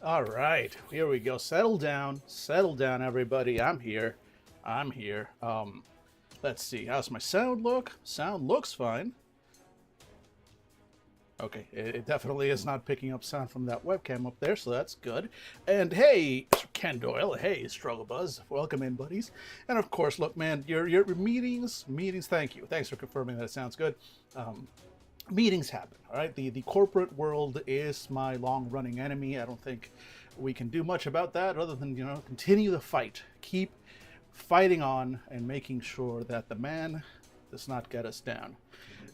All right, here we go. Settle down, everybody. I'm here. I'm here. Let's see. How's my sound look? Sound looks fine. Okay, it definitely is not picking up sound from that webcam up there, so that's good. And hey, Ken Doyle. Hey, Struggle Buzz. Welcome in, buddies. And of course, look, man, your meetings. Thank you. Thanks for confirming that it sounds good. Meetings happen, all right? The corporate world is my long-running enemy. I don't think we can do much about that other than, continue the fight. Keep fighting on and making sure that the man does not get us down.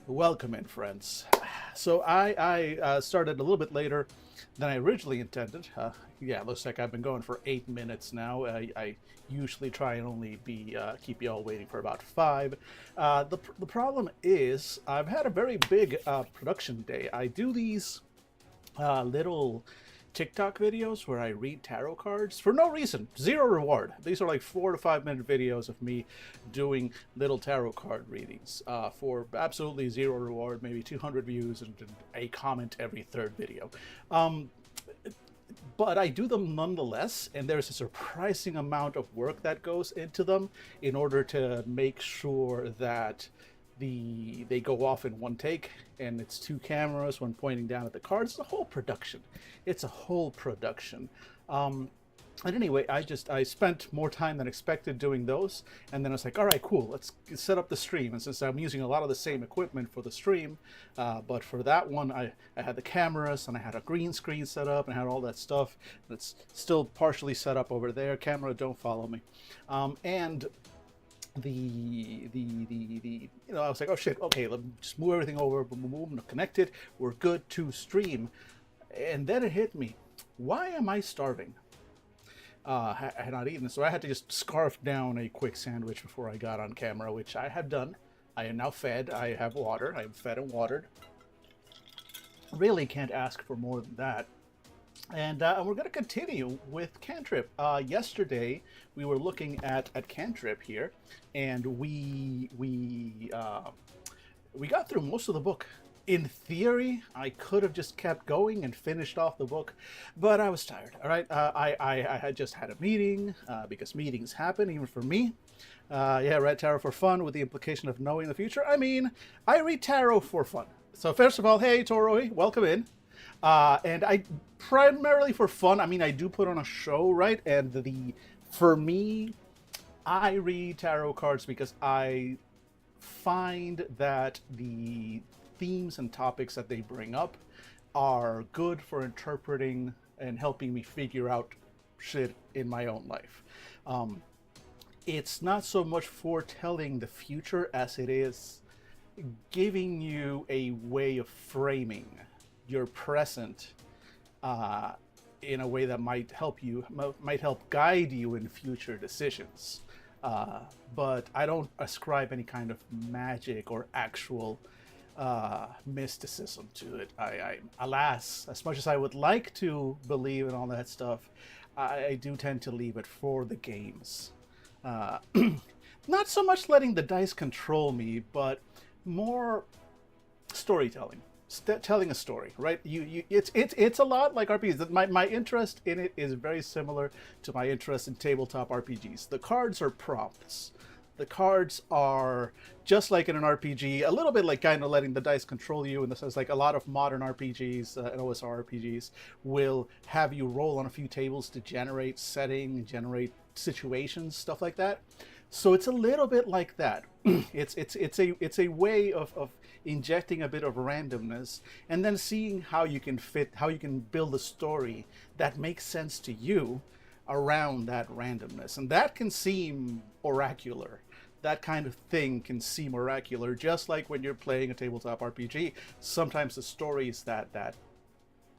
Welcome in, friends. So I started a little bit later than I originally intended. Yeah, it looks like I've been going for 8 minutes now. I usually try and only keep you all waiting for about 5. The problem is I've had a very big production day. I do these little TikTok videos where I read tarot cards for no reason, zero reward. These are like 4 to 5 minute videos of me doing little tarot card readings for absolutely zero reward, maybe 200 views and a comment every third video. But I do them nonetheless, and there's a surprising amount of work that goes into them in order to make sure that they go off in one take, and it's 2 cameras, one pointing down at the cards. It's a whole production. It's a whole production. And anyway, I spent more time than expected doing those, and then I was like, all right, cool, let's set up the stream. And since I'm using a lot of the same equipment for the stream, but for that one, I had the cameras, and I had a green screen set up, and I had all that stuff. It's still partially set up over there. Camera, don't follow me. And I was like, oh shit, okay, let me just move everything over, boom, connected, we're good to stream. And then it hit me, why am I starving? I had not eaten, so I had to just scarf down a quick sandwich before I got on camera, which I have done. I am now fed. I have water. I am fed and watered. Really can't ask for more than that. And we're going to continue with Cantrip. Yesterday, we were looking at Cantrip here, and we got through most of the book. In theory, I could have just kept going and finished off the book, but I was tired, all right? I had just had a meeting, because meetings happen, even for me. Yeah, read tarot for fun with the implication of knowing the future. I mean, I read tarot for fun. So first of all, hey, Toroi, welcome in. And I primarily for fun. I mean, I do put on a show, right? And for me, I read tarot cards because I find that the themes and topics that they bring up are good for interpreting and helping me figure out shit in my own life. It's not so much foretelling the future as it is giving you a way of framing your present in a way that might help guide you in future decisions. But I don't ascribe any kind of magic or actual mysticism to it. Alas, as much as I would like to believe in all that stuff, I do tend to leave it for the games. Not so much letting the dice control me, but more storytelling. Telling a story, right? It's a lot like RPGs. My interest in it is very similar to my interest in tabletop RPGs. The cards are prompts. The cards are just like in an RPG, a little bit like kind of letting the dice control you in the sense like a lot of modern RPGs and OSR RPGs will have you roll on a few tables to generate setting, generate situations, stuff like that. So it's a little bit like that. It's a way of injecting a bit of randomness and then seeing how you can build a story that makes sense to you around that randomness. And that can seem oracular. That kind of thing can seem oracular, just like when you're playing a tabletop RPG. Sometimes the stories that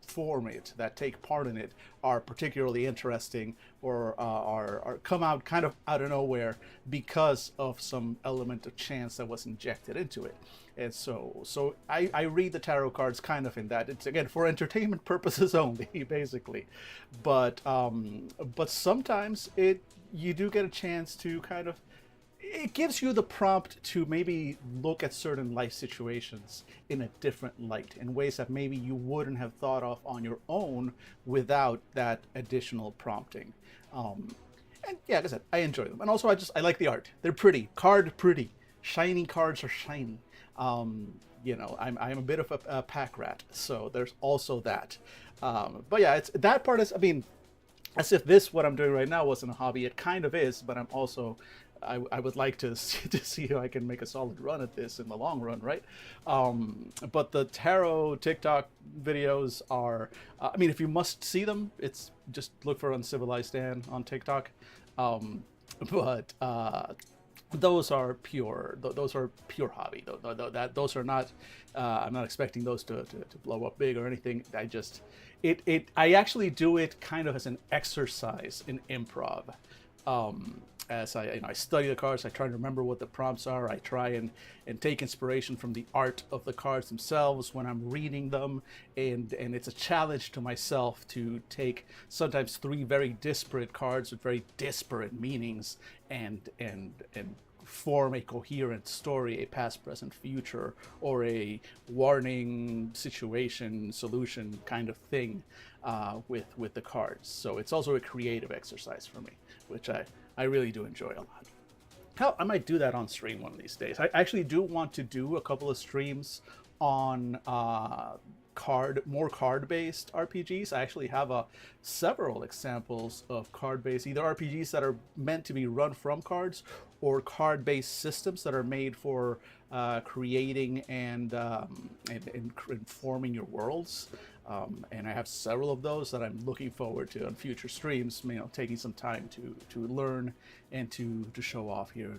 form it, that take part in it, are particularly interesting or are come out kind of out of nowhere because of some element of chance that was injected into it. And so I read the tarot cards kind of in that. It's again for entertainment purposes only, basically. But sometimes you do get a chance to kind of it gives you the prompt to maybe look at certain life situations in a different light, in ways that maybe you wouldn't have thought of on your own without that additional prompting. And yeah, like I said, I enjoy them, and also I like the art. They're pretty, pretty. Shiny cards are shiny. I'm a bit of a pack rat, so there's also that. But yeah, it's that part is. I mean, as if what I'm doing right now wasn't a hobby. It kind of is, but I'm also. I would like to see how I can make a solid run at this in the long run, right? But the tarot TikTok videos are, I mean, if you must see them, it's just look for Uncivilized Dan on TikTok. But those are pure. Those are pure hobby. Those are not. I'm not expecting those to blow up big or anything. I actually do it kind of as an exercise in improv. As I study the cards, I try to remember what the prompts are. I try and take inspiration from the art of the cards themselves when I'm reading them, and it's a challenge to myself to take sometimes 3 very disparate cards with very disparate meanings and form a coherent story, a past, present, future, or a warning, situation, solution kind of thing with the cards. So it's also a creative exercise for me, which I really do enjoy a lot. Hell, I might do that on stream one of these days. I actually do want to do a couple of streams on more card-based RPGs. I actually have several examples of card-based, either RPGs that are meant to be run from cards, or card-based systems that are made for creating and forming your worlds. And I have several of those that I'm looking forward to on future streams, taking some time to learn and to show off here,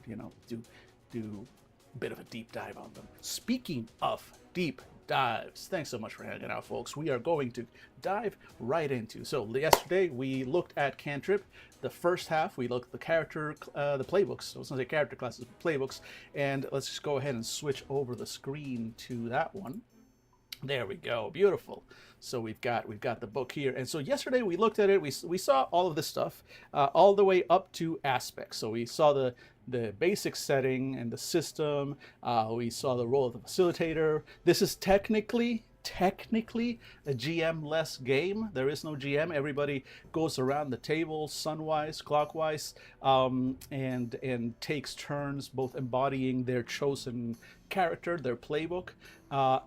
do a bit of a deep dive on them. Speaking of deep dives, thanks so much for hanging out, folks. We are going to dive right into. So yesterday we looked at Cantrip. The first half we looked at the playbooks. I was going to say character classes, playbooks, and let's just go ahead and switch over the screen to that one. There we go, beautiful. So we've got the book here, and so yesterday we looked at it. We saw all of this stuff, all the way up to aspects. So we saw the basic setting and the system. We saw the role of the facilitator. This is technically a GM-less game. There is no GM. Everybody goes around the table, sunwise, clockwise, and takes turns both embodying their chosen character, their playbook,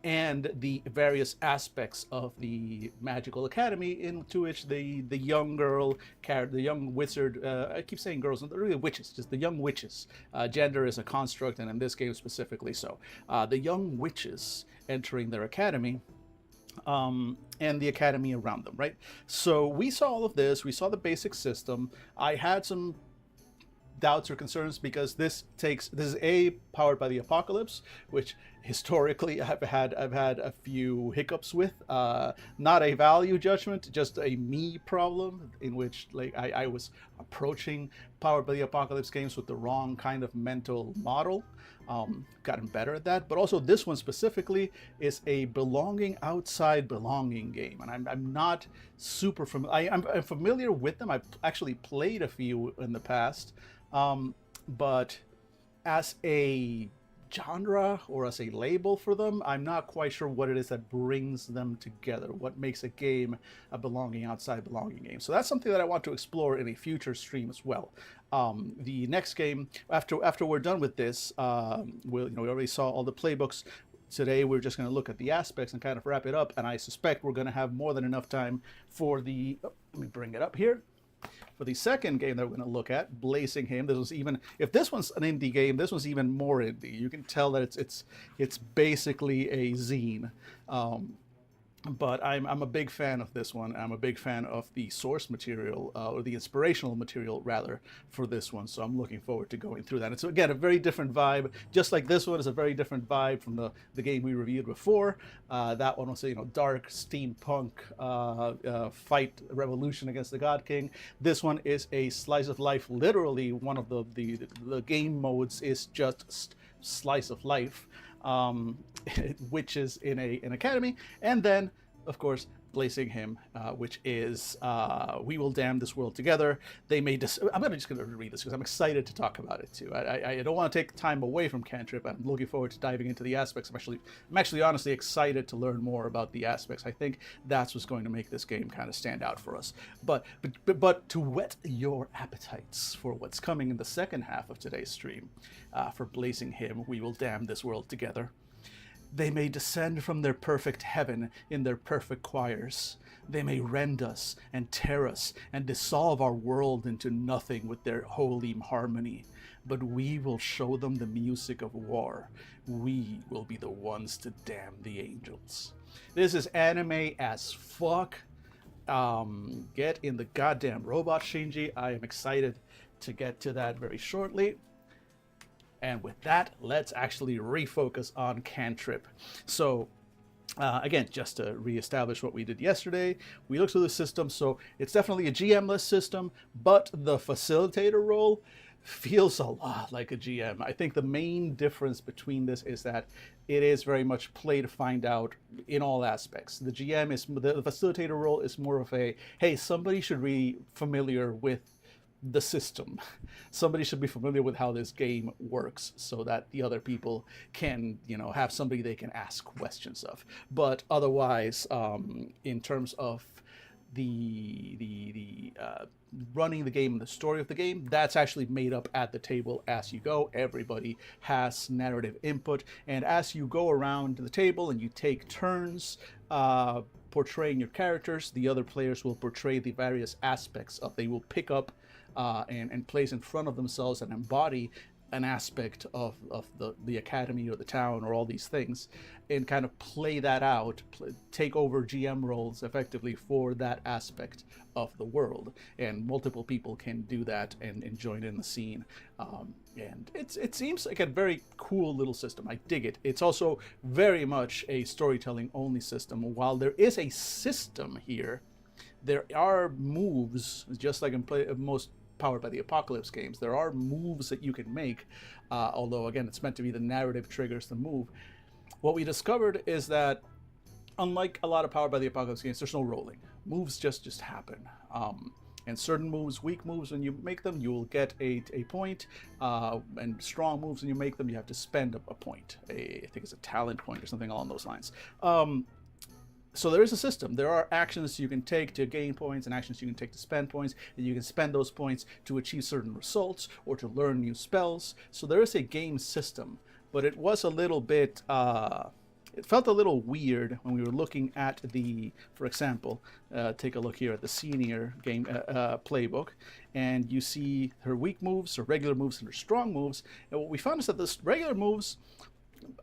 and the various aspects of the magical academy into which the young girl, the young wizard, I keep saying girls, they're really witches, just the young witches. Gender is a construct, and in this game specifically so. The young witches entering their academy, and the academy around them, right? So we saw all of this. We saw the basic system. I had some doubts or concerns because this is powered by the apocalypse, which historically I've had a few hiccups with. Not a value judgment, just a me problem, in which I was approaching powered by the apocalypse games with the wrong kind of mental model. Gotten better at that, but also this one specifically is a outside belonging game, and I'm not super familiar. I'm familiar with them. I've actually played a few in the past, but as a genre or as a label for them, I'm not quite sure what it is that brings them together, what makes a game a outside belonging game. So that's something that I want to explore in a future stream as well. The next game, after we're done with this, we already saw all the playbooks. Today we're just going to look at the aspects and kind of wrap it up, and I suspect we're going to have more than enough time for let me bring it up here. For the second game that we're going to look at, Blazing Him, if this one's an indie game, this one's even more indie. You can tell that it's basically a zine. But I'm a big fan of this one. I'm a big fan of the source material, or the inspirational material, rather, for this one. So I'm looking forward to going through that. It's, again, a very different vibe. Just like this one is a very different vibe from the game we reviewed before. That one was a dark steampunk fight, revolution against the God King. This one is a slice of life. Literally, one of the game modes is just slice of life. Witches in an academy, and then of course Blazing Him, which is "We will damn this world together." They may. I'm just going to read this because I'm excited to talk about it too. I don't want to take time away from Cantrip. I'm looking forward to diving into the aspects. I'm actually honestly excited to learn more about the aspects. I think that's what's going to make this game kind of stand out for us. But to whet your appetites for what's coming in the second half of today's stream, for Blazing Him, "We will damn this world together." They may descend from their perfect heaven in their perfect choirs. They may rend us and tear us and dissolve our world into nothing with their holy harmony. But we will show them the music of war. We will be the ones to damn the angels. This is anime as fuck. Get in the goddamn robot, Shinji. I am excited to get to that very shortly. And with that, let's actually refocus on Cantrip. So, again, just to reestablish what we did yesterday, we looked through the system. So it's definitely a GM-less system, but the facilitator role feels a lot like a GM. I think the main difference between this is that it is very much play to find out in all aspects. The facilitator role is more of a, hey, somebody should be familiar with the system. Somebody should be familiar with how this game works so that the other people can, have somebody they can ask questions of. But otherwise, in terms of the running the game and the story of the game, that's actually made up at the table as you go. Everybody has narrative input, and as you go around the table and you take turns portraying your characters, the other players will portray the various aspects of, they will pick up and place in front of themselves and embody an aspect of the academy or the town or all these things, and kind of play that out, take over GM roles effectively for that aspect of the world. And multiple people can do that and join in the scene. And it seems like a very cool little system. I dig it. It's also very much a storytelling only system. While there is a system here, there are moves, just like in most Powered by the Apocalypse games. There are moves that you can make, although again, it's meant to be the narrative triggers the move. What we discovered is that, unlike a lot of Powered by the Apocalypse games, there's no rolling. Moves just happen. And certain moves, weak moves, when you make them, you will get a point. And strong moves, when you make them, you have to spend a point. I think it's a talent point or something along those lines. So there is a system. There are actions you can take to gain points and actions you can take to spend points, and you can spend those points to achieve certain results or to learn new spells. So there is a game system, but it was a little bit, it felt a little weird when we were looking at for example, take a look here at the senior game playbook, and you see her weak moves, her regular moves, and her strong moves. And what we found is that the regular moves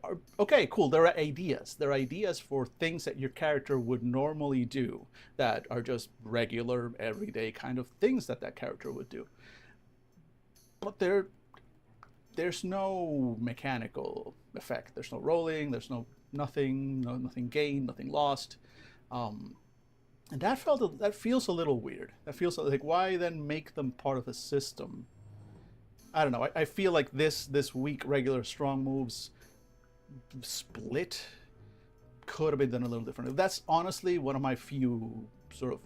are, okay, cool, there are ideas. There are ideas for things that your character would normally do that are just regular, everyday kind of things that character would do. But there's no mechanical effect. There's no rolling, there's nothing gained, nothing lost. And that feels a little weird. That feels like, why then make them part of a system? I don't know. I feel like this weak regular strong moves split could have been done a little different. That's honestly one of my few sort of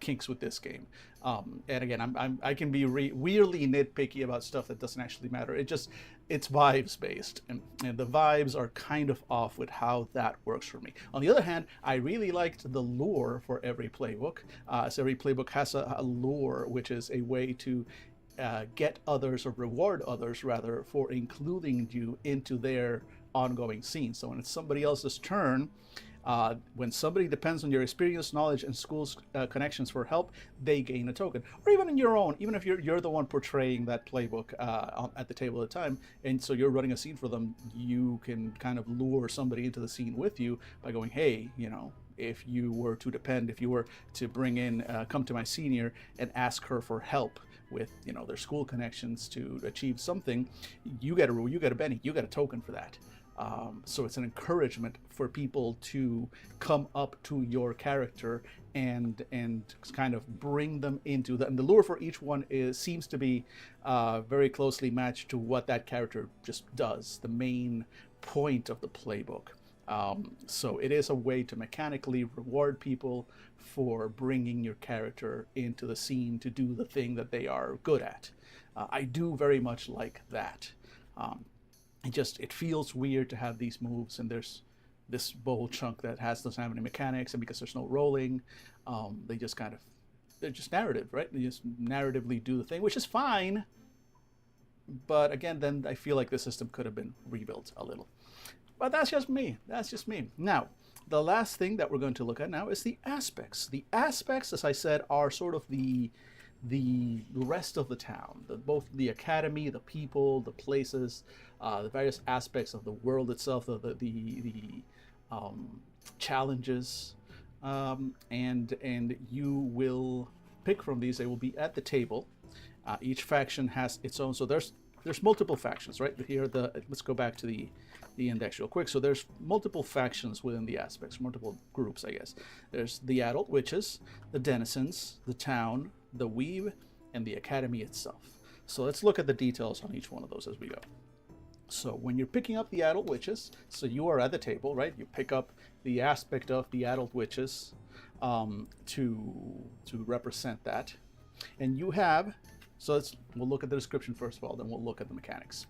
kinks with this game. And again, I can be weirdly nitpicky about stuff that doesn't actually matter. It's vibes based, and the vibes are kind of off with how that works for me. On the other hand, I really liked the lore for every playbook. So every playbook has a lore, which is a way to get others, or reward others rather, for including you into their ongoing scene. So when it's somebody else's turn, when somebody depends on your experience, knowledge, and school's connections for help, they gain a token. Or even in your own, even if you're the one portraying that playbook at the table at the time, and so you're running a scene for them, you can kind of lure somebody into the scene with you by going, hey, if you were to depend, if you were to bring in, come to my senior and ask her for help with, their school connections to achieve something, you get a Benny, you get a token for that. So it's an encouragement for people to come up to your character and kind of bring them into that. And the lure for each one seems to be very closely matched to what that character just does, the main point of the playbook. So it is a way to mechanically reward people for bringing your character into the scene to do the thing that they are good at. I do very much like that. Um, it feels weird to have these moves, and there's this bowl chunk that doesn't have any mechanics, and because there's no rolling, they just kind of they're just narrative, right? They just narratively do the thing, which is fine. But again, then I feel like the system could have been rebuilt a little. But that's just me. That's just me. Now, the last thing that we're going to look at now is the aspects. The aspects, as I said, are sort of the rest of the town, both the academy, the people, the places, the various aspects of the world itself, the challenges, and you will pick from these. They will be at the table. Each faction has its own. So there's multiple factions, right? Here, let's go back to the index real quick. So there's multiple factions within the aspects, multiple groups, I guess. There's the adult witches, the denizens, the town, the weave, and the academy itself. So let's look at the details on each one of those as we go. So when you're picking up the adult witches, so you are at the table, right? You pick up the aspect of the adult witches to represent that. And you have, we'll look at the description first of all, then we'll look at the mechanics.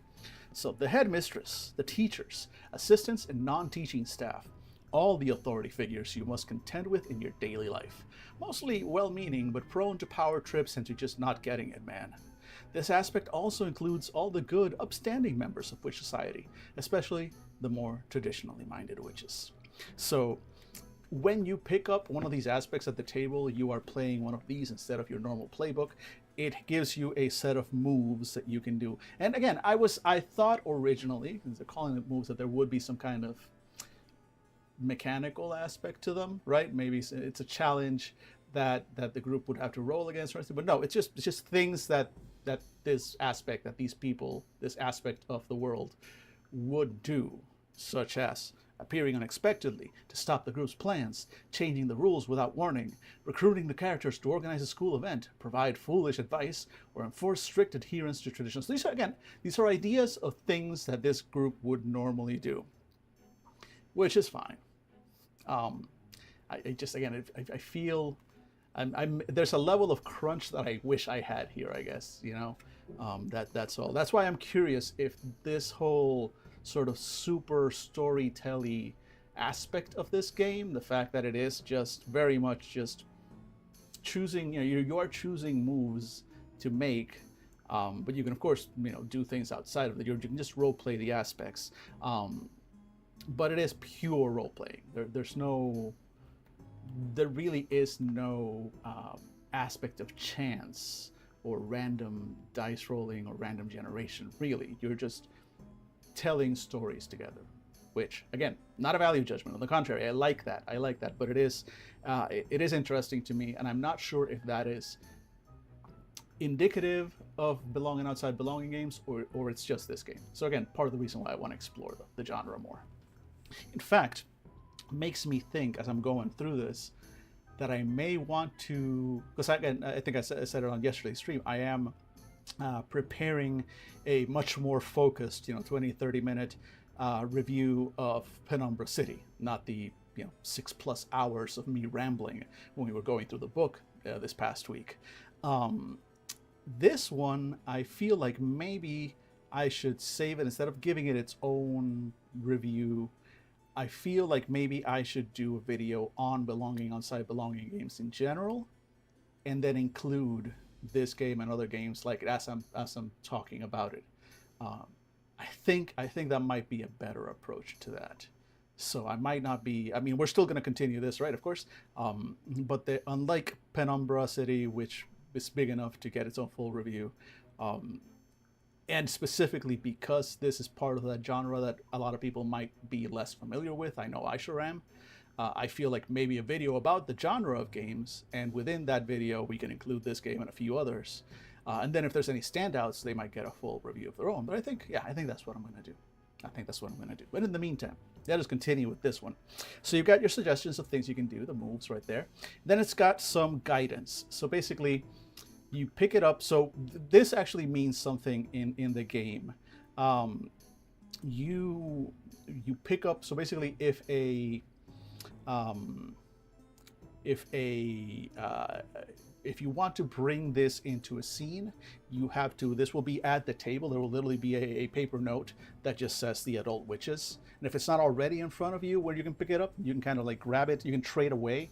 So the headmistress, the teachers, assistants, and non-teaching staff, all the authority figures you must contend with in your daily life. Mostly well-meaning, but prone to power trips and to just not getting it, man. This aspect also includes all the good, upstanding members of witch society, especially the more traditionally minded witches. So when you pick up one of these aspects at the table, you are playing one of these instead of your normal playbook. It gives you a set of moves that you can do. And again, I thought originally, because they're calling it moves, that there would be some kind of mechanical aspect to them, right? Maybe it's a challenge that the group would have to roll against or something. But no, it's just things that this aspect, that these people, this aspect of the world would do, such as appearing unexpectedly to stop the group's plans, changing the rules without warning, recruiting the characters to organize a school event, provide foolish advice, or enforce strict adherence to traditions. These are ideas of things that this group would normally do, which is fine. I feel there's a level of crunch that I wish I had here, I guess, that's all. That's why I'm curious if this whole sort of super storytelling aspect of this game, the fact that it is just very much just choosing, you are choosing moves to make, but you can of course do things outside of it. You can just role play the aspects, but it is pure role playing. There really is no aspect of chance or random dice rolling or random generation. Really, you're just telling stories together, which again, not a value judgment. On the contrary, I like that, but it is interesting to me, and I'm not sure if that is indicative of belonging outside belonging games or it's just this game. So again, part of the reason why I want to explore the genre more. In fact, makes me think as I'm going through this that I may want to, because I think I said it on yesterday's stream, I am preparing a much more focused 20-30 minute review of Penumbra City, not the 6+ hours of me rambling when we were going through the book this past week. This one, I feel like maybe I should save it instead of giving it its own review. I feel like maybe I should do a video on belonging outside belonging games in general, and then include this game and other games like as I'm talking about it. I think that might be a better approach to that. So I might not be. I mean, we're still going to continue this, right? Of course. But unlike Penumbra City, which is big enough to get its own full review, and specifically because this is part of that genre that a lot of people might be less familiar with. I know I sure am. I feel like maybe a video about the genre of games, and within that video we can include this game and a few others. And then if there's any standouts, they might get a full review of their own. But I think that's what I'm going to do. But in the meantime, let us continue with this one. So you've got your suggestions of things you can do, the moves right there. Then it's got some guidance. So basically, you pick it up. So this actually means something in the game. you pick up. So basically, um, if a if you want to bring this into a scene, you have to. This will be at the table. There will literally be a paper note that just says the adult witches. And if it's not already in front of you, where you can pick it up, you can kind of like grab it. You can trade away,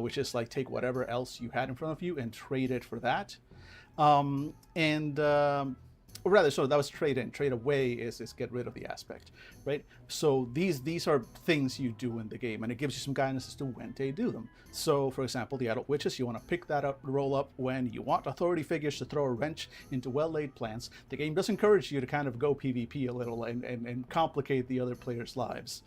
which is like take whatever else you had in front of you and trade it for that. And or rather, so that was trade in. Trade away is get rid of the aspect, right? So these are things you do in the game, and it gives you some guidance as to when to do them. So, for example, the adult witches, you want to pick that up, roll up when you want authority figures to throw a wrench into well-laid plans. The game does encourage you to kind of go PvP a little and complicate the other players' lives.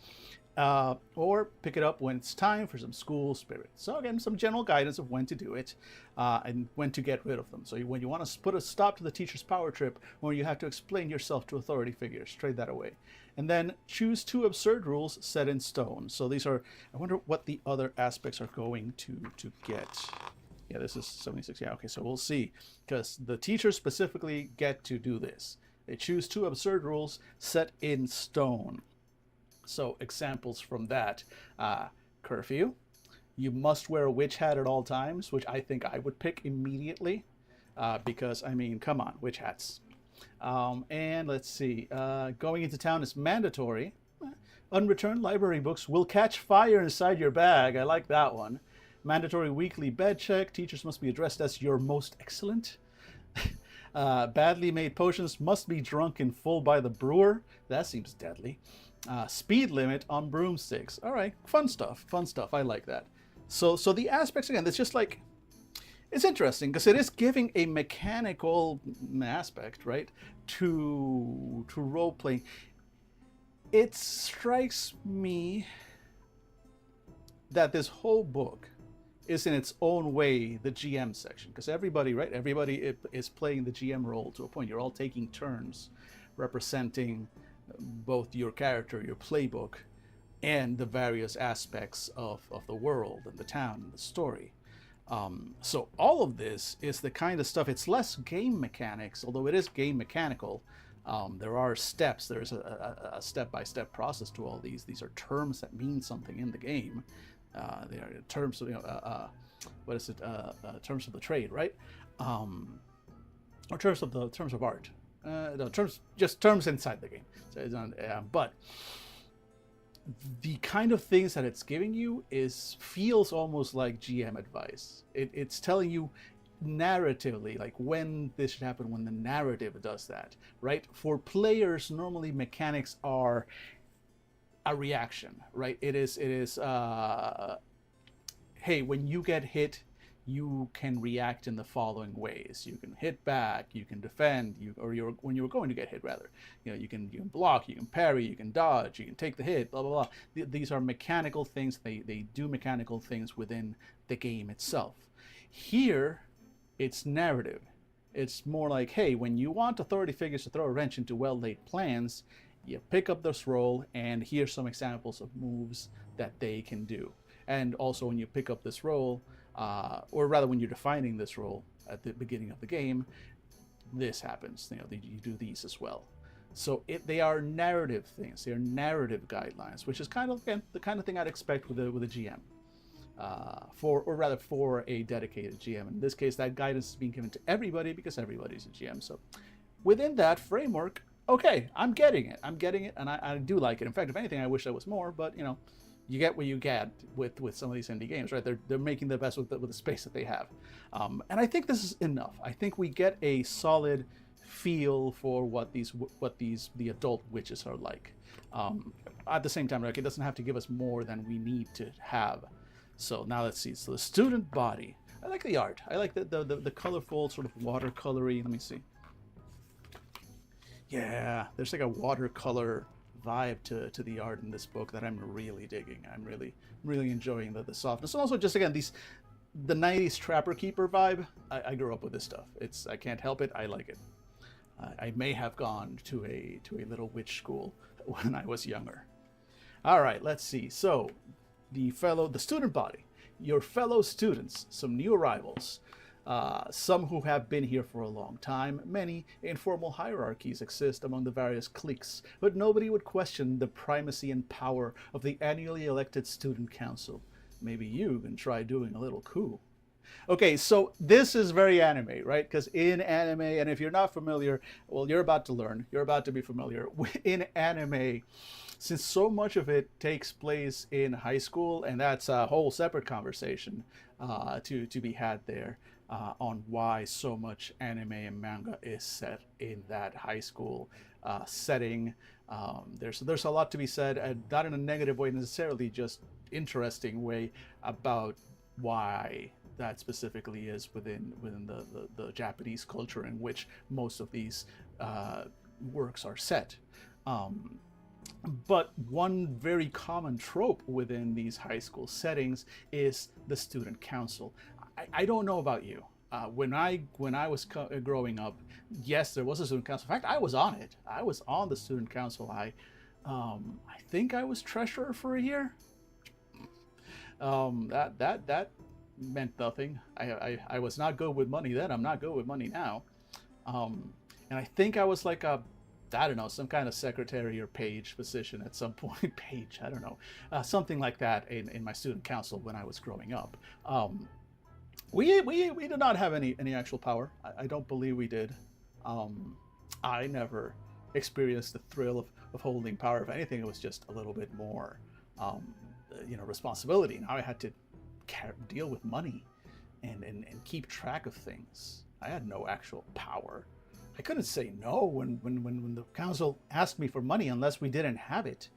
Or pick it up when it's time for some school spirit. So again, some general guidance of when to do it and when to get rid of them. So when you want to put a stop to the teacher's power trip, or you have to explain yourself to authority figures, trade that away. And then choose 2 absurd rules set in stone. So these are, I wonder what the other aspects are going to get. Yeah, this is 76. Yeah, okay, so we'll see. Because the teachers specifically get to do this. They choose 2 absurd rules set in stone. So examples from that, curfew. You must wear a witch hat at all times, which I think I would pick immediately because, I mean, come on, witch hats. And let's see, going into town is mandatory. Unreturned library books will catch fire inside your bag. I like that one. Mandatory weekly bed check. Teachers must be addressed as your most excellent. Badly made potions must be drunk in full by the brewer. That seems deadly. Speed limit on broomsticks. All right, fun stuff. I like that. So the aspects, again, it's just like, it's interesting because it is giving a mechanical aspect, right, to role playing. It strikes me that this whole book is in its own way the GM section, because everybody is playing the GM role to a point. You're all taking turns representing both your character, your playbook, and the various aspects of the world and the town and the story. So all of this is the kind of stuff, it's less game mechanics, although it is game mechanical. There are steps, there's a step-by-step process to all these. These are terms that mean something in the game. They are terms of, terms of the trade, right? Or terms of art. No, terms inside the game. So but the kind of things that it's giving you feels almost like GM advice. It's telling you narratively, like when this should happen, when the narrative does that, right? For players, normally mechanics are a reaction, right? It is hey, when you get hit, you can react in the following ways. You can hit back, you can defend, when you're going to get hit, rather. You can block, you can parry, you can dodge, you can take the hit, blah, blah, blah. These are mechanical things. They do mechanical things within the game itself. Here, it's narrative. It's more like, hey, when you want authority figures to throw a wrench into well-laid plans, you pick up this role, and here's some examples of moves that they can do. And also, when you pick up this role, or rather when you're defining this role at the beginning of the game, this happens. You do these as well. So they are narrative things. They are narrative guidelines, which is kind of, again, the kind of thing I'd expect with a GM, for a dedicated GM. In this case, that guidance is being given to everybody because everybody's a GM. So within that framework, okay, I'm getting it, and I do like it. In fact, if anything, I wish there was more, but you get what you get with some of these indie games, right? They're making the best with the space that they have, and I think this is enough. I think we get a solid feel for what the adult witches are like. At the same time, like, it doesn't have to give us more than we need to have. So now let's see. So the student body. I like the art. I like the colorful sort of watercolory. Let me see. Yeah, there's like a watercolor vibe to the art in this book that I'm really digging. I'm really enjoying the softness. And also, just again, the 90s Trapper Keeper vibe. I grew up with this stuff. I can't help it. I like it. I may have gone to a little witch school when I was younger. All right, let's see. So the student body, your fellow students, some new arrivals. Some who have been here for a long time. Many informal hierarchies exist among the various cliques, but nobody would question the primacy and power of the annually elected student council. Maybe you can try doing a little coup. Okay, so this is very anime, right? Because in anime, and if you're not familiar, well, you're about to learn, you're about to be familiar. In anime, since so much of it takes place in high school, and that's a whole separate conversation to be had there on why so much anime and manga is set in that high school setting. There's a lot to be said, and not in a negative way necessarily, just interesting way about why that specifically is within the Japanese culture in which most of these works are set. But one very common trope within these high school settings is the student council. I don't know about you. When I was growing up, yes, there was a student council. In fact, I was on it. I was on the student council. I think I was treasurer for a year. That meant nothing. I was not good with money then. I'm not good with money now. And I think I was like I don't know, some kind of secretary or page position at some point. Page, I don't know. Something like that in my student council when I was growing up. We did not have any actual power. I don't believe we did. I never experienced the thrill of holding power. If anything, it was just a little bit more, responsibility. Now I had to deal with money and keep track of things. I had no actual power. I couldn't say no when the council asked me for money unless we didn't have it.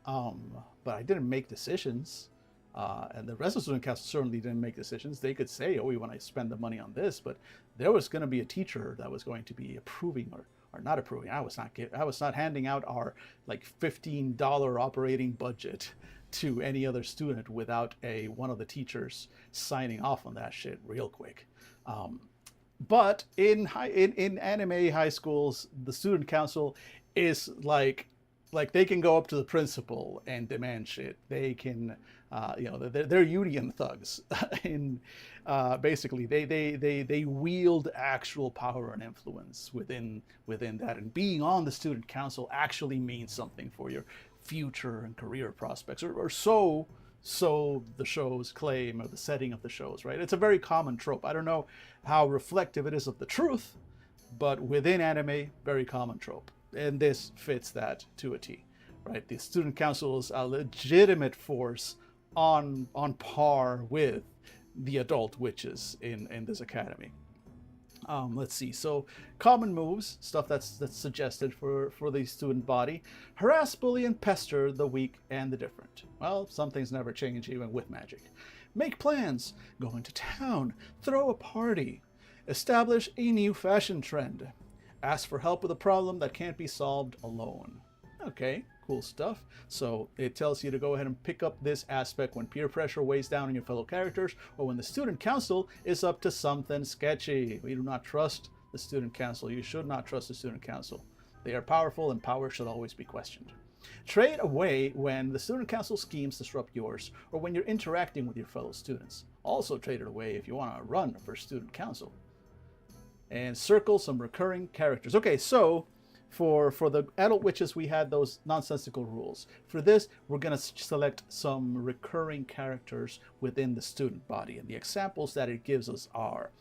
But I didn't make decisions. And the rest of the student council certainly didn't make decisions. They could say, oh, we want to spend the money on this, but there was going to be a teacher that was going to be approving or not approving. I was not handing out our like $15 operating budget to any other student without one of the teachers signing off on that shit real quick. But in anime high schools, the student council is like they can go up to the principal and demand shit. They can, they're union thugs. And basically, they wield actual power and influence within that. And being on the student council actually means something for your future and career prospects, or so the shows claim, or the setting of the shows, right? It's a very common trope. I don't know how reflective it is of the truth, but within anime, very common trope. And this fits that to a T, right? The student council is a legitimate force on par with the adult witches in this academy. Let's see. So common moves, stuff that's suggested for the student body: harass, bully, and pester the weak and the different. Well, some things never change even with magic. Make plans, go into town, throw a party, establish a new fashion trend, ask for help with a problem that can't be solved alone. Okay, cool stuff. So it tells you to go ahead and pick up this aspect when peer pressure weighs down on your fellow characters, or when the student council is up to something sketchy. We do not trust the student council. You should not trust the student council. They are powerful, and power should always be questioned. Trade away when the student council schemes disrupt yours, or when you're interacting with your fellow students. Also trade it away if you want to run for student council. And circle some recurring characters. Okay, so for the adult witches, we had those nonsensical rules. For this, we're going to select some recurring characters within the student body. And the examples that it gives us are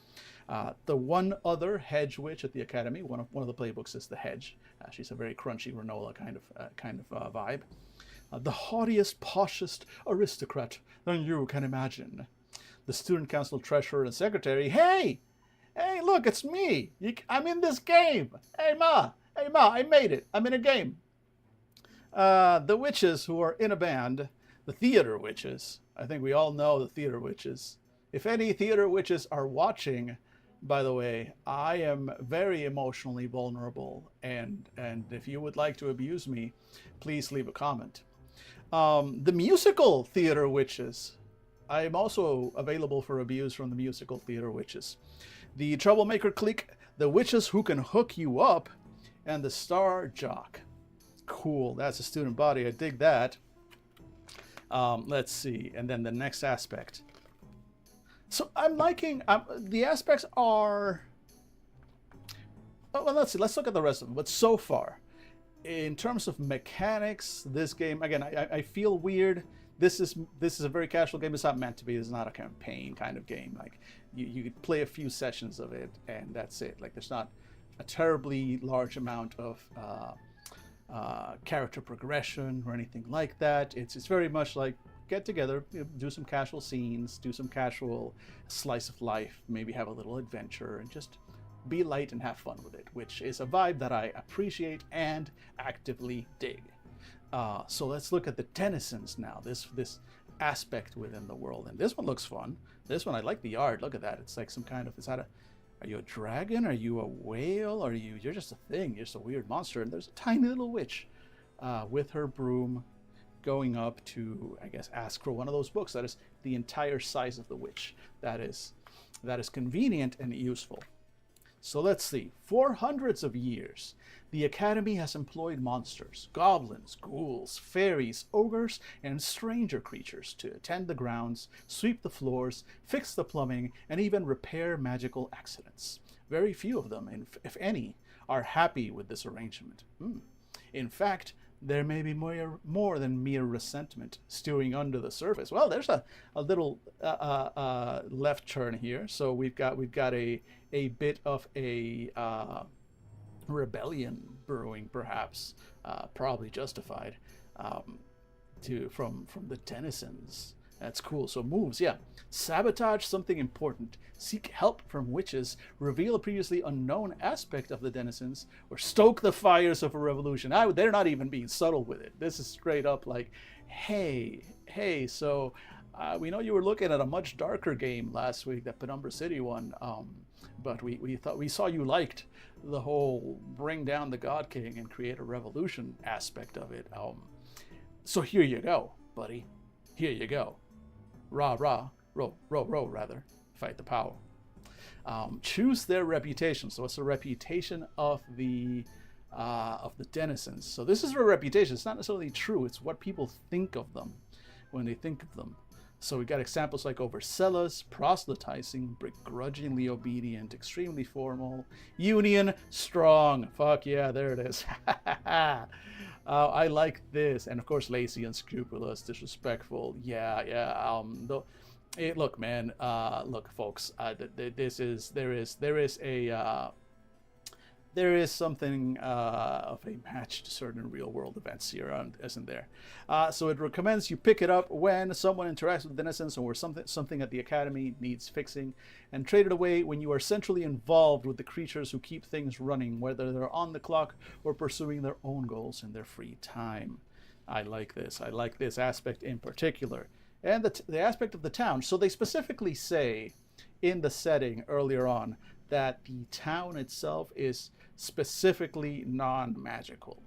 the one other hedge witch at the academy. One of the playbooks is the hedge. She's a very crunchy granola kind of vibe. The haughtiest, poshest aristocrat than you can imagine. The student council treasurer and secretary. Hey, look, it's me. I'm in this game. Hey, Ma, I made it. I'm in a game. The witches who are in a band, the theater witches. I think we all know the theater witches. If any theater witches are watching, by the way, I am very emotionally vulnerable, and if you would like to abuse me, please leave a comment. The musical theater witches. I am also available for abuse from the musical theater witches. The troublemaker clique, the witches who can hook you up, and the star jock. Cool, that's a student body. I dig that. Let's see, and then the next aspect. So I'm liking the aspects are. Well, let's see. Let's look at the rest of them. But so far, in terms of mechanics, this game again, I feel weird. This is a very casual game. It's not meant to be. It's not a campaign kind of game. Like you could play a few sessions of it and that's it. Like there's not a terribly large amount of character progression or anything like that. It's very much like get together, do some casual scenes, do some casual slice of life, maybe have a little adventure, and just be light and have fun with it, which is a vibe that I appreciate and actively dig. So let's look at the denizens now. This aspect within the world, and this one looks fun. This one, I like the art. Look at that. It's like some kind of. Is that a? Are you a dragon? Are you a whale? Are you? You're just a thing. You're just a weird monster. And there's a tiny little witch, with her broom, going up to, I guess, ask for one of those books. That is the entire size of the witch. That is convenient and useful. So let's see. For hundreds of years, the Academy has employed monsters, goblins, ghouls, fairies, ogres, and stranger creatures to attend the grounds, sweep the floors, fix the plumbing, and even repair magical accidents. Very few of them, if any, are happy with this arrangement. In fact, there may be more than mere resentment stewing under the surface. Well, there's a little left turn here. So we've got a bit of a rebellion brewing, perhaps, probably justified, from the denizens. That's cool. So moves, yeah. Sabotage something important. Seek help from witches. Reveal a previously unknown aspect of the denizens. Or stoke the fires of a revolution. They're not even being subtle with it. This is straight up like, hey, so we know you were looking at a much darker game last week, that Penumbra City one. But we saw you liked the whole bring down the God King and create a revolution aspect of it. So here you go, buddy. Here you go. Rah, row, rather. Fight the power. Choose their reputation. So it's the reputation of the denizens. So this is their reputation. It's not necessarily true. It's what people think of them when they think of them. So we got examples like overzealous, proselytizing, begrudgingly obedient, extremely formal, union, strong. Fuck yeah, there it is. I like this, and of course, lazy, unscrupulous, disrespectful. Look, man. Look, folks. There is something of a match to certain real-world events here, isn't there? So it recommends you pick it up when someone interacts with denizens or something at the Academy needs fixing, and trade it away when you are centrally involved with the creatures who keep things running, whether they're on the clock or pursuing their own goals in their free time. I like this. I like this aspect in particular. And the aspect of the town. So they specifically say in the setting earlier on that the town itself is specifically non-magical.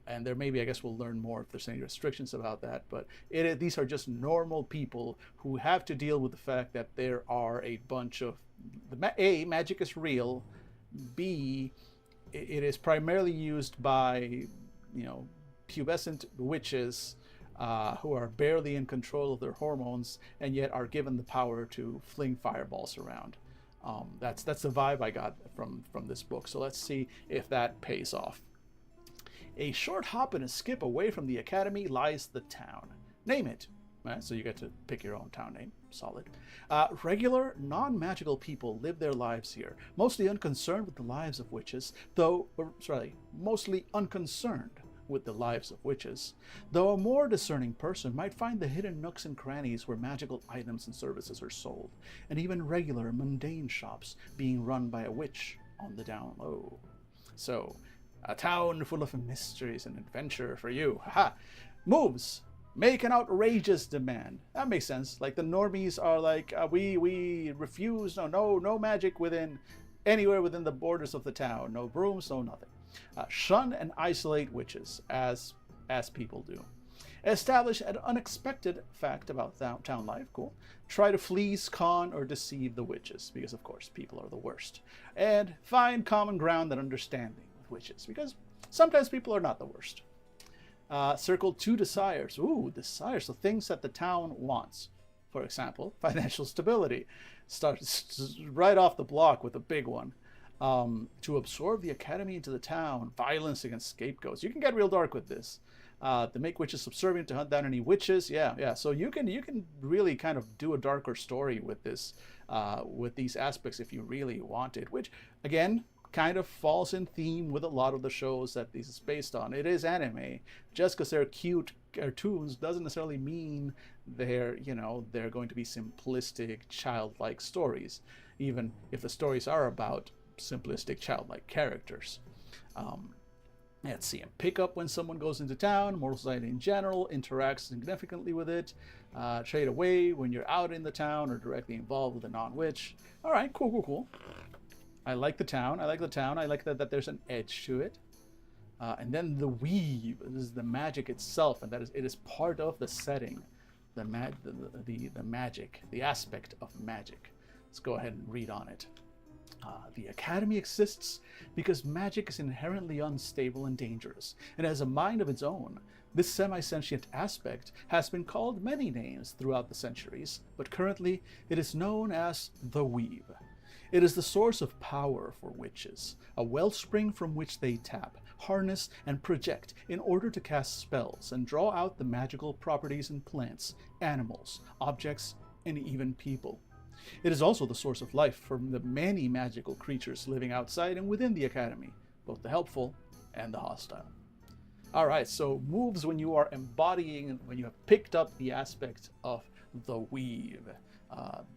And there maybe, I guess we'll learn more if there's any restrictions about that, but these are just normal people who have to deal with the fact that there are a bunch of, A, magic is real, B, it is primarily used by, pubescent witches who are barely in control of their hormones and yet are given the power to fling fireballs around. That's the vibe I got from this book. So let's see if that pays off. A short hop and a skip away from the Academy lies the town. Name it. Right, so you get to pick your own town name. Solid. Regular, non-magical people live their lives here, mostly unconcerned with the lives of witches, mostly unconcerned with the lives of witches, though a more discerning person might find the hidden nooks and crannies where magical items and services are sold, and even regular, mundane shops being run by a witch on the down low. So, a town full of mysteries and adventure for you. Haha. Moves. Make an outrageous demand. That makes sense. Like the normies are like, we refuse, no magic anywhere within the borders of the town. No brooms, no nothing. Shun and isolate witches, as people do. Establish an unexpected fact about town life. Cool. Try to fleece, con, or deceive the witches, because of course people are the worst. And find common ground and understanding with witches, because sometimes people are not the worst. Circle 2 desires. Ooh, desires. So things that the town wants. For example, financial stability. Starts right off the block with a big one. To absorb the academy into the town, violence against scapegoats. You can get real dark with this. To make witches subservient, to hunt down any witches. Yeah. So you can really kind of do a darker story with this, with these aspects if you really want it. Which, again, kind of falls in theme with a lot of the shows that this is based on. It is anime. Just because they're cute cartoons doesn't necessarily mean they're going to be simplistic, childlike stories, even if the stories are about simplistic, childlike characters. Let's see. And pick up when someone goes into town. Mortal society in general interacts significantly with it. Trade away when you're out in the town or directly involved with a non-witch. All right, cool. I like the town. I like that there's an edge to it. And then the weave. This is the magic itself, and it is part of the setting. The magic, the aspect of magic. Let's go ahead and read on it. The Academy exists because magic is inherently unstable and dangerous, and has a mind of its own. This semi-sentient aspect has been called many names throughout the centuries, but currently it is known as the Weave. It is the source of power for witches, a wellspring from which they tap, harness, and project in order to cast spells and draw out the magical properties in plants, animals, objects, and even people. It is also the source of life for the many magical creatures living outside and within the Academy, both the helpful and the hostile. Alright, so moves when you are embodying, when you have picked up the aspect of the weave.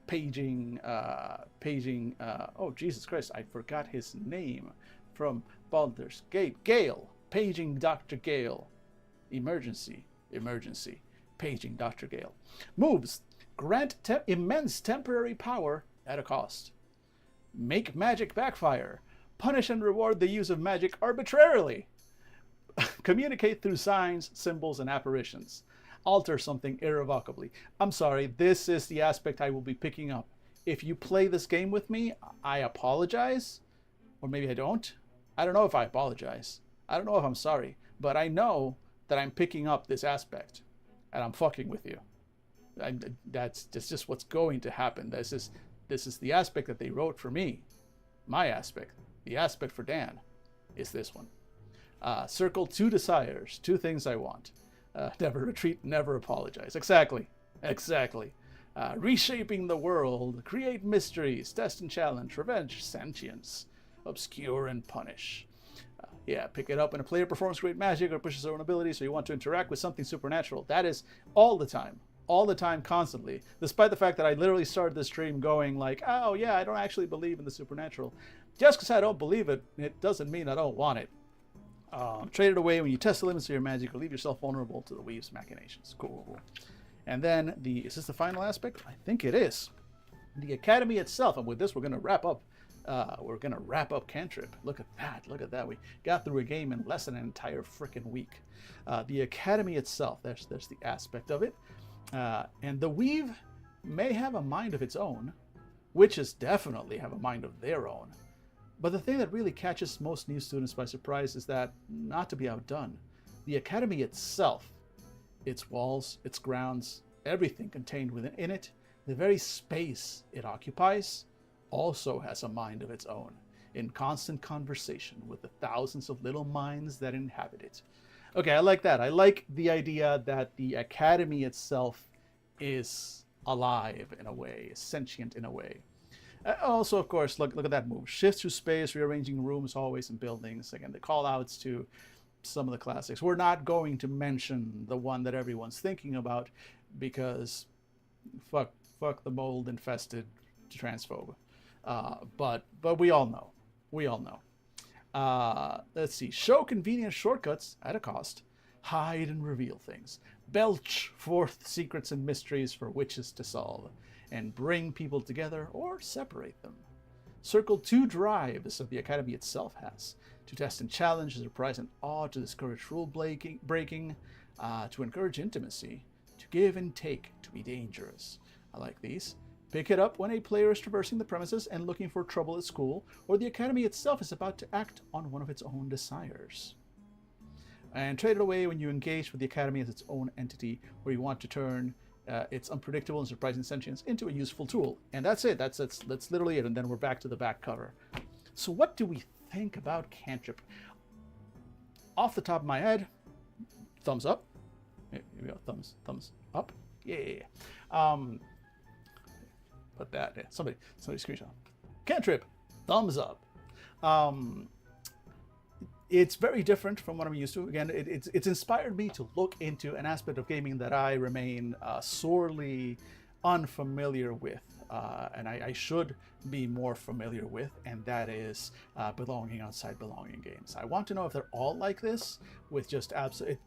Paging, oh Jesus Christ, I forgot his name from Baldur's Gate. Gale, paging Dr. Gale. Emergency, paging Dr. Gale. Moves, grant immense temporary power at a cost. Make magic backfire. Punish and reward the use of magic arbitrarily. Communicate through signs, symbols, and apparitions. Alter something irrevocably. I'm sorry, this is the aspect I will be picking up. If you play this game with me, I apologize. Or maybe I don't. I don't know if I apologize. I don't know if I'm sorry. But I know that I'm picking up this aspect. And I'm fucking with you. That's just what's going to happen. This is the aspect that they wrote for me. My aspect. The aspect for Dan is this one. Circle 2 desires. 2 things I want. Never retreat, never apologize. Exactly. Reshaping the world, create mysteries, test and challenge, revenge, sentience, obscure and punish. Pick it up when a player performs great magic or pushes their own abilities, so you want to interact with something supernatural. That is all the time, constantly. Despite the fact that I literally started this stream going like, oh yeah, I don't actually believe in the supernatural. Just because I don't believe it, it doesn't mean I don't want it. Trade it away when you test the limits of your magic or leave yourself vulnerable to the weave's machinations. Cool. And then is this the final aspect? I think it is. The Academy itself, and with this we're going to wrap up. Cantrip. Look at that. We got through a game in less than an entire freaking week. The Academy itself, there's the aspect of it. And the weave may have a mind of its own. Witches definitely have a mind of their own. But the thing that really catches most new students by surprise is that, not to be outdone, the Academy itself, its walls, its grounds, everything contained within it, the very space it occupies, also has a mind of its own, in constant conversation with the thousands of little minds that inhabit it. Okay, I like that. I like the idea that the Academy itself is alive in a way, is sentient in a way. Also, of course, look at that move. Shifts through space, rearranging rooms, hallways, and buildings. Again, the call-outs to some of the classics. We're not going to mention the one that everyone's thinking about because fuck the mold-infested transphobe. But we all know. Let's see. Show convenient shortcuts at a cost. Hide and reveal things. Belch forth secrets and mysteries for witches to solve. And bring people together or separate them. Circle 2 drives that the Academy itself has. To test and challenge, to surprise and awe, to discourage rule breaking, to encourage intimacy, to give and take, to be dangerous. I like these. Pick it up when a player is traversing the premises and looking for trouble at school, or the Academy itself is about to act on one of its own desires. And trade it away when you engage with the Academy as its own entity, or you want to turn its unpredictable and surprising sentience into a useful tool. And that's it. That's literally it. And then we're back to the back cover. So what do we think about Cantrip? Off the top of my head, thumbs up. Here we go. Thumbs up. Yeah. Put that. Yeah. Somebody screenshot. Cantrip, thumbs up. It's very different from what I'm used to. Again, it's inspired me to look into an aspect of gaming that I remain sorely unfamiliar with, and I should be more familiar with, and that is belonging outside belonging games. I want to know if they're all like this, with just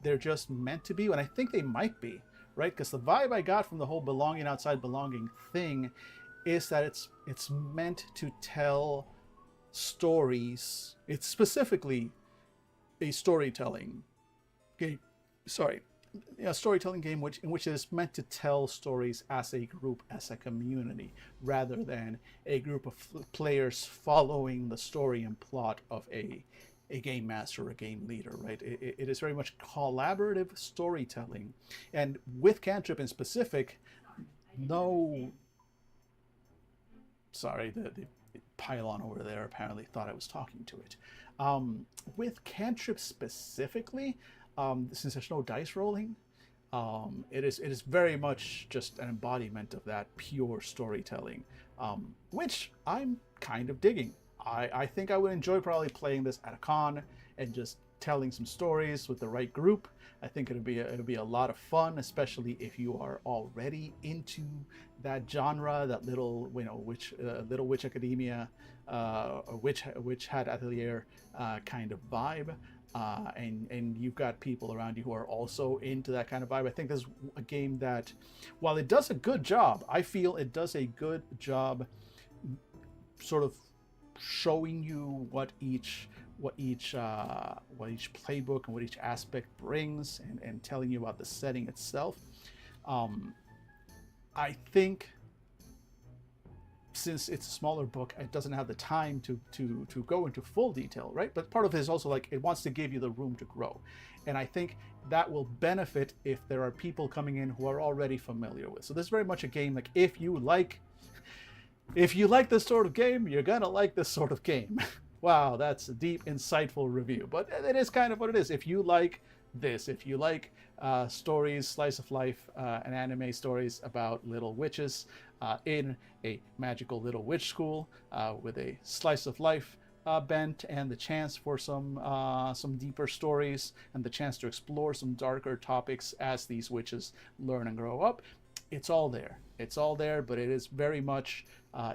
they're just meant to be, and I think they might be, right? Because the vibe I got from the whole belonging outside belonging thing is that it's meant to tell stories. It's specifically a storytelling game. Sorry, a storytelling game in which it is meant to tell stories as a group, as a community, rather than a group of players following the story and plot of a game master or a game leader, right? It is very much collaborative storytelling. And with Cantrip in specific, sorry, the pylon over there apparently thought I was talking to it. With Cantrip specifically, since there's no dice rolling, it is very much just an embodiment of that pure storytelling, which I'm kind of digging. I think I would enjoy probably playing this at a con and just telling some stories with the right group. I think it'll be a lot of fun, especially if you are already into that genre, that little Witch Academia, or Witch Hat Atelier kind of vibe, and you've got people around you who are also into that kind of vibe. I think this is a game that, while it does a good job, I feel it does a good job sort of showing you what each playbook and what each aspect brings, and telling you about the setting itself. I think since it's a smaller book, it doesn't have the time to go into full detail, right? But part of it is also like it wants to give you the room to grow. And I think that will benefit if there are people coming in who are already familiar with. So this is very much a game like if you like this sort of game, you're gonna like this sort of game. Wow, that's a deep, insightful review. But it is kind of what it is. If you like this, if you like stories, slice of life, and anime stories about little witches in a magical little witch school with a slice of life bent and the chance for some deeper stories and the chance to explore some darker topics as these witches learn and grow up, it's all there. It's all there, but it is very much,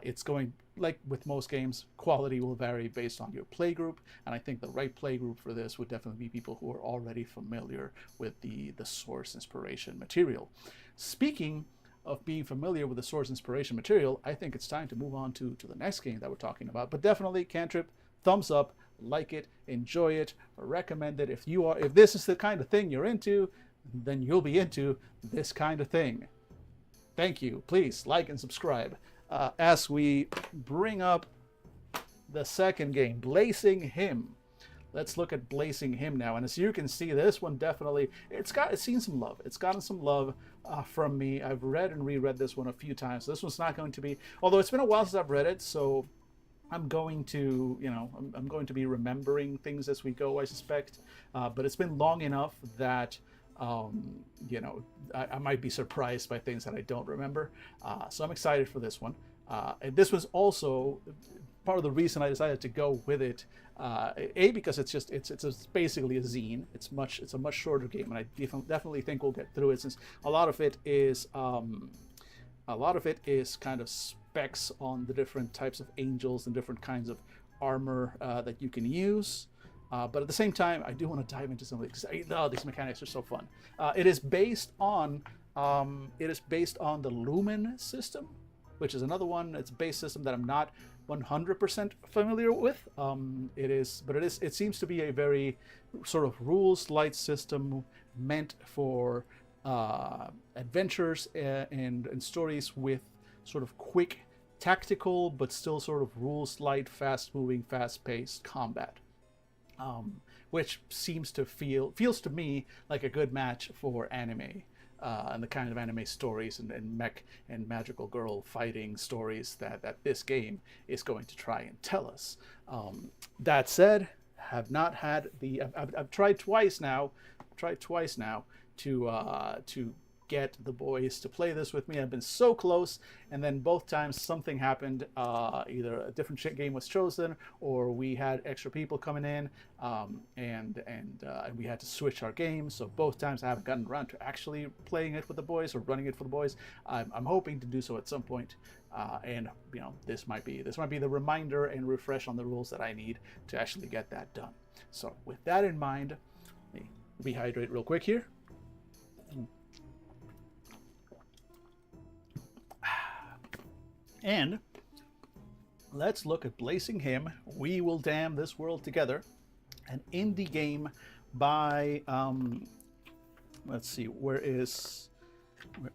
it's going, like with most games, quality will vary based on your play group, and I think the right play group for this would definitely be people who are already familiar with the source inspiration material. Speaking of being familiar with the source inspiration material, I think it's time to move on to the next game that we're talking about. But definitely, Cantrip, thumbs up, like it, enjoy it, recommend it. If this is the kind of thing you're into, then you'll be into this kind of thing. Thank you. Please like and subscribe as we bring up the second game, Blazing Hymn. Let's look at Blazing Hymn now. And as you can see, this one definitely, it's seen some love. It's gotten some love from me. I've read and reread this one a few times. So this one's not going to be, although it's been a while since I've read it, so I'm going to, I'm going to be remembering things as we go, I suspect. But it's been long enough that I might be surprised by things that I don't remember. So I'm excited for this one. And this was also part of the reason I decided to go with it. Because it's basically a zine. It's a much shorter game, and I definitely think we'll get through it, since a lot of it is kind of specs on the different types of angels and different kinds of armor that you can use. But at the same time, I do want to dive into some of these because these mechanics are so fun. It is based on the Lumen system, which is another one. It's a base system that I'm not 100% familiar with. It seems to be a very sort of rules light system meant for adventures and stories with sort of quick tactical but still sort of rules light, fast moving, fast paced combat. Which feels to me like a good match for anime. and the kind of anime stories and mech and magical girl fighting stories that this game is going to try and tell us. That said, have not had the. I've tried twice now. To get the boys to play this with me. I've been so close, and then both times something happened. Either a different game was chosen, or we had extra people coming in, and we had to switch our games. So both times I haven't gotten around to actually playing it with the boys or running it for the boys. I'm hoping to do so at some point. And this might be the reminder and refresh on the rules that I need to actually get that done. So with that in mind, let me rehydrate real quick here. And let's look at Blazing Him. We Will Dam This World Together, an indie game by let's see, where is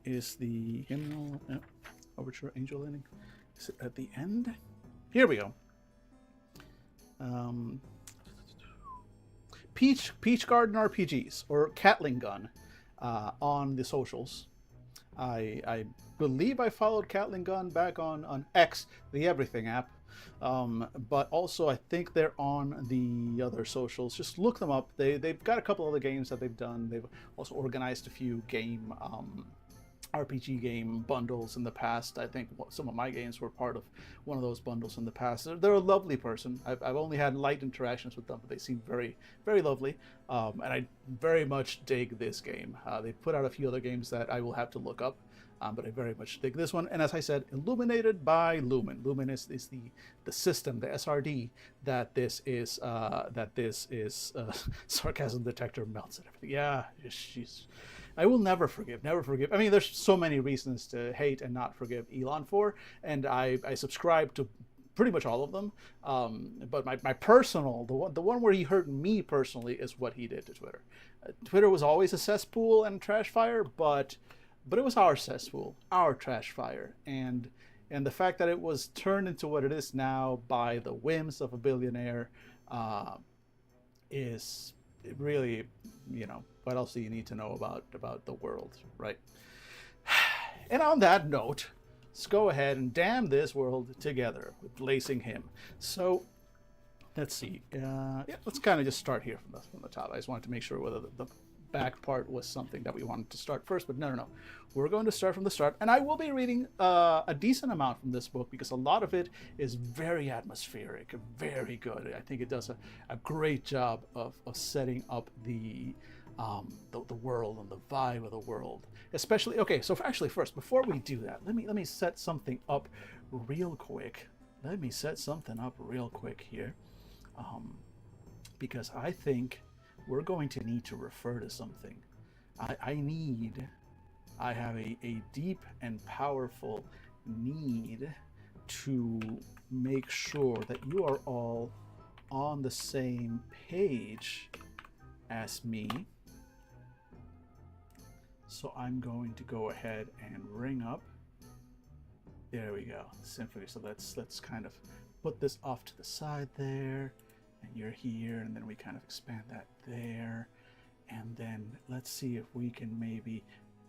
the hymnal? Overture, Angel Landing. Is it at the end? Here we go. Peach Garden RPGs, or Catling Gun, on the socials. I believe I followed Catling Gun back on X, the Everything app, but also I think they're on the other socials. Just look them up. They've got a couple other games that they've done. They've also organized a few RPG game bundles in the past. I think some of my games were part of one of those bundles in the past. They're a lovely person. I've only had light interactions with them, but they seem very, very lovely. And I very much dig this game. They put out a few other games that I will have to look up, but I very much dig this one. And as I said, illuminated by Lumen. Lumen is the system, the SRD that this is. Sarcasm detector melts at everything. Yeah, she's. I will never forgive. I mean, there's so many reasons to hate and not forgive Elon for, and I subscribe to pretty much all of them. But my personal, the one where he hurt me personally, is what he did to Twitter. Twitter was always a cesspool and trash fire, but it was our cesspool, our trash fire, and the fact that it was turned into what it is now by the whims of a billionaire is really, what else do you need to know about the world, right? And on that note, let's go ahead and damn this world together with Blazing Him. So let's see. Let's kind of just start here from the top. I just wanted to make sure whether the back part was something that we wanted to start first, but no. We're going to start from the start, and I will be reading a decent amount from this book because a lot of it is very atmospheric, very good. I think it does a great job of setting up the world and the vibe of the world. Especially, okay, so actually first, before we do that, let me set something up real quick. Here, because I think we're going to need to refer to something. I have a deep and powerful need to make sure that you are all on the same page as me. So I'm going to go ahead and ring up. There we go, Symphony. So let's kind of put this off to the side there, and you're here, and then we kind of expand that there, and then let's see if we can maybe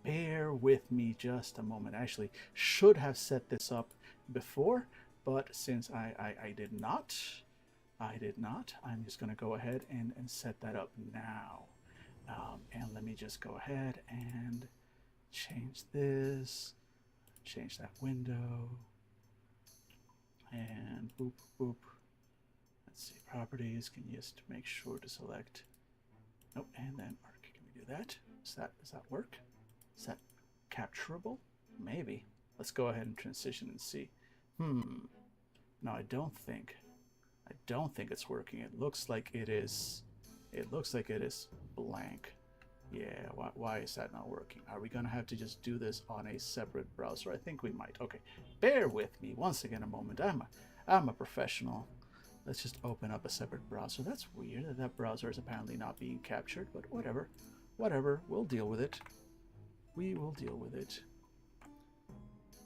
bear with me just a moment. I actually should have set this up before, but since I did not, I'm just going to go ahead and set that up now. And let me just go ahead and change this, change that window, and boop, boop. Let's see, properties, can you just make sure to select, nope, and then arc, can we do that? Does that work? Is that capturable? Maybe. Let's go ahead and transition and see. No, I don't think it's working. It looks like it is blank. Yeah, why is that not working? Are we gonna have to just do this on a separate browser? I think we might. Okay, bear with me once again a moment. I'm a professional. Let's just open up a separate browser. That's weird that browser is apparently not being captured, but whatever, we'll deal with it. We will deal with it.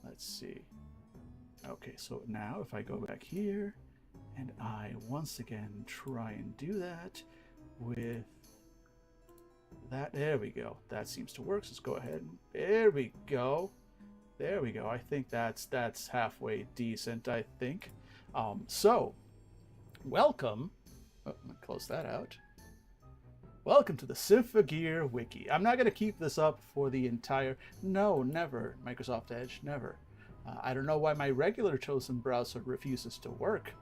Let's see. Okay, so now if I go back here and I once again try and do that with There we go. That seems to work. So let's go ahead. There we go. There we go. I think that's halfway decent, I think. So, welcome. Oh, I'm gonna close that out. Welcome to the Symphogear Wiki. I'm not going to keep this up for the entire... No, never, Microsoft Edge, never. I don't know why my regular chosen browser refuses to work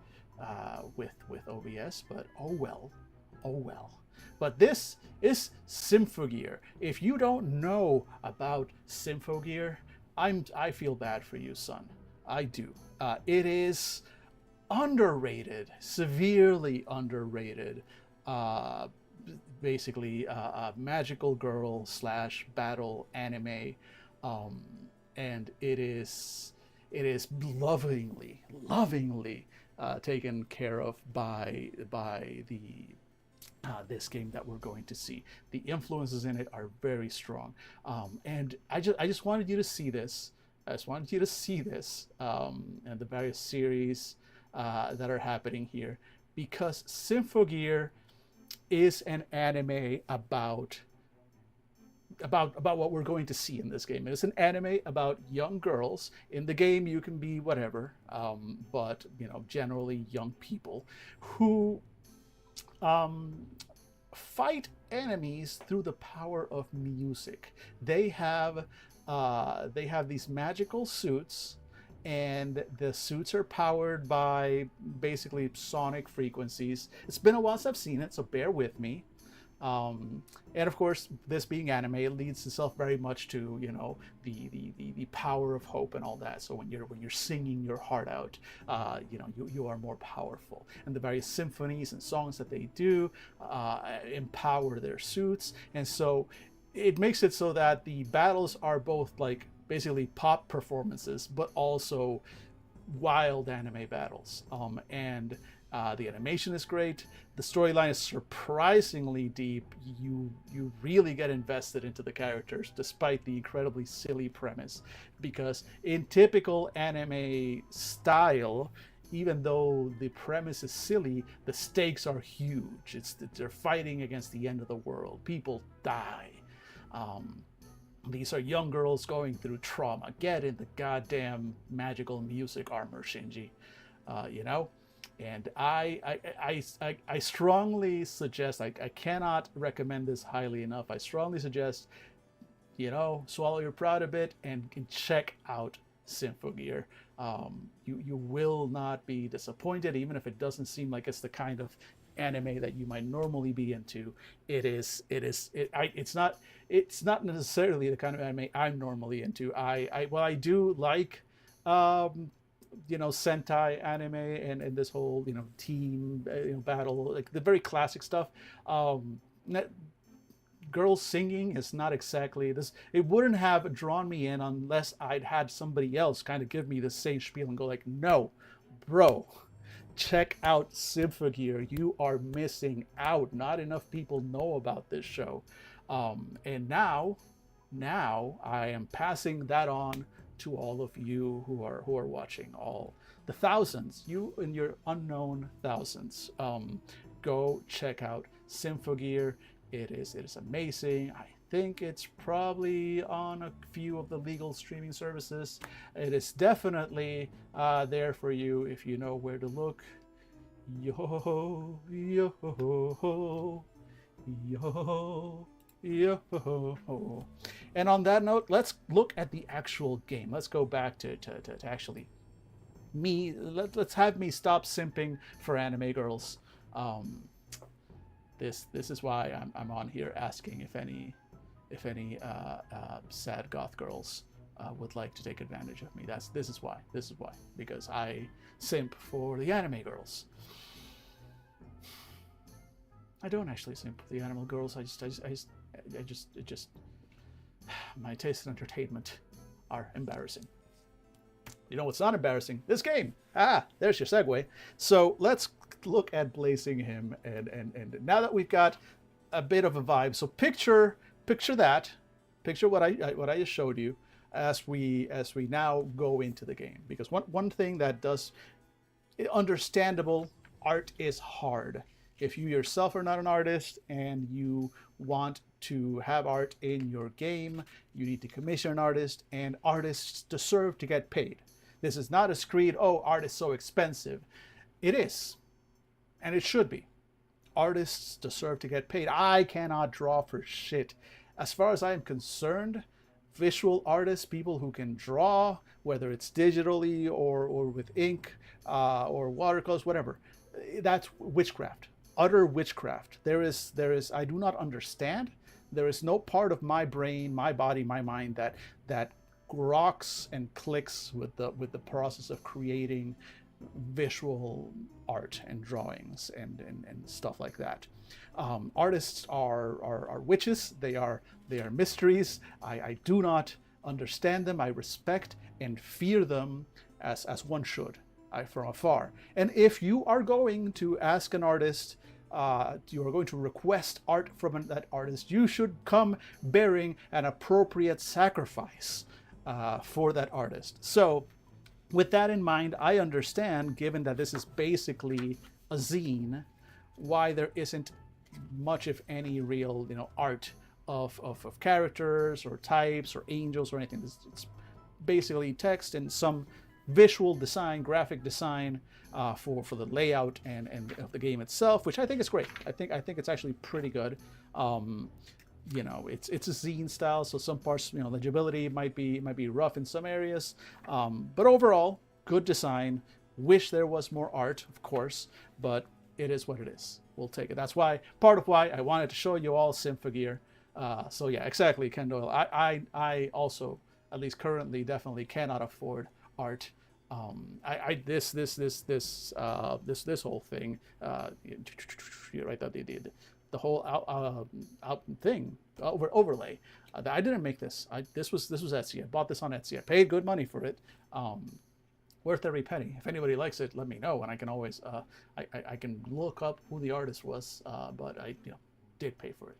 with OBS, but oh well. Oh well. But this is Symphogear. If you don't know about Symphogear, I feel bad for you, son. I do. It is underrated, severely underrated. Basically a magical girl slash battle anime, and it is lovingly taken care of by the this game that we're going to see. The influences in it are very strong, and I just wanted you to see this. I just wanted you to see this, and the various series that are happening here, because Symphogear is an anime about what we're going to see in this game. It's an anime about young girls. In the game, you can be whatever, but generally young people who fight enemies through the power of music. They have these magical suits, and the suits are powered by basically sonic frequencies. It's been a while since I've seen it, so bear with me. And of course, this being anime, it leads itself very much to the power of hope and all that. So when you're singing your heart out, you are more powerful. And the various symphonies and songs that they do empower their suits, and so it makes it so that the battles are both like basically pop performances, but also wild anime battles. And the animation is great. The storyline is surprisingly deep. You really get invested into the characters, despite the incredibly silly premise. Because in typical anime style, even though the premise is silly, the stakes are huge. They're fighting against the end of the world. People die. These are young girls going through trauma. Get in the goddamn magical music armor, Shinji. And I strongly suggest, I cannot recommend this highly enough. I strongly suggest, swallow your pride a bit and check out Symphogear. You will not be disappointed, even if it doesn't seem like it's the kind of anime that you might normally be into. It's not necessarily the kind of anime I'm normally into. I do like Sentai anime and this whole team battle, like the very classic stuff. Girls singing is not exactly this. It wouldn't have drawn me in unless I'd had somebody else kind of give me the same spiel and go like, no, bro, check out Symphogear. You are missing out. Not enough people know about this show. And now I am passing that on to all of you who are watching, all the thousands, you and your unknown thousands. Go check out Symphogear. It is amazing. I think it's probably on a few of the legal streaming services. It is definitely there for you if you know where to look. Yo, yo, yo, yo. And on that note, let's look at the actual game. Let's go back to actually me. Let's have me stop simping for anime girls. This is why I'm on here asking if any sad goth girls would like to take advantage of me. This is why, because I simp for the anime girls. I don't actually simp for the anime girls. I just my taste in entertainment are embarrassing. You know what's not embarrassing? This game. There's your segue. So let's look at Blazing Him, and now that we've got a bit of a vibe, so picture that, picture what I just showed you as we now go into the game. Because one thing that does, understandable, art is hard. If you yourself are not an artist and you want to have art in your game, you need to commission an artist, and artists deserve to get paid. This is not a screed, oh, art is so expensive. It is, and it should be. Artists deserve to get paid. I cannot draw for shit. As far as I am concerned, visual artists, people who can draw, whether it's digitally or with ink or watercolors, whatever, that's witchcraft. Utter witchcraft. There is, I do not understand. There is no part of my brain, my body, my mind that grokks and clicks with the process of creating visual art and drawings and stuff like that. Artists are witches. They are mysteries. I do not understand them. I respect and fear them as one should, from afar. And if you are going to ask an artist, you are going to request art from that artist, you should come bearing an appropriate sacrifice for that artist. So with that in mind, I understand, given that this is basically a zine, why there isn't much, if any, real, art of characters or types or angels or anything. It's basically text and some visual design, graphic design for the layout and of the game itself, which I think is great. I think it's actually pretty good. It's a zine style, so some parts, legibility might be rough in some areas, but overall, good design. Wish there was more art, of course, but it is what it is. We'll take it. That's part of why I wanted to show you all Symphogear. So yeah, exactly, Ken Doyle. I also, at least currently, definitely cannot afford art. This whole thing, right? The whole overlay. I didn't make this. This was Etsy. I bought this on Etsy. I paid good money for it. Worth every penny. If anybody likes it, let me know, and I can always I can look up who the artist was. But I did pay for it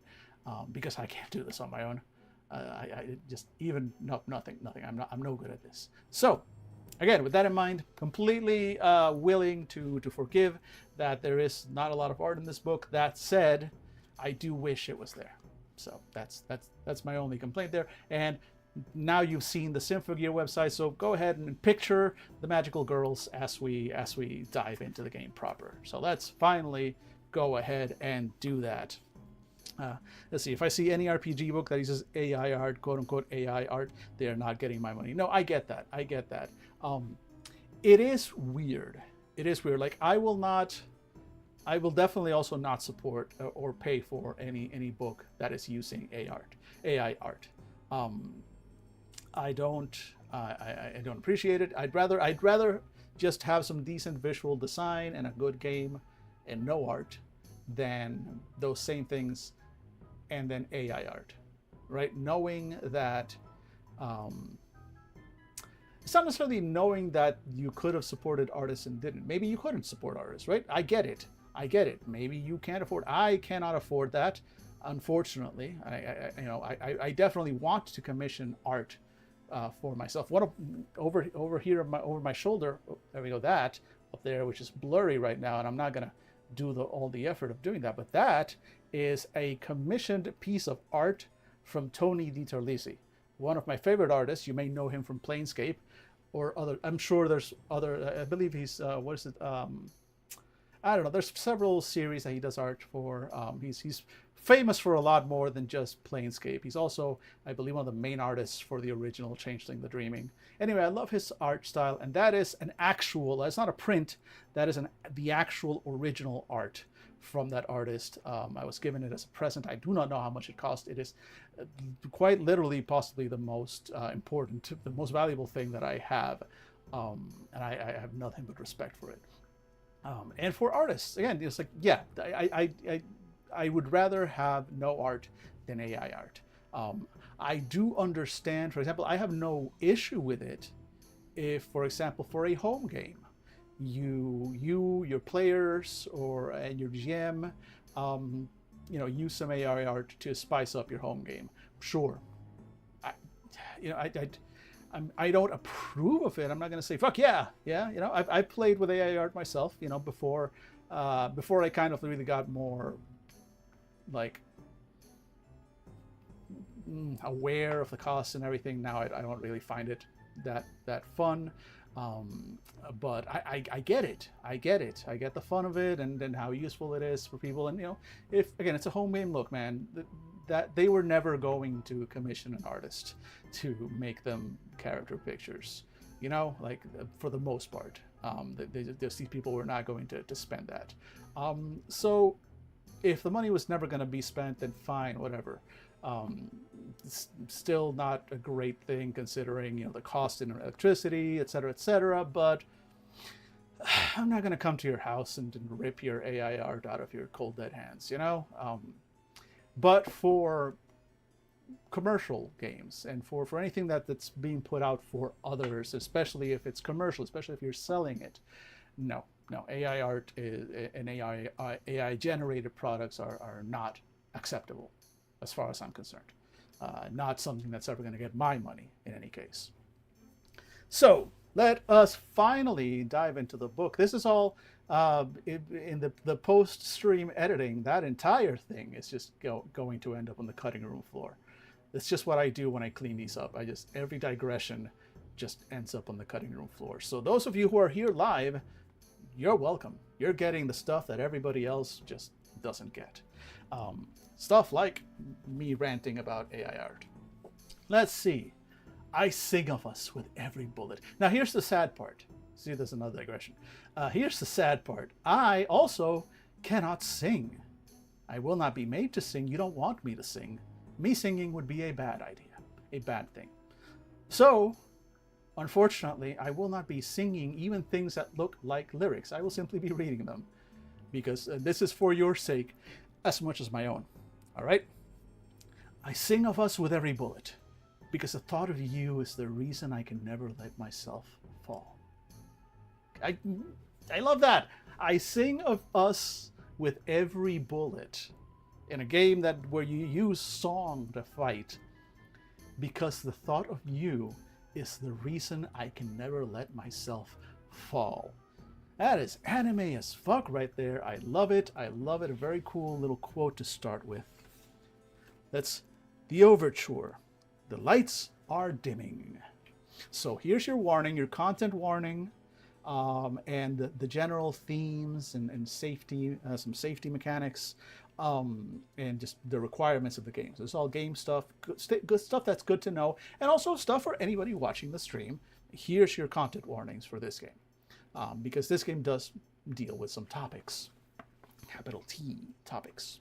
because I can't do this on my own. I just nothing. I'm no good at this. So. Again, with that in mind, completely willing to forgive that there is not a lot of art in this book. That said, I do wish it was there. So that's my only complaint there. And now you've seen the Symphogear website, so go ahead and picture the magical girls as we dive into the game proper. So let's finally go ahead and do that. Let's see, if I see any RPG book that uses AI art, quote unquote AI art, they are not getting my money. No, I get that. It is weird. Like I will definitely also not support or pay for any book that is using AI art. I don't appreciate it. I'd rather just have some decent visual design and a good game and no art than those same things and then AI art, right? Knowing that, it's not necessarily knowing that you could have supported artists and didn't. Maybe you couldn't support artists, right? I get it. Maybe you can't afford. I cannot afford that, unfortunately. I definitely want to commission art for myself. Over here over my shoulder. There we go. That up there, which is blurry right now, and I'm not gonna do all the effort of doing that. But that is a commissioned piece of art from Tony DiTerlizzi, one of my favorite artists. You may know him from Planescape or other. I'm sure there's other. I believe he's what is it? I don't know. There's several series that he does art for. He's famous for a lot more than just Planescape. He's also, I believe, one of the main artists for the original Changeling: The Dreaming. Anyway, I love his art style, and that is an actual. It's not a print. That is the actual original art from that artist. I was given it as a present. I do not know how much it cost. It is quite literally, possibly the most important, the most valuable thing that I have, and I have nothing but respect for it. And for artists, again, it's like, yeah, I would rather have no art than AI art. I do understand, for example, I have no issue with it if, for example, for a home game, your players and your GM, use some AI art to spice up your home game. Sure, I don't approve of it. I'm not going to say fuck yeah. I played with AI art myself. Before I kind of really got more like aware of the costs and everything now, I don't really find it that fun. But I get it. I get it. I get the fun of it, and how useful it is for people. And if again, it's a home game. Look, man, that they were never going to commission an artist to make them character pictures. Like for the most part, these people were not going to spend that. So if the money was never going to be spent, then fine, whatever. It's still not a great thing considering the cost in electricity, etc., but I'm not going to come to your house and rip your AI art out of your cold dead hands, but for commercial games and for anything that's being put out for others, especially if it's commercial, especially if you're selling it, no, AI art and AI generated products are not acceptable as far as I'm concerned. Not something that's ever going to get my money in any case. So let us finally dive into the book. This is all in the post-stream editing. That entire thing is just going to end up on the cutting room floor. It's just what I do when I clean these up. Every digression just ends up on the cutting room floor. So those of you who are here live, you're welcome. You're getting the stuff that everybody else just doesn't get. Stuff like me ranting about AI art. Let's see. I sing of us with every bullet. Now here's the sad part. See, there's another digression. Here's the sad part. I also cannot sing. I will not be made to sing. You don't want me to sing. Me singing would be a bad idea, a bad thing. So, unfortunately, I will not be singing even things that look like lyrics. I will simply be reading them because this is for your sake as much as my own. All right? I sing of us with every bullet because the thought of you is the reason I can never let myself fall. I love that. I sing of us with every bullet in a game where you use song to fight because the thought of you is the reason I can never let myself fall. That is anime as fuck right there. I love it. I love it. A very cool little quote to start with. That's the overture. The lights are dimming. So here's your warning, your content warning, and the general themes and safety, some safety mechanics, and just the requirements of the game. So it's all game stuff, good stuff that's good to know, and also stuff for anybody watching the stream. Here's your content warnings for this game, because this game does deal with some topics, capital T topics.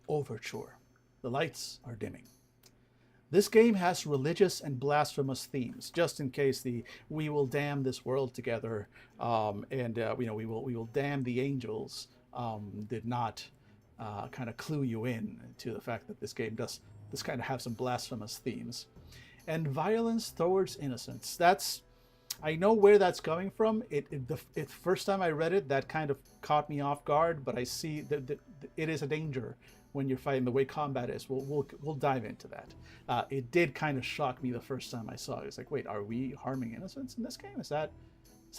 Overture. The lights are dimming. This game has religious and blasphemous themes, just in case we will damn this world together, and we will damn the angels did not kind of clue you in to the fact that this game does kind of have some blasphemous themes, and violence towards innocents. I know where that's coming from. The first time I read it, that kind of caught me off guard, but I see that it is a danger when you're fighting the way combat is. We'll dive into that. It did kind of shock me the first time I saw it. It's like, wait, are we harming innocents in this game? Is that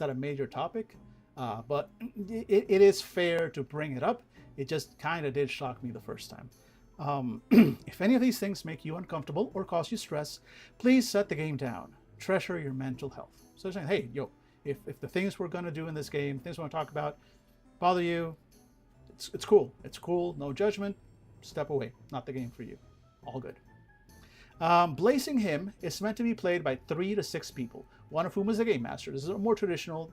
a major topic? But it is fair to bring it up. It just kind of did shock me the first time. If any of these things make you uncomfortable or cause you stress, please set the game down. Treasure your mental health. So they're saying, hey, if the things we're going to do in this game, things we want to talk about, bother you, it's cool. It's cool. No judgment. Step away. Not the game for you. All good. Blazing Hymn is meant to be played by 3 to 6 people, one of whom is a game master. This is a more traditional,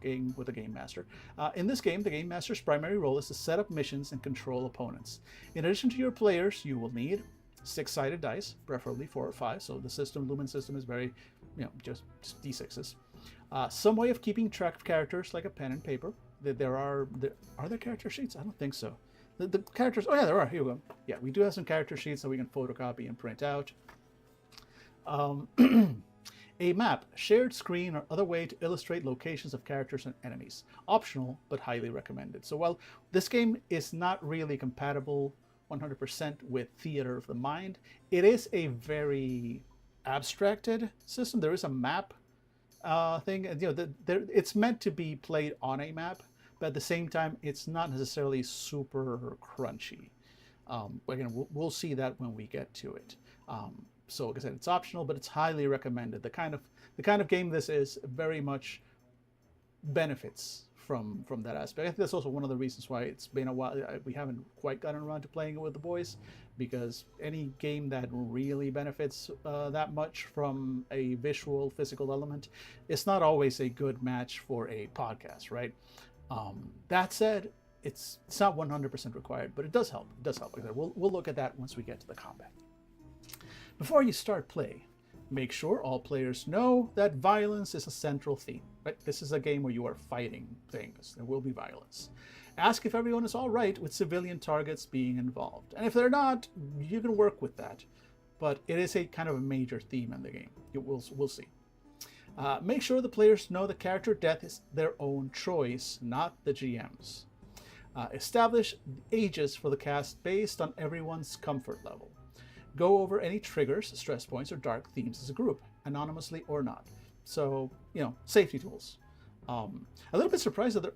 game with a game master. In this game, the game master's primary role is to set up missions and control opponents. In addition to your players, you will need 6-sided dice, preferably 4 or 5. So the Lumen system is very, just D6s. Some way of keeping track of characters, like a pen and paper. Are there character sheets? I don't think so. The characters, oh yeah, there are, here we go. Yeah, we do have some character sheets that we can photocopy and print out. A map, shared screen, or other way to illustrate locations of characters and enemies. Optional, but highly recommended. So while this game is not really compatible 100% with Theater of the Mind, it is a very abstracted system. There is a map thing. It's meant to be played on a map, but at the same time, it's not necessarily super crunchy. Again, we'll see that when we get to it. So like I said, it's optional, but it's highly recommended. The kind of game this is very much benefits from that aspect. I think that's also one of the reasons why it's been a while. We haven't quite gotten around to playing it with the boys, because any game that really benefits that much from a visual, physical element, it's not always a good match for a podcast, right? That said, it's not 100% required, but it does help. It does help. Like I said, we'll look at that once we get to the combat. Before you start play, make sure all players know that violence is a central theme. Right? This is a game where you are fighting things. There will be violence. Ask if everyone is all right with civilian targets being involved. And if they're not, you can work with that. But it is a kind of a major theme in the game. We'll see. Make sure the players know the character death is their own choice, not the GM's. Establish ages for the cast based on everyone's comfort level. Go over any triggers, stress points, or dark themes as a group, anonymously or not. So, safety tools. A little bit surprised that there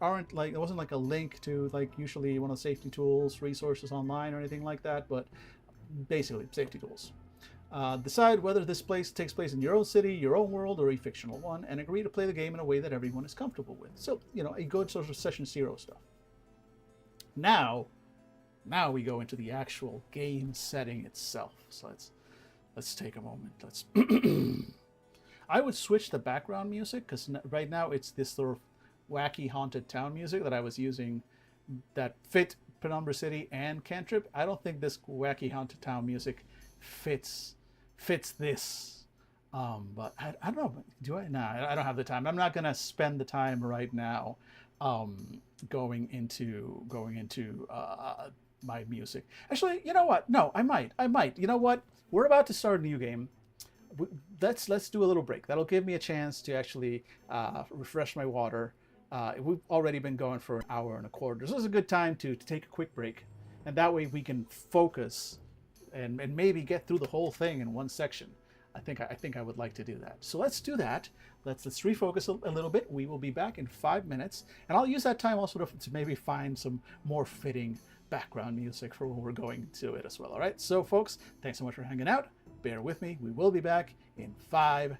wasn't like a link to like usually one of the safety tools, resources online or anything like that, but basically safety tools. Decide whether this place takes place in your own city, your own world, or a fictional one, and agree to play the game in a way that everyone is comfortable with. So, a good sort of session zero stuff. Now we go into the actual game setting itself. So let's take a moment. I would switch the background music, because right now it's this sort of wacky haunted town music that I was using that fit Penumbra City and Cantrip. I don't think this wacky haunted town music fits this. But I don't know. Do I? Nah, I don't have the time. I'm not gonna spend the time right now going into my music. Actually, you know what? No, I might. You know what? We're about to start a new game. Let's do a little break. That'll give me a chance to actually refresh my water. We've already been going for an hour and a quarter. So this is a good time to take a quick break, and that way we can focus and maybe get through the whole thing in one section. I think I would like to do that. So let's do that. Let's refocus a little bit. We will be back in 5 minutes, and I'll use that time also to maybe find some more fitting background music for when we're going to it as well. All right. So folks, thanks so much for hanging out. Bear with me. We will be back in 5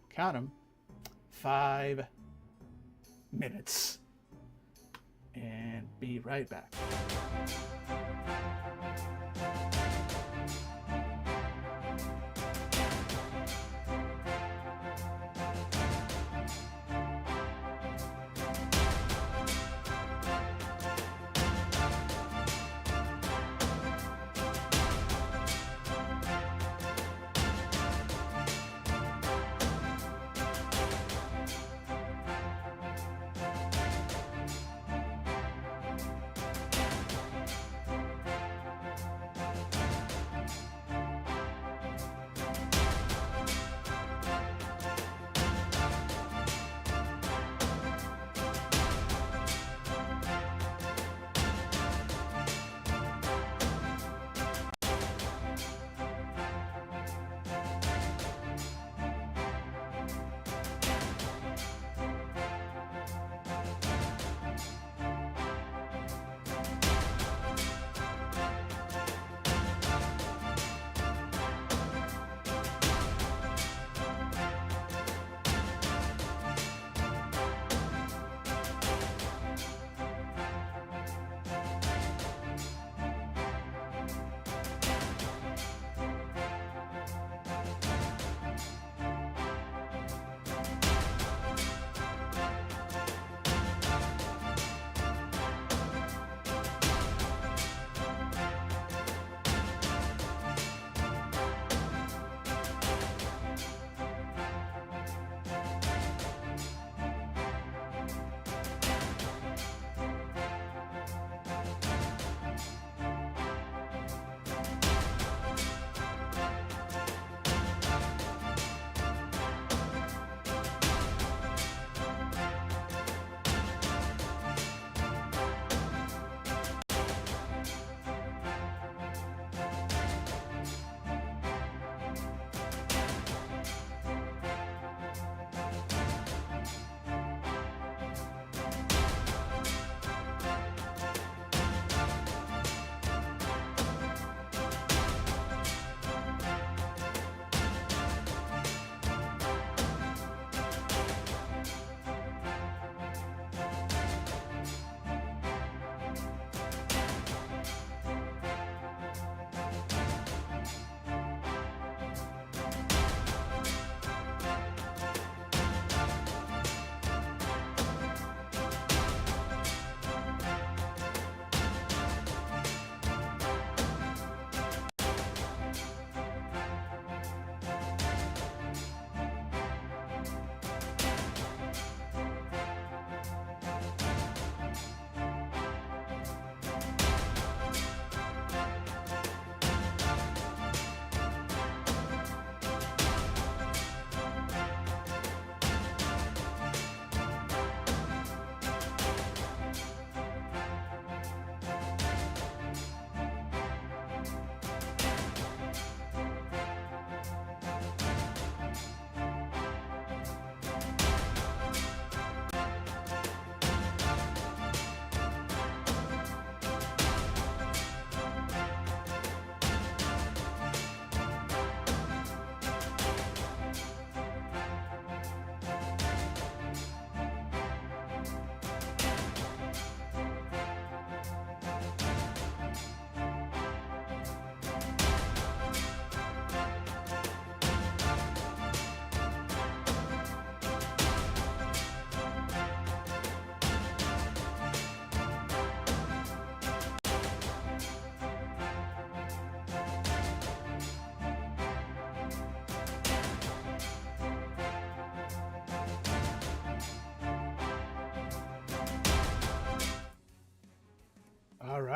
minutes, and be right back.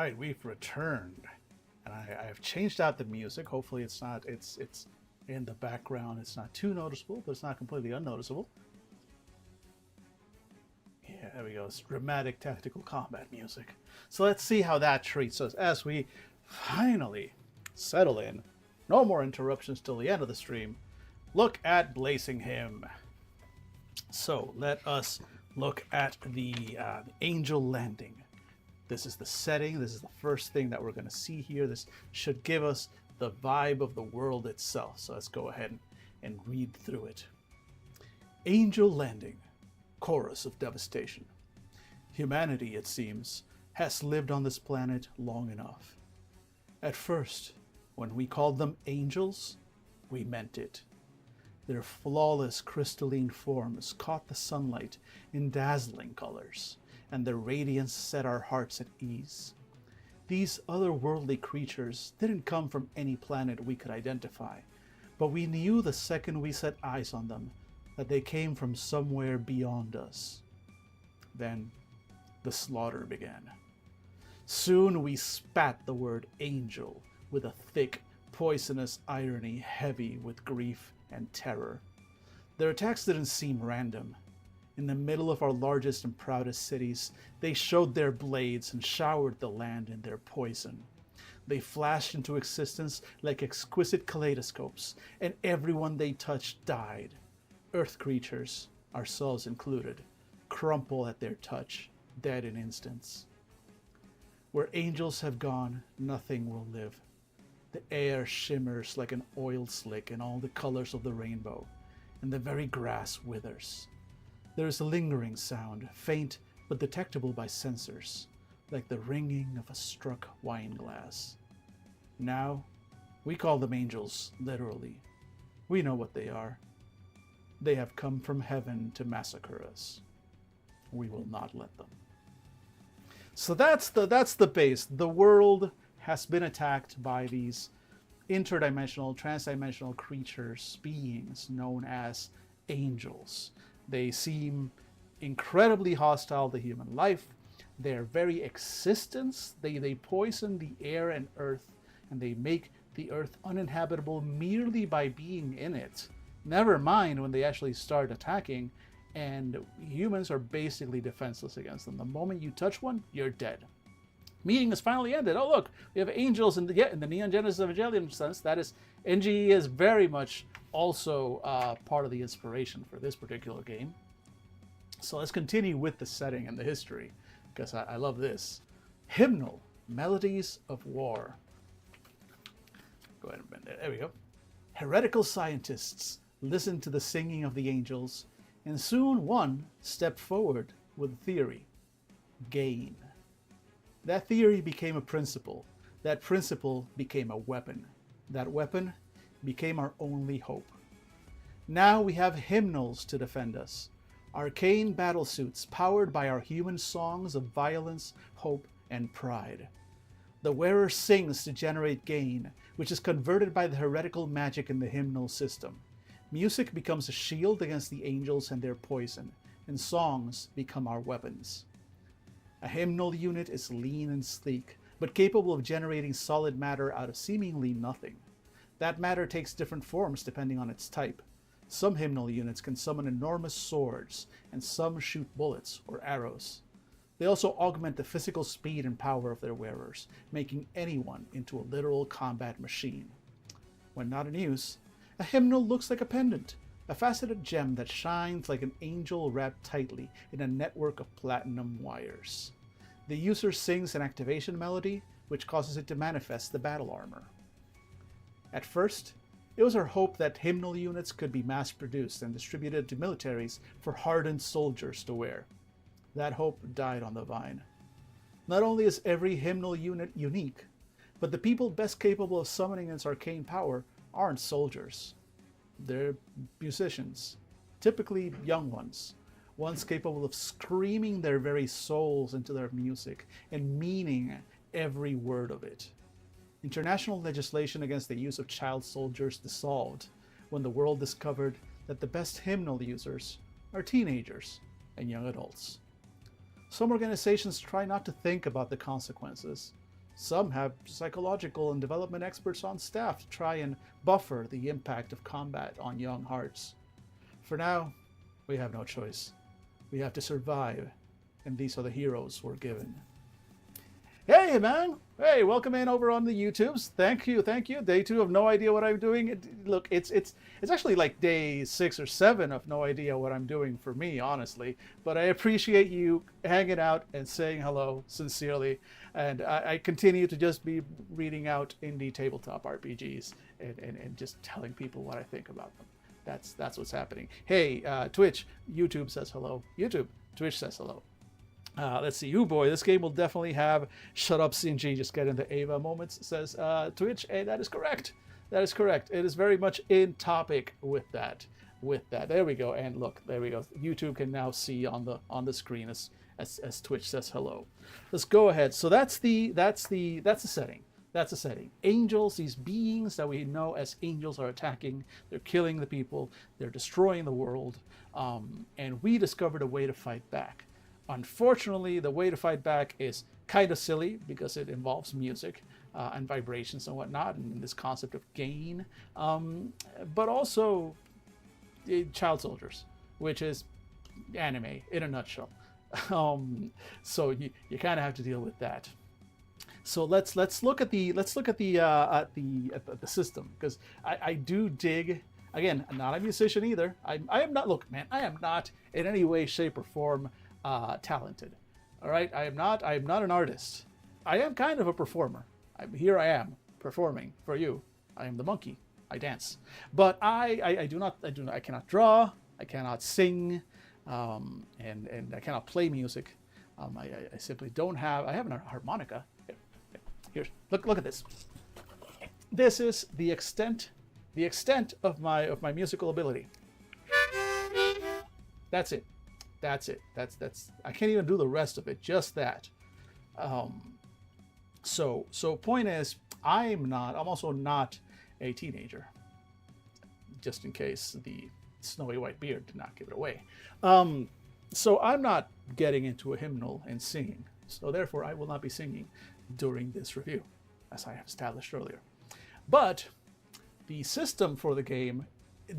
right, we've returned, and I have changed out the music. Hopefully, it's in the background. It's not too noticeable, but it's not completely unnoticeable. Yeah, there we go. It's dramatic tactical combat music. So let's see how that treats us as we finally settle in. No more interruptions till the end of the stream. Look at Blazing Him. So let us look at the Angel Landing. This is the setting. This is the first thing that we're going to see here. This should give us the vibe of the world itself. So let's go ahead and read through it. Angel Landing, chorus of devastation. Humanity, it seems, has lived on this planet long enough. At first, when we called them angels, we meant it. Their flawless crystalline forms caught the sunlight in dazzling colors, and their radiance set our hearts at ease. These otherworldly creatures didn't come from any planet we could identify, but we knew the second we set eyes on them that they came from somewhere beyond us. Then the slaughter began. Soon we spat the word angel with a thick, poisonous irony heavy with grief and terror. Their attacks didn't seem random. In the middle of our largest and proudest cities, they showed their blades and showered the land in their poison. They flashed into existence like exquisite kaleidoscopes, and everyone they touched died. Earth creatures, ourselves included, crumple at their touch, dead in instants. Where angels have gone, nothing will live. The air shimmers like an oil slick in all the colors of the rainbow, and the very grass withers. There is a lingering sound, faint but detectable by sensors, like the ringing of a struck wine glass. Now, we call them angels, literally. We know what they are. They have come from heaven to massacre us. We will not let them. So that's the base. The world has been attacked by these interdimensional, transdimensional creatures, beings known as angels. They seem incredibly hostile to human life. Their very existence, they poison the air and earth, and they make the earth uninhabitable merely by being in it. Never mind when they actually start attacking, and humans are basically defenseless against them. The moment you touch one, you're dead. Meeting is finally ended. Oh look, we have angels in the Neon Genesis Evangelion sense. That is, NGE is very much also part of the inspiration for this particular game. So let's continue with the setting and the history, because I love this. Hymnal, Melodies of War. Go ahead and bend it. There we go. Heretical scientists listened to the singing of the angels, and soon one stepped forward with a theory. Gain. That theory became a principle. That principle became a weapon. That weapon became our only hope. Now we have hymnals to defend us. Arcane battlesuits powered by our human songs of violence, hope, and pride. The wearer sings to generate gain, which is converted by the heretical magic in the hymnal system. Music becomes a shield against the angels and their poison, and songs become our weapons. A hymnal unit is lean and sleek, but capable of generating solid matter out of seemingly nothing. That matter takes different forms depending on its type. Some hymnal units can summon enormous swords, and some shoot bullets or arrows. They also augment the physical speed and power of their wearers, making anyone into a literal combat machine. When not in use, a hymnal looks like a pendant, a faceted gem that shines like an angel wrapped tightly in a network of platinum wires. The user sings an activation melody, which causes it to manifest the battle armor. At first, it was our hope that hymnal units could be mass-produced and distributed to militaries for hardened soldiers to wear. That hope died on the vine. Not only is every hymnal unit unique, but the people best capable of summoning its arcane power aren't soldiers. They're musicians, typically young ones capable of screaming their very souls into their music and meaning every word of it. International legislation against the use of child soldiers dissolved when the world discovered that the best hymnal users are teenagers and young adults. Some organizations try not to think about the consequences. Some have psychological and development experts on staff to try and buffer the impact of combat on young hearts. For now, we have no choice. We have to survive, and these are the heroes we're given. Hey, man! Hey, welcome in over on the YouTubes. Thank you, thank you. Day 2 of no idea what I'm doing. Look, it's actually like day 6 or 7 of no idea what I'm doing for me, honestly. But I appreciate you hanging out and saying hello sincerely. And I continue to just be reading out indie tabletop RPGs and just telling people what I think about them. That's what's happening. Hey, Twitch, YouTube says hello. YouTube, Twitch says hello. Let's see. Oh boy, this game will definitely have shut up CNG, just get into Ava moments, says Twitch. And that is correct. That is correct. It is very much in topic with that. There we go. And look, there we go. YouTube can now see on the screen as Twitch says hello. Let's go ahead. So that's the setting. That's the setting. Angels, these beings that we know as angels, are attacking. They're killing the people. They're destroying the world. And we discovered a way to fight back. Unfortunately, the way to fight back is kind of silly because it involves music and vibrations and whatnot, and this concept of gain, but also child soldiers, which is anime in a nutshell. So you kind of have to deal with that. So let's look at the system, because I do dig. Again, I'm not a musician either. I am not. Look, man, I am not in any way, shape, or form talented. All right, I am not an artist. I am kind of a performer. Here I am performing for you. I am the monkey. I dance, but I cannot draw. I cannot sing, and I cannot play music. I simply don't have. I have a harmonica. Here, look at this. This is the extent of my musical ability. That's it. That's I can't even do the rest of it, just that. So point is, I'm also not a teenager, just in case the snowy white beard did not give it away. So I'm not getting into a hymnal and singing, so therefore I will not be singing during this review, as I have established earlier. But the system for the game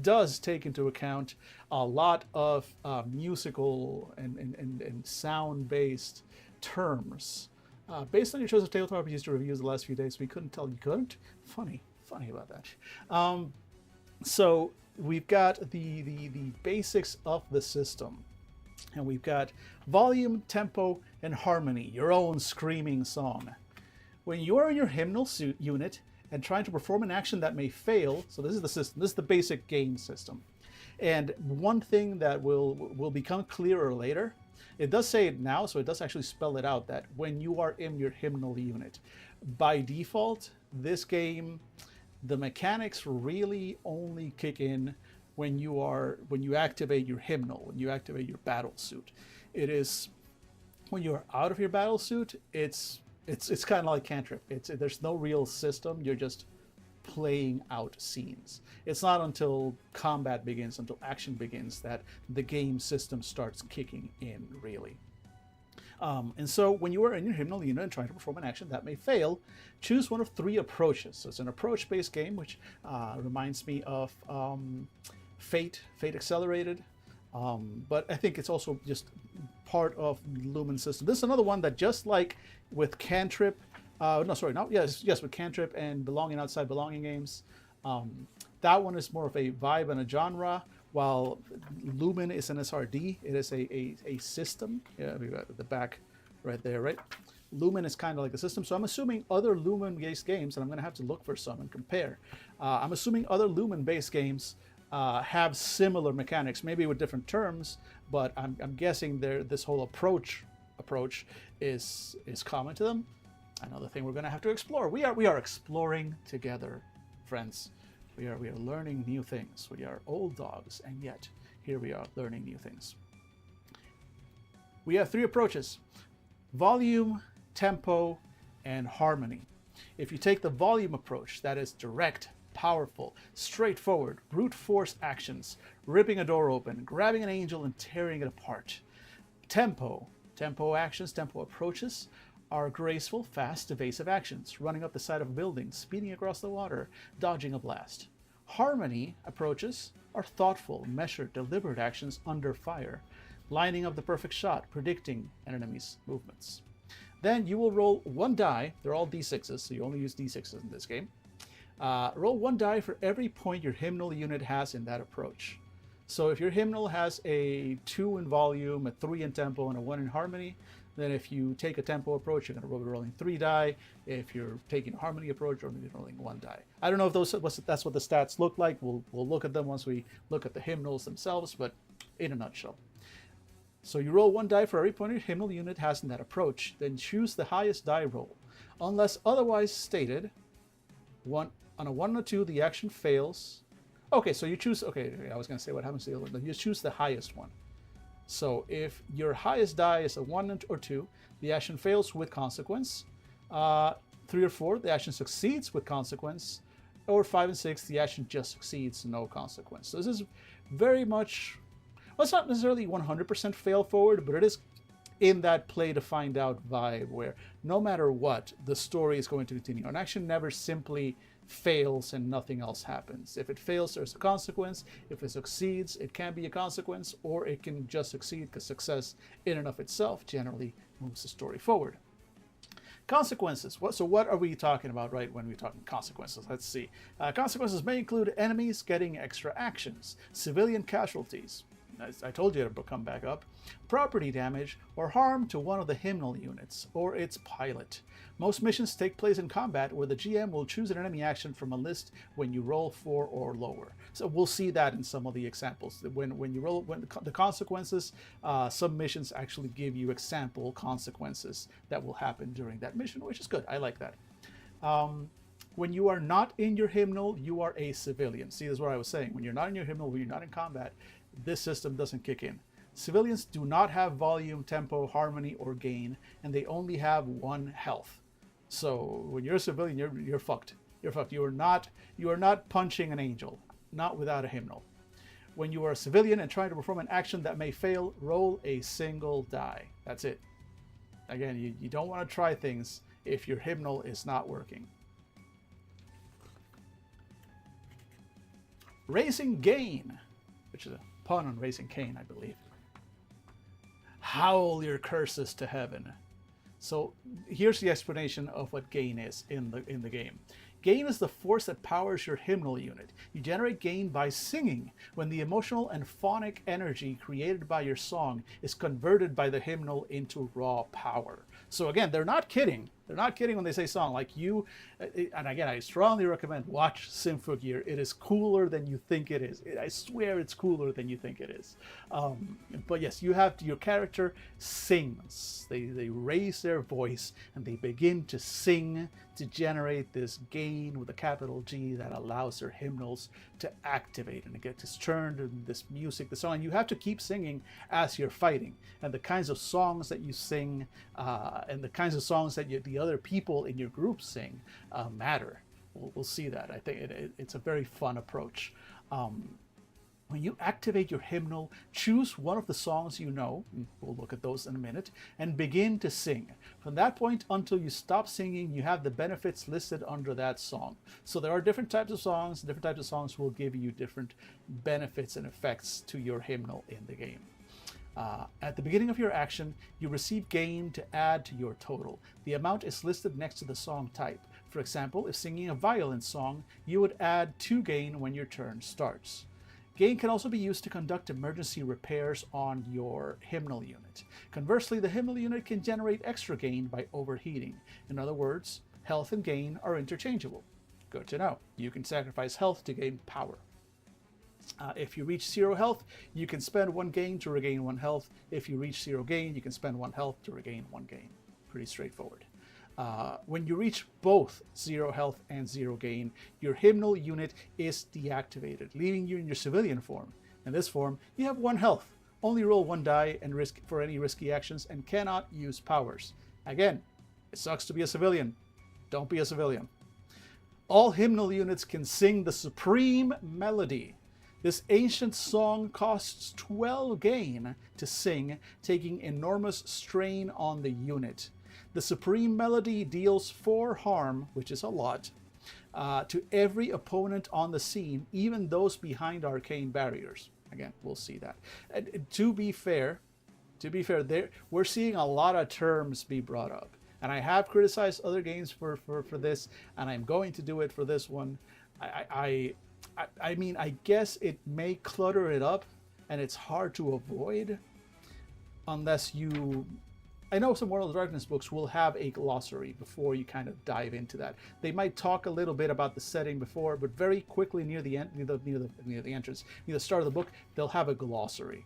does take into account a lot of musical and sound-based terms. Based on your choice of tabletop RPGs to reviews the last few days, we couldn't tell you couldn't. Funny about that. So we've got the basics of the system, and we've got volume, tempo, and harmony. Your own screaming song. When you are in your hymnal unit and trying to perform an action that may fail, so this is the system. This is the basic game system. And one thing that will become clearer later, it does say it now, so it does actually spell it out, that when you are in your hymnal unit, by default, this game, the mechanics really only kick in when you activate your hymnal, when you activate your battle suit. It is when you're out of your battle suit, it's kind of like Cantrip. There's no real system. You're just playing out scenes. It's not until combat begins, until action begins, that the game system starts kicking in, really. And so when you are in your hymnal unit and trying to perform an action that may fail, choose one of 3 approaches. So it's an approach-based game, which reminds me of Fate Accelerated. But I think it's also just part of the Lumen system. This is another one that, just like with Cantrip, with Cantrip and Belonging Outside Belonging games, that one is more of a vibe and a genre, while Lumen is an SRD. It is a system. Yeah, we got the back right there, right? Lumen is kind of like a system, so I'm assuming other Lumen-based games, and I'm going to have to look for some and compare. I'm assuming other Lumen-based games have similar mechanics, maybe with different terms, but I'm guessing this whole approach is common to them. Another thing we're going to have to explore. We are exploring together, friends. We are learning new things. We are old dogs, and yet here we are learning new things. We have 3 approaches: volume, tempo, and harmony. If you take the volume approach, that is direct, powerful, straightforward, brute force actions, ripping a door open, grabbing an angel and tearing it apart. Tempo actions, tempo approaches are graceful, fast, evasive actions, running up the side of a building, speeding across the water, dodging a blast. Harmony approaches are thoughtful, measured, deliberate actions under fire, lining up the perfect shot, predicting an enemy's movements. Then you will roll one die. They're all d6s, so you only use d6s in this game. Roll one die for every point your hymnal unit has in that approach. So if your hymnal has a 2 in volume, a 3 in tempo, and a 1 in harmony, then if you take a tempo approach, you're going to be rolling 3 die. If you're taking a harmony approach, you're going to be rolling 1 die. I don't know if that's what the stats look like. We'll look at them once we look at the hymnals themselves, but in a nutshell. So you roll 1 die for every point your hymnal unit has in that approach, then choose the highest die roll. Unless otherwise stated, on a 1 and a 2, the action fails. Okay, so you choose, okay, I was going to say what happens to the other one. You choose the highest one. So if your highest die is a 1 or 2, the action fails with consequence. 3 or 4, the action succeeds with consequence. Or 5 and 6, the action just succeeds, no consequence. So this is very much, well, it's not necessarily 100% fail forward, but it is in that play to find out vibe where no matter what, the story is going to continue. An action never simply fails and nothing else happens. If it fails, there's a consequence. If it succeeds, it can be a consequence, or it can just succeed because success in and of itself generally moves the story forward. Consequences. So what are we talking about, right, when we're talking consequences? Let's see. Consequences may include enemies getting extra actions, civilian casualties, I told you to come back up, property damage, or harm to one of the hymnal units, or its pilot. Most missions take place in combat where the GM will choose an enemy action from a list when you roll 4 or lower. So we'll see that in some of the examples. When you roll the consequences, some missions actually give you example consequences that will happen during that mission, which is good. I like that. When you are not in your hymnal, you are a civilian. See, this is what I was saying. When you're not in your hymnal, when you're not in combat, this system doesn't kick in. Civilians do not have volume, tempo, harmony, or gain, and they only have 1 health. So when you're a civilian, you're fucked. You're fucked. You are not punching an angel, not without a hymnal. When you are a civilian and trying to perform an action that may fail, roll a single die. That's it. Again, you don't want to try things if your hymnal is not working. Raising gain, which is a pun on Raising Cain, I believe. Howl your curses to heaven. So here's the explanation of what gain is in the game. Gain is the force that powers your hymnal unit. You generate gain by singing when the emotional and phonic energy created by your song is converted by the hymnal into raw power. So again, they're not kidding. They're not kidding when they say song. Like you, and again, I strongly recommend watch Symphogear. It is cooler than you think it is. I swear it's cooler than you think it is. But yes, your character sings. They raise their voice and they begin to sing to generate this gain with a capital G that allows their hymnals to activate and to get this turned and this music, the song. And you have to keep singing as you're fighting. And the kinds of songs that you sing and the kinds of songs that the other people in your group sing matter. We'll see that. I think it's a very fun approach. When you activate your hymnal, choose one of the songs you know, we'll look at those in a minute, and begin to sing. From that point until you stop singing, you have the benefits listed under that song. So there are different types of songs. Different types of songs will give you different benefits and effects to your hymnal in the game. At the beginning of your action, you receive gain to add to your total. The amount is listed next to the song type. For example, if singing a violin song, you would add 2 gain when your turn starts. Gain can also be used to conduct emergency repairs on your hymnal unit. Conversely, the hymnal unit can generate extra gain by overheating. In other words, health and gain are interchangeable. Good to know. You can sacrifice health to gain power. If you reach 0 health, you can spend 1 gain to regain 1 health. If you reach 0 gain, you can spend 1 health to regain 1 gain. Pretty straightforward. When you reach both 0 health and 0 gain, your hymnal unit is deactivated, leaving you in your civilian form. In this form, you have 1 health, only roll 1 die and risk for any risky actions, and cannot use powers. Again, it sucks to be a civilian. Don't be a civilian. All hymnal units can sing the supreme melody. This ancient song costs 12 gain to sing, taking enormous strain on the unit. The Supreme Melody deals 4 harm, which is a lot, to every opponent on the scene, even those behind arcane barriers. Again, we'll see that. And to be fair, we're seeing a lot of terms be brought up. And I have criticized other games for this, and I'm going to do it for this one. I mean, I guess it may clutter it up, and it's hard to avoid unless you... I know some World of Darkness books will have a glossary before you kind of dive into that. They might talk a little bit about the setting before, but very quickly near the end, near the entrance, near the start of the book, they'll have a glossary,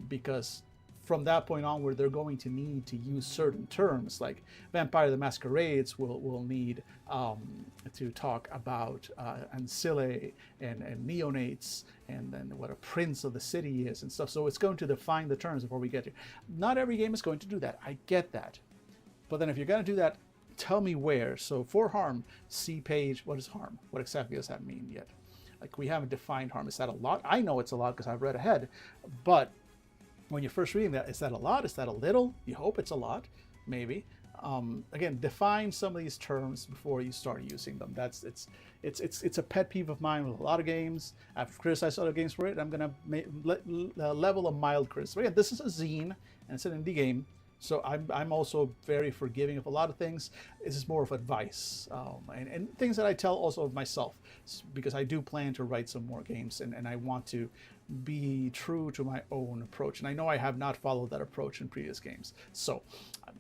because from that point onward, they're going to need to use certain terms, like Vampire the Masquerades will need to talk about ancillae and neonates, and then what a prince of the city is and stuff. So it's going to define the terms before we get here. Not every game is going to do that. I get that. But then if you're going to do that, tell me where. So for harm, see page, what is harm? What exactly does that mean yet? Like, we haven't defined harm. Is that a lot? I know it's a lot because I've read ahead, but when you're first reading that, is that a lot? Is that a little? You hope it's a lot, maybe. Again, define some of these terms before you start using them. It's a pet peeve of mine with a lot of games. I've criticized other games for it. I'm gonna level a mild criticism. Again, this is a zine and it's an indie game, so I'm also very forgiving of a lot of things. This is more of advice, and things that I tell also of myself, because I do plan to write some more games, and I want to be true to my own approach. And I know I have not followed that approach in previous games. So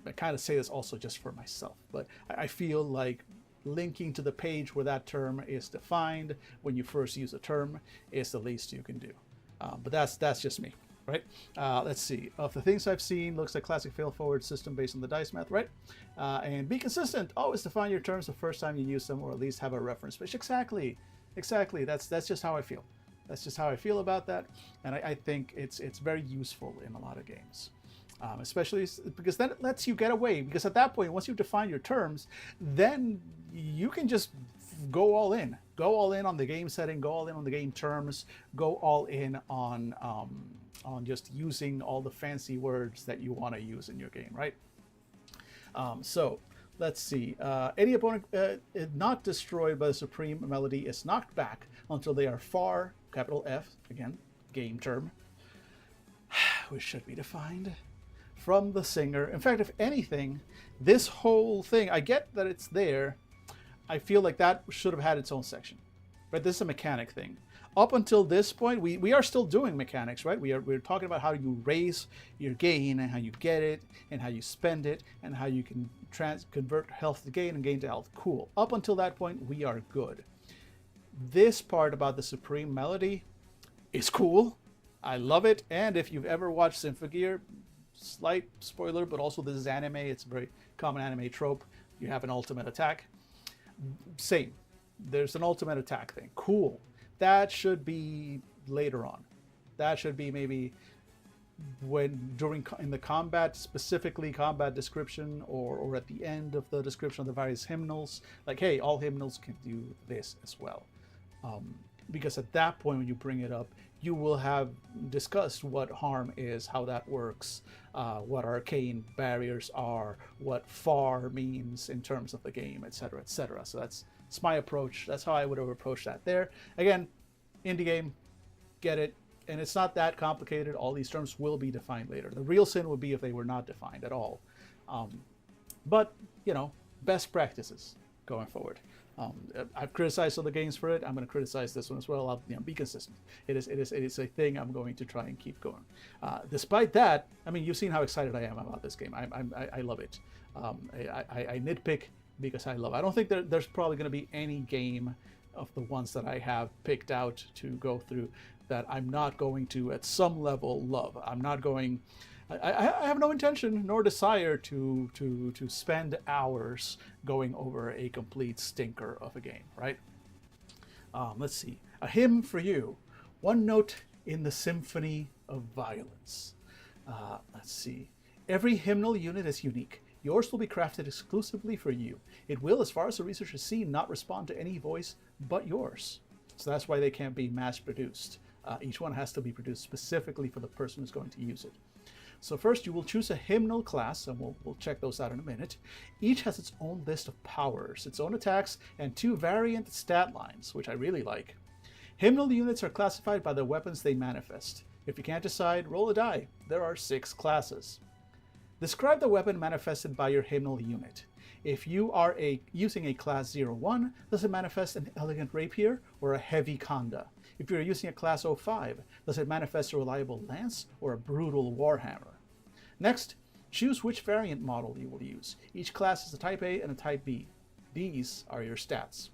I kind of say this also just for myself, but I feel like linking to the page where that term is defined when you first use a term is the least you can do. But that's just me, right? Let's see. Of the things I've seen, looks like classic fail-forward system based on the dice math, right? And be consistent. Always define your terms the first time you use them, or at least have a reference page. Exactly. That's just how I feel. That's just how I feel about that, and I think it's very useful in a lot of games, especially because then it lets you get away. Because at that point, once you define your terms, then you can just go all in on the game setting, go all in on the game terms, go all in on just using all the fancy words that you want to use in your game, right? So let's see. Any opponent not destroyed by the Supreme Melody is knocked back until they are far, capital F, again, game term, which should be defined, from the singer. In fact, if anything, this whole thing, I get that it's there. I feel like that should have had its own section. But this is a mechanic thing. Up until this point, we are still doing mechanics, right? We're talking about how you raise your gain and how you get it and how you spend it and how you can convert health to gain and gain to health. Cool. Up until that point, we are good. This part about the Supreme Melody is cool. I love it. And if you've ever watched Symphogear, slight spoiler, but also this is anime. It's a very common anime trope. You have an ultimate attack. Same. There's an ultimate attack thing. Cool. That should be later on. That should be maybe in the combat, specifically combat description, or at the end of the description of the various hymnals. Like, hey, all hymnals can do this as well. Because at that point, when you bring it up, you will have discussed what harm is, how that works, what arcane barriers are, what far means in terms of the game, etc., etc. So that's my approach. That's how I would have approached that there. Again, indie game, get it. And it's not that complicated. All these terms will be defined later. The real sin would be if they were not defined at all. But, you know, best practices going forward. I've criticized other games for it. I'm going to criticize this one as well. I'll be consistent. It is a thing I'm going to try and keep going. Despite that, I mean, you've seen how excited I am about this game. I love it. I nitpick because I love it. I don't think there's probably going to be any game of the ones that I have picked out to go through that I'm not going to, at some level, love. I'm not going... I have no intention nor desire to spend hours going over a complete stinker of a game, right? Let's see. A hymn for you. One note in the symphony of violence. Let's see. Every hymnal unit is unique. Yours will be crafted exclusively for you. It will, as far as the research has seen, not respond to any voice but yours. So that's why they can't be mass-produced. Each one has to be produced specifically for the person who's going to use it. So first you will choose a hymnal class, and we'll check those out in a minute. Each has its own list of powers, its own attacks, and 2 variant stat lines, which I really like. Hymnal units are classified by the weapons they manifest. If you can't decide, roll a die. There are 6 classes. Describe the weapon manifested by your hymnal unit. If you are using a class 01, does it manifest an elegant rapier or a heavy khanda? If you're using a class 05, does it manifest a reliable lance or a brutal warhammer? Next, choose which variant model you will use. Each class is a type A and a type B. These are your stats.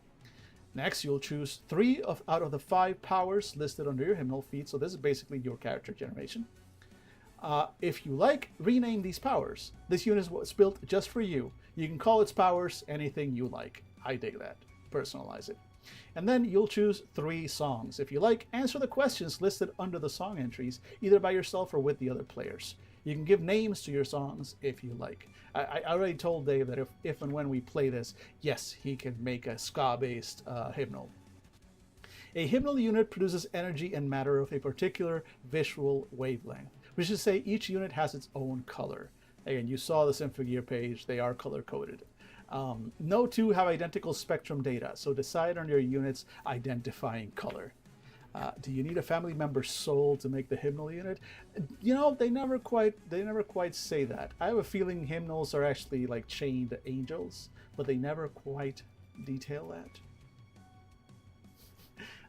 Next, you'll choose 3 out of the 5 powers listed under your hymnal feat, so this is basically your character generation. If you like, rename these powers. This unit was built just for you. You can call its powers anything you like. I dig that. Personalize it. And then you'll choose 3 songs. If you like, answer the questions listed under the song entries, either by yourself or with the other players. You can give names to your songs if you like. I already told Dave that if and when we play this, yes, he can make a ska-based hymnal. A hymnal unit produces energy and matter of a particular visual wavelength, which is to say each unit has its own color. Again, you saw this Infogear page, they are color-coded. No 2 have identical spectrum data, so decide on your unit's identifying color. Do you need a family member's soul to make the hymnal unit? You know, they never quite say that. I have a feeling hymnals are actually like chained angels, but they never quite detail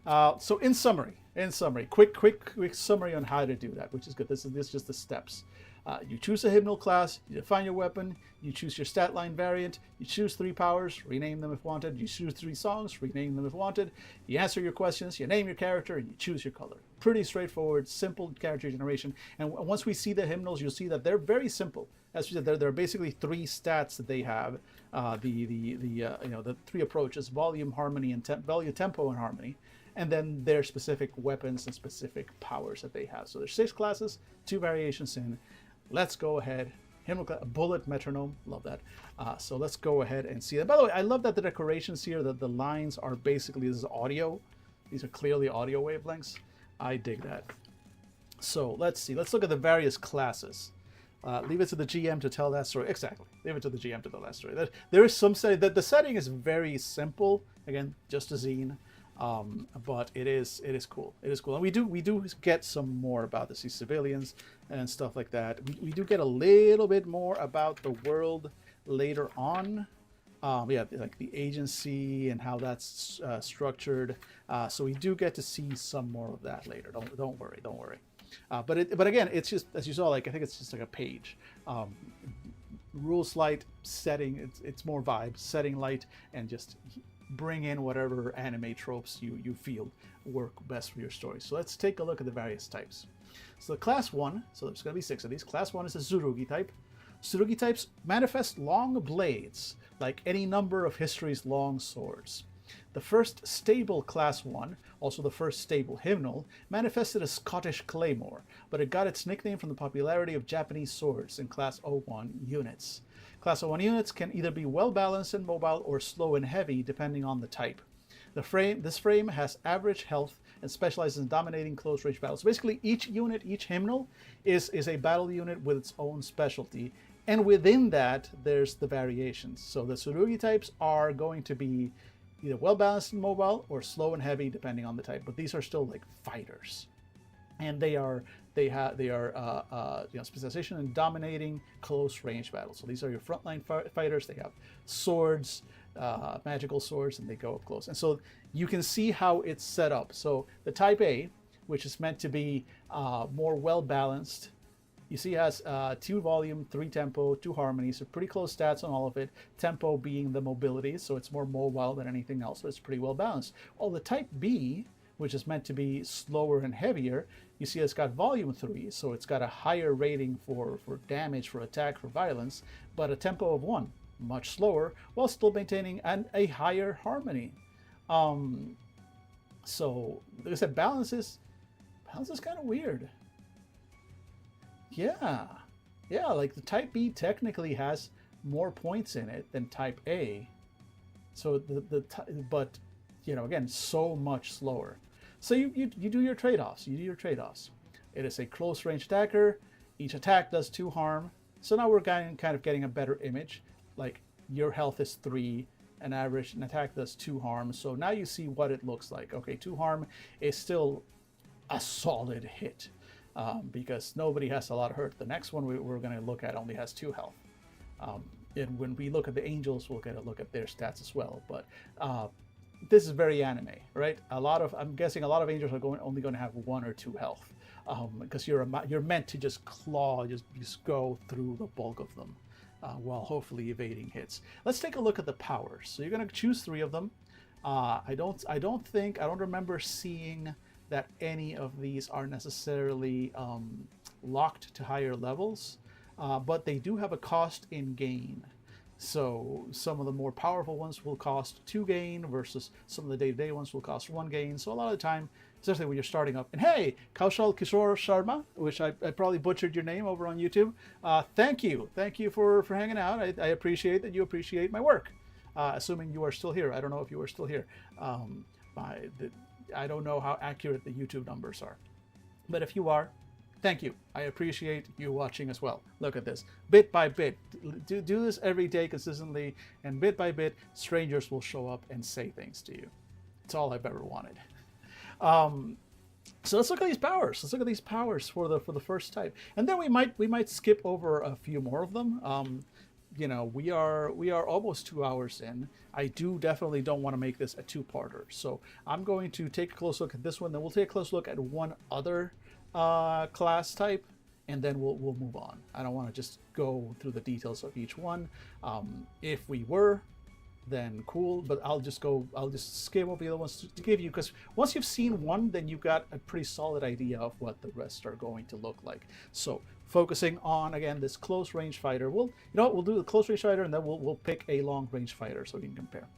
that. So in summary, quick summary on how to do that, which is good. This is just the steps. You choose a hymnal class, you define your weapon, you choose your stat line variant, you choose 3 powers, rename them if wanted, you choose 3 songs, rename them if wanted, you answer your questions, you name your character, and you choose your color. Pretty straightforward, simple character generation. And once we see the hymnals, you'll see that they're very simple. As we said, there are basically 3 stats that they have. The 3 approaches: volume, harmony, and value, tempo, and harmony. And then their specific weapons and specific powers that they have. So there's 6 classes, 2 variations in. Let's go ahead. Bullet metronome, love that. So let's go ahead and see that. By the way, I love that the decorations here, that the lines are basically, this is audio. These are clearly audio wavelengths. I dig that. So let's see. Let's look at the various classes. Leave it to the GM to tell that story. Exactly. Leave it to the GM to tell that story. There is some setting. The setting is very simple. Again, just a zine. But it is cool. It is cool, and we do get some more about the civilians and stuff like that. We do get a little bit more about the world later on. Like the agency and how that's structured. So we do get to see some more of that later. Don't worry. But again, it's just, as you saw, like I think it's just like a page. Rules light, setting. It's more vibe, setting light, and just bring in whatever anime tropes you feel work best for your story. So let's take a look at the various types. So the class 1, so there's going to be 6 of these. Class 1 is a Tsurugi type. Tsurugi types manifest long blades, like any number of history's long swords. The first stable class 1, also the first stable hymnal, manifested a Scottish claymore, but it got its nickname from the popularity of Japanese swords in class 01 units. Class 01 units can either be well balanced and mobile or slow and heavy depending on the type. This frame has average health and specializes in dominating close range battles. So basically each unit, each hymnal is a battle unit with its own specialty. And within that, there's the variations. So the Tsurugi types are going to be either well balanced and mobile or slow and heavy depending on the type. But these are still like fighters. And they are specialization in dominating close range battles. So these are your frontline fighters. They have swords, magical swords, and they go up close. And so you can see how it's set up. So the type A, which is meant to be more well balanced, you see has 2 volume, 3 tempo, 2 harmony, so pretty close stats on all of it. Tempo being the mobility, so it's more mobile than anything else, but it's pretty well balanced. Oh, the type B, which is meant to be slower and heavier, you see it's got volume 3, so it's got a higher rating for damage, for attack, for violence, but a tempo of 1, much slower, while still maintaining a higher harmony. So, like I said, balance is kind of weird. Yeah, like the type B technically has more points in it than type A. So but again, so much slower. So you do your trade-offs. It is a close range attacker. Each attack does 2 harm. So now we're kind of getting a better image. Like your health is 3, an average, an attack does 2 harm. So now you see what it looks like. Okay, 2 harm is still a solid hit because nobody has a lot of hurt. The next one we're going to look at only has 2 health. And when we look at the angels, we'll get a look at their stats as well. But this is very anime, right? I'm guessing a lot of angels are only going to have 1 or 2 health because you're meant to just claw, just go through the bulk of them while hopefully evading hits. Let's take a look at the powers. So you're going to choose 3 of them. I don't remember seeing that any of these are necessarily locked to higher levels, but they do have a cost in gain. So some of the more powerful ones will cost 2 gain versus some of the day-to-day ones will cost 1 gain. So a lot of the time, especially when you're starting up, and hey, Kaushal Kishore Sharma, which I probably butchered your name over on YouTube. Thank you for hanging out. I appreciate that you appreciate my work. Assuming you are still here. I don't know if you are still here. I don't know how accurate the YouTube numbers are, but if you are, thank you. I appreciate you watching as well. Look at this. Bit by bit. Do this every day consistently, and bit by bit, strangers will show up and say things to you. It's all I've ever wanted. So let's look at these powers. Let's look at these powers for the first type, and then we might skip over a few more of them. You know, we are almost 2 hours in. I definitely don't want to make this a 2-parter. So I'm going to take a close look at this one. Then we'll take a close look at one other class type, and then we'll move on. I don't want to just go through the details of each one. If we were, then cool, but I'll just skim over the other ones to give you, because once you've seen one, then you've got a pretty solid idea of what the rest are going to look like. So focusing on, again, this close range fighter, we'll do the close range fighter, and then we'll pick a long range fighter so we can compare.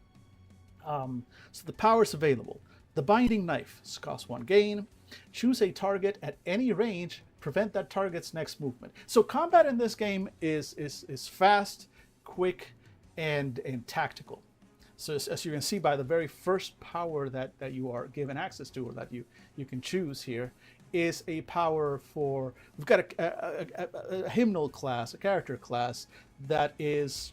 So the powers available: the binding knife costs 1 gain. Choose a target at any range, prevent that target's next movement. So combat in this game is fast, quick, and tactical. So as you can see by the very first power that you are given access to, or that you can choose here, is a power for, we've got a hymnal class, a character class that is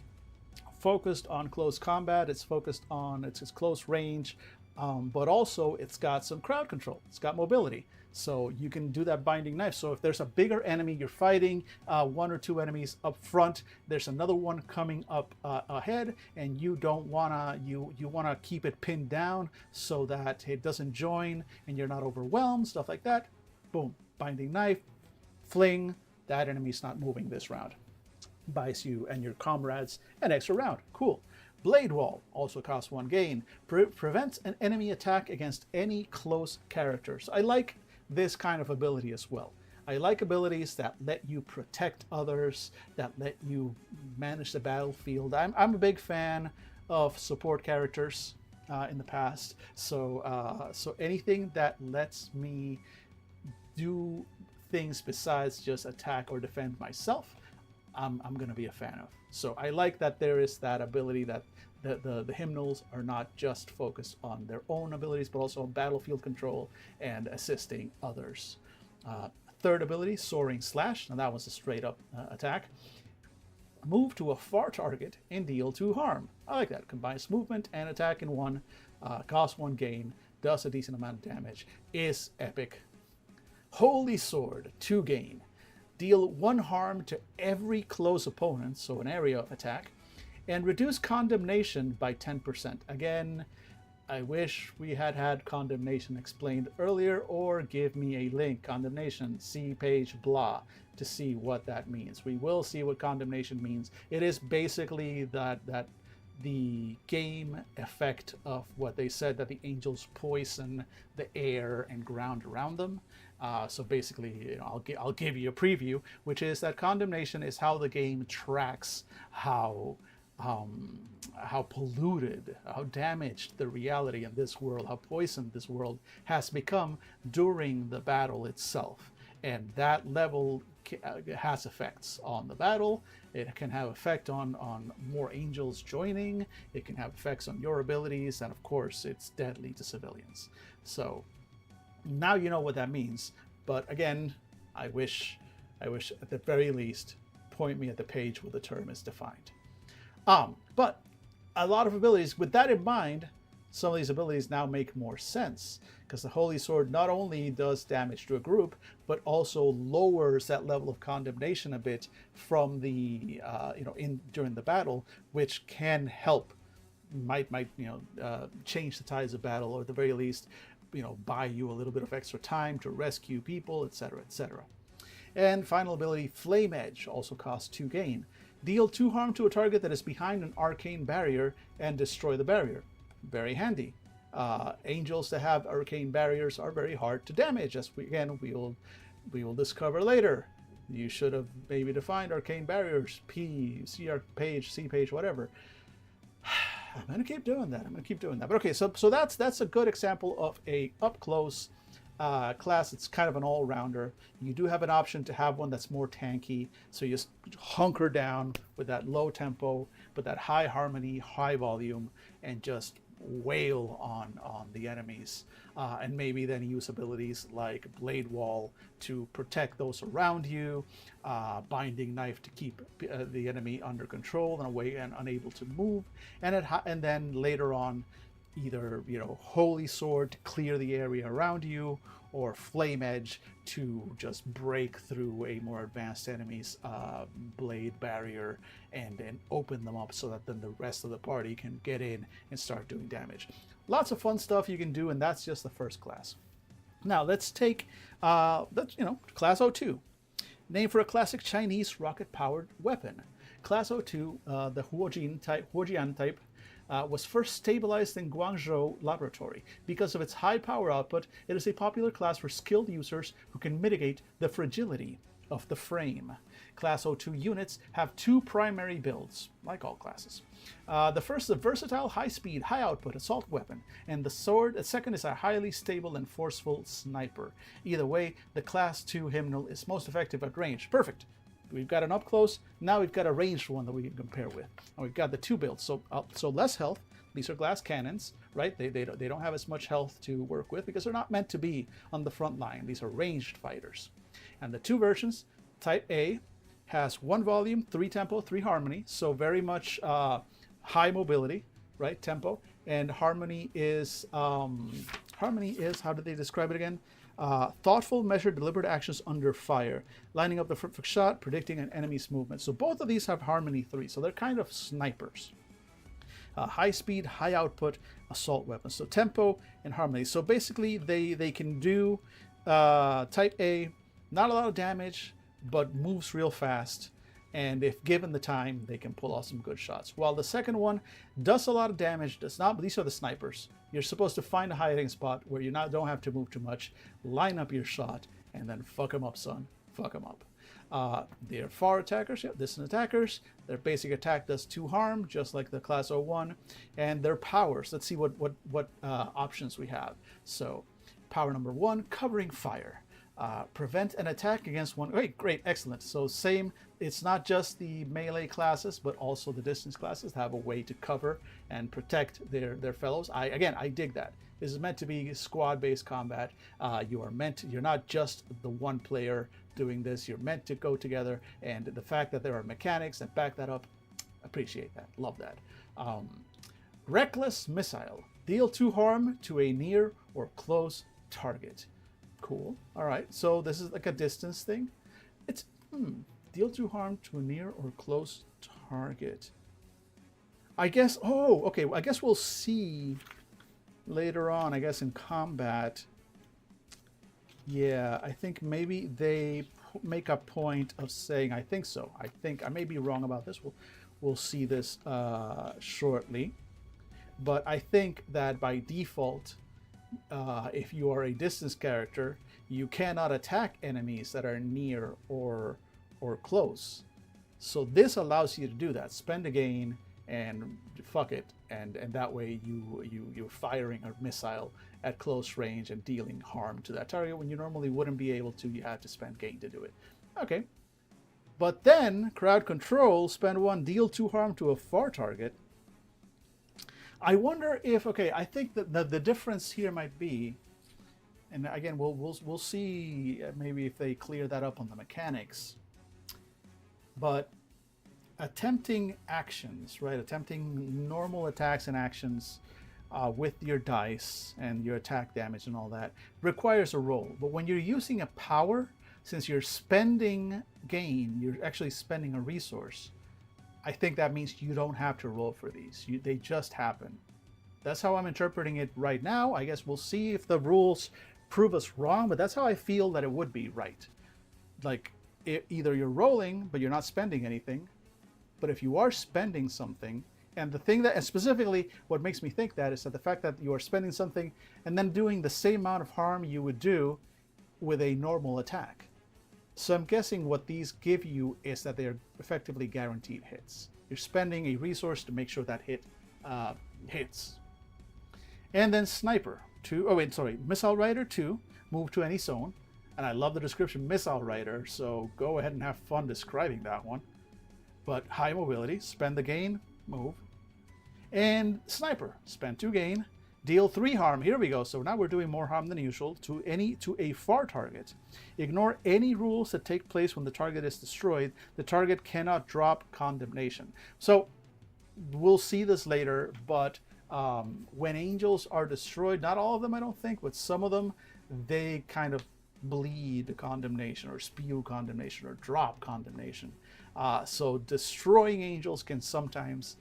focused on close combat. It's focused on its close range, but also it's got some crowd control. It's got mobility. So you can do that binding knife. So if there's a bigger enemy you're fighting, 1 or 2 enemies up front, there's another one coming up ahead, and you don't wanna you wanna keep it pinned down so that it doesn't join and you're not overwhelmed, stuff like that. Boom, binding knife, fling. That enemy's not moving this round. Buys you and your comrades an extra round. Cool. Blade Wall also costs 1 gain. Prevents an enemy attack against any close characters. I like this kind of ability as well. I like abilities that let you protect others, that let you manage the battlefield. I'm a big fan of support characters in the past. So anything that lets me do things besides just attack or defend myself, I'm going to be a fan of. So I like that there is that ability, that the hymnals are not just focused on their own abilities, but also on battlefield control and assisting others. Third ability, Soaring Slash. Now that was a straight up attack. Move to a far target and deal 2 harm. I like that. Combines movement and attack in one. Costs 1 gain. Does a decent amount of damage. Is epic. Holy Sword, 2 gain. Deal 1 harm to every close opponent, so an area of attack, and reduce condemnation by 10%. Again, I wish we had condemnation explained earlier, or give me a link. Condemnation, see page blah, to see what that means. We will see what condemnation means. It is basically that the game effect of what they said, that the angels poison the air and ground around them. So basically, I'll give you a preview, which is that condemnation is how the game tracks how polluted, how damaged the reality in this world, how poisoned this world has become during the battle itself. And that level has effects on the battle. It can have effect on more angels joining. It can have effects on your abilities, and of course, it's deadly to civilians. So now you know what that means. But again, I wish I wish at the very least point me at the page where the term is defined. But a lot of abilities, with that in mind, some of these abilities now make more sense, because the Holy Sword not only does damage to a group, but also lowers that level of condemnation a bit from the during the battle, which can help, might change the tides of battle, or at the very least, buy you a little bit of extra time to rescue people, etc., etc. And final ability, Flame Edge, also costs 2 gain. Deal 2 harm to a target that is behind an arcane barrier and destroy the barrier. Very handy. Angels that have arcane barriers are very hard to damage, as we will discover later. You should have maybe defined arcane barriers, see our page, C page, whatever. I'm gonna keep doing that. But okay, so that's a good example of a up close class. It's kind of an all-rounder. You do have an option to have one that's more tanky, so you just hunker down with that low tempo, but that high harmony, high volume, and just wail on the enemies, and maybe then use abilities like Blade Wall to protect those around you, Binding Knife to keep the enemy under control and away and unable to move, and then later on either Holy Sword to clear the area around you, or Flame Edge to just break through a more advanced enemy's blade barrier and then open them up so that then the rest of the party can get in and start doing damage. Lots of fun stuff you can do, and that's just the first class. Now let's take Class 02. Name for a classic Chinese rocket-powered weapon. Class 02, the Huojian type, was first stabilized in Guangzhou laboratory. Because of its high power output, it is a popular class for skilled users who can mitigate the fragility of the frame. Class 02 units have 2 primary builds, like all classes. The first is a versatile, high-speed, high-output assault weapon, and the second is a highly stable and forceful sniper. Either way, the Class 2 hymnal is most effective at range. Perfect. We've got an up close, now we've got a ranged one that we can compare with. And we've got the 2 builds, so less health. These are glass cannons, right? They don't have as much health to work with because they're not meant to be on the front line. These are ranged fighters. And the 2 versions, Type A has 1 volume, 3 tempo, 3 harmony, so very much high mobility, right? Tempo. And harmony is, how do they describe it again? Thoughtful, measured, deliberate actions under fire, lining up the perfect shot, predicting an enemy's movement. So both of these have harmony 3, so they're kind of snipers. High speed, high output assault weapons. So tempo and harmony. So basically they can do Type A, not a lot of damage, but moves real fast. And if given the time, they can pull off some good shots. While the second one does a lot of damage, does not. But these are the snipers. You're supposed to find a hiding spot where you don't have to move too much, line up your shot, and then fuck them up, son. Fuck them up. They're far attackers, distant attackers. Their basic attack does 2 harm, just like the Class 01. And their powers, let's see what options we have. So, power number 1, covering fire. Prevent an attack against one. Great, excellent. So same, it's not just the melee classes, but also the distance classes have a way to cover and protect their fellows. I dig that. This is meant to be squad-based combat. You're not just the one player doing this. You're meant to go together, and the fact that there are mechanics that back that up, appreciate that, love that. Reckless Missile. Deal 2 harm to a near or close target. Cool. All right. So this is like a distance thing. It's deal 2 harm to a near or close target. I guess. Oh, okay. I guess we'll see later on. I guess in combat. Yeah, I think maybe they make a point of saying. I think so. I think I may be wrong about this. We'll see this shortly. But I think that by default, if you are a distance character, you cannot attack enemies that are near or close. So this allows you to do that. Spend a gain and fuck it, and that way you're firing a missile at close range and dealing harm to that target when you normally wouldn't be able to. You have to spend gain to do it. Okay. But then crowd control, spend 1, deal 2 harm to a far target. I wonder if, okay, I think that the difference here might be And again, we'll see maybe if they clear that up on the mechanics. But attempting actions, right? Attempting normal attacks and actions with your dice and your attack damage and all that requires a roll. But when you're using a power, since you're spending gain, you're actually spending a resource. I think that means you don't have to roll for these. They just happen. That's how I'm interpreting it right now. I guess we'll see if the rules prove us wrong, but that's how I feel that it would be right. Like, either you're rolling, but you're not spending anything. But if you are spending something, and the thing that, and specifically what makes me think that is that the fact that you are spending something and then doing the same amount of harm you would do with a normal attack. So I'm guessing what these give you is that they're effectively guaranteed hits. You're spending a resource to make sure that hit hits. And then Sniper, 2, oh wait, sorry, Missile Rider 2, move to any zone. And I love the description Missile Rider, so go ahead and have fun describing that one. But high mobility, spend the gain, move. And Sniper, spend 2 gain, deal 3 harm. Here we go. So now we're doing more harm than usual to a far target. Ignore any rules that take place when the target is destroyed. The target cannot drop condemnation. So we'll see this later, but when angels are destroyed, not all of them I don't think, but some of them, they kind of bleed condemnation or spew condemnation or drop condemnation. So destroying angels can sometimes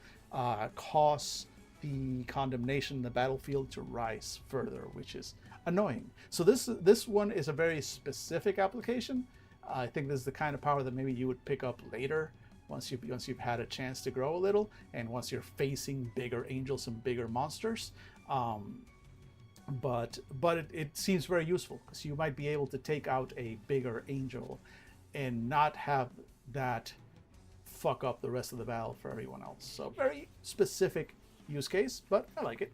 cause the condemnation in the battlefield to rise further, which is annoying. So this one is a very specific application. I think this is the kind of power that maybe you would pick up later once you've had a chance to grow a little, and once you're facing bigger angels and bigger monsters. But it seems very useful because you might be able to take out a bigger angel and not have that fuck up the rest of the battle for everyone else. So very specific use case, but I like it.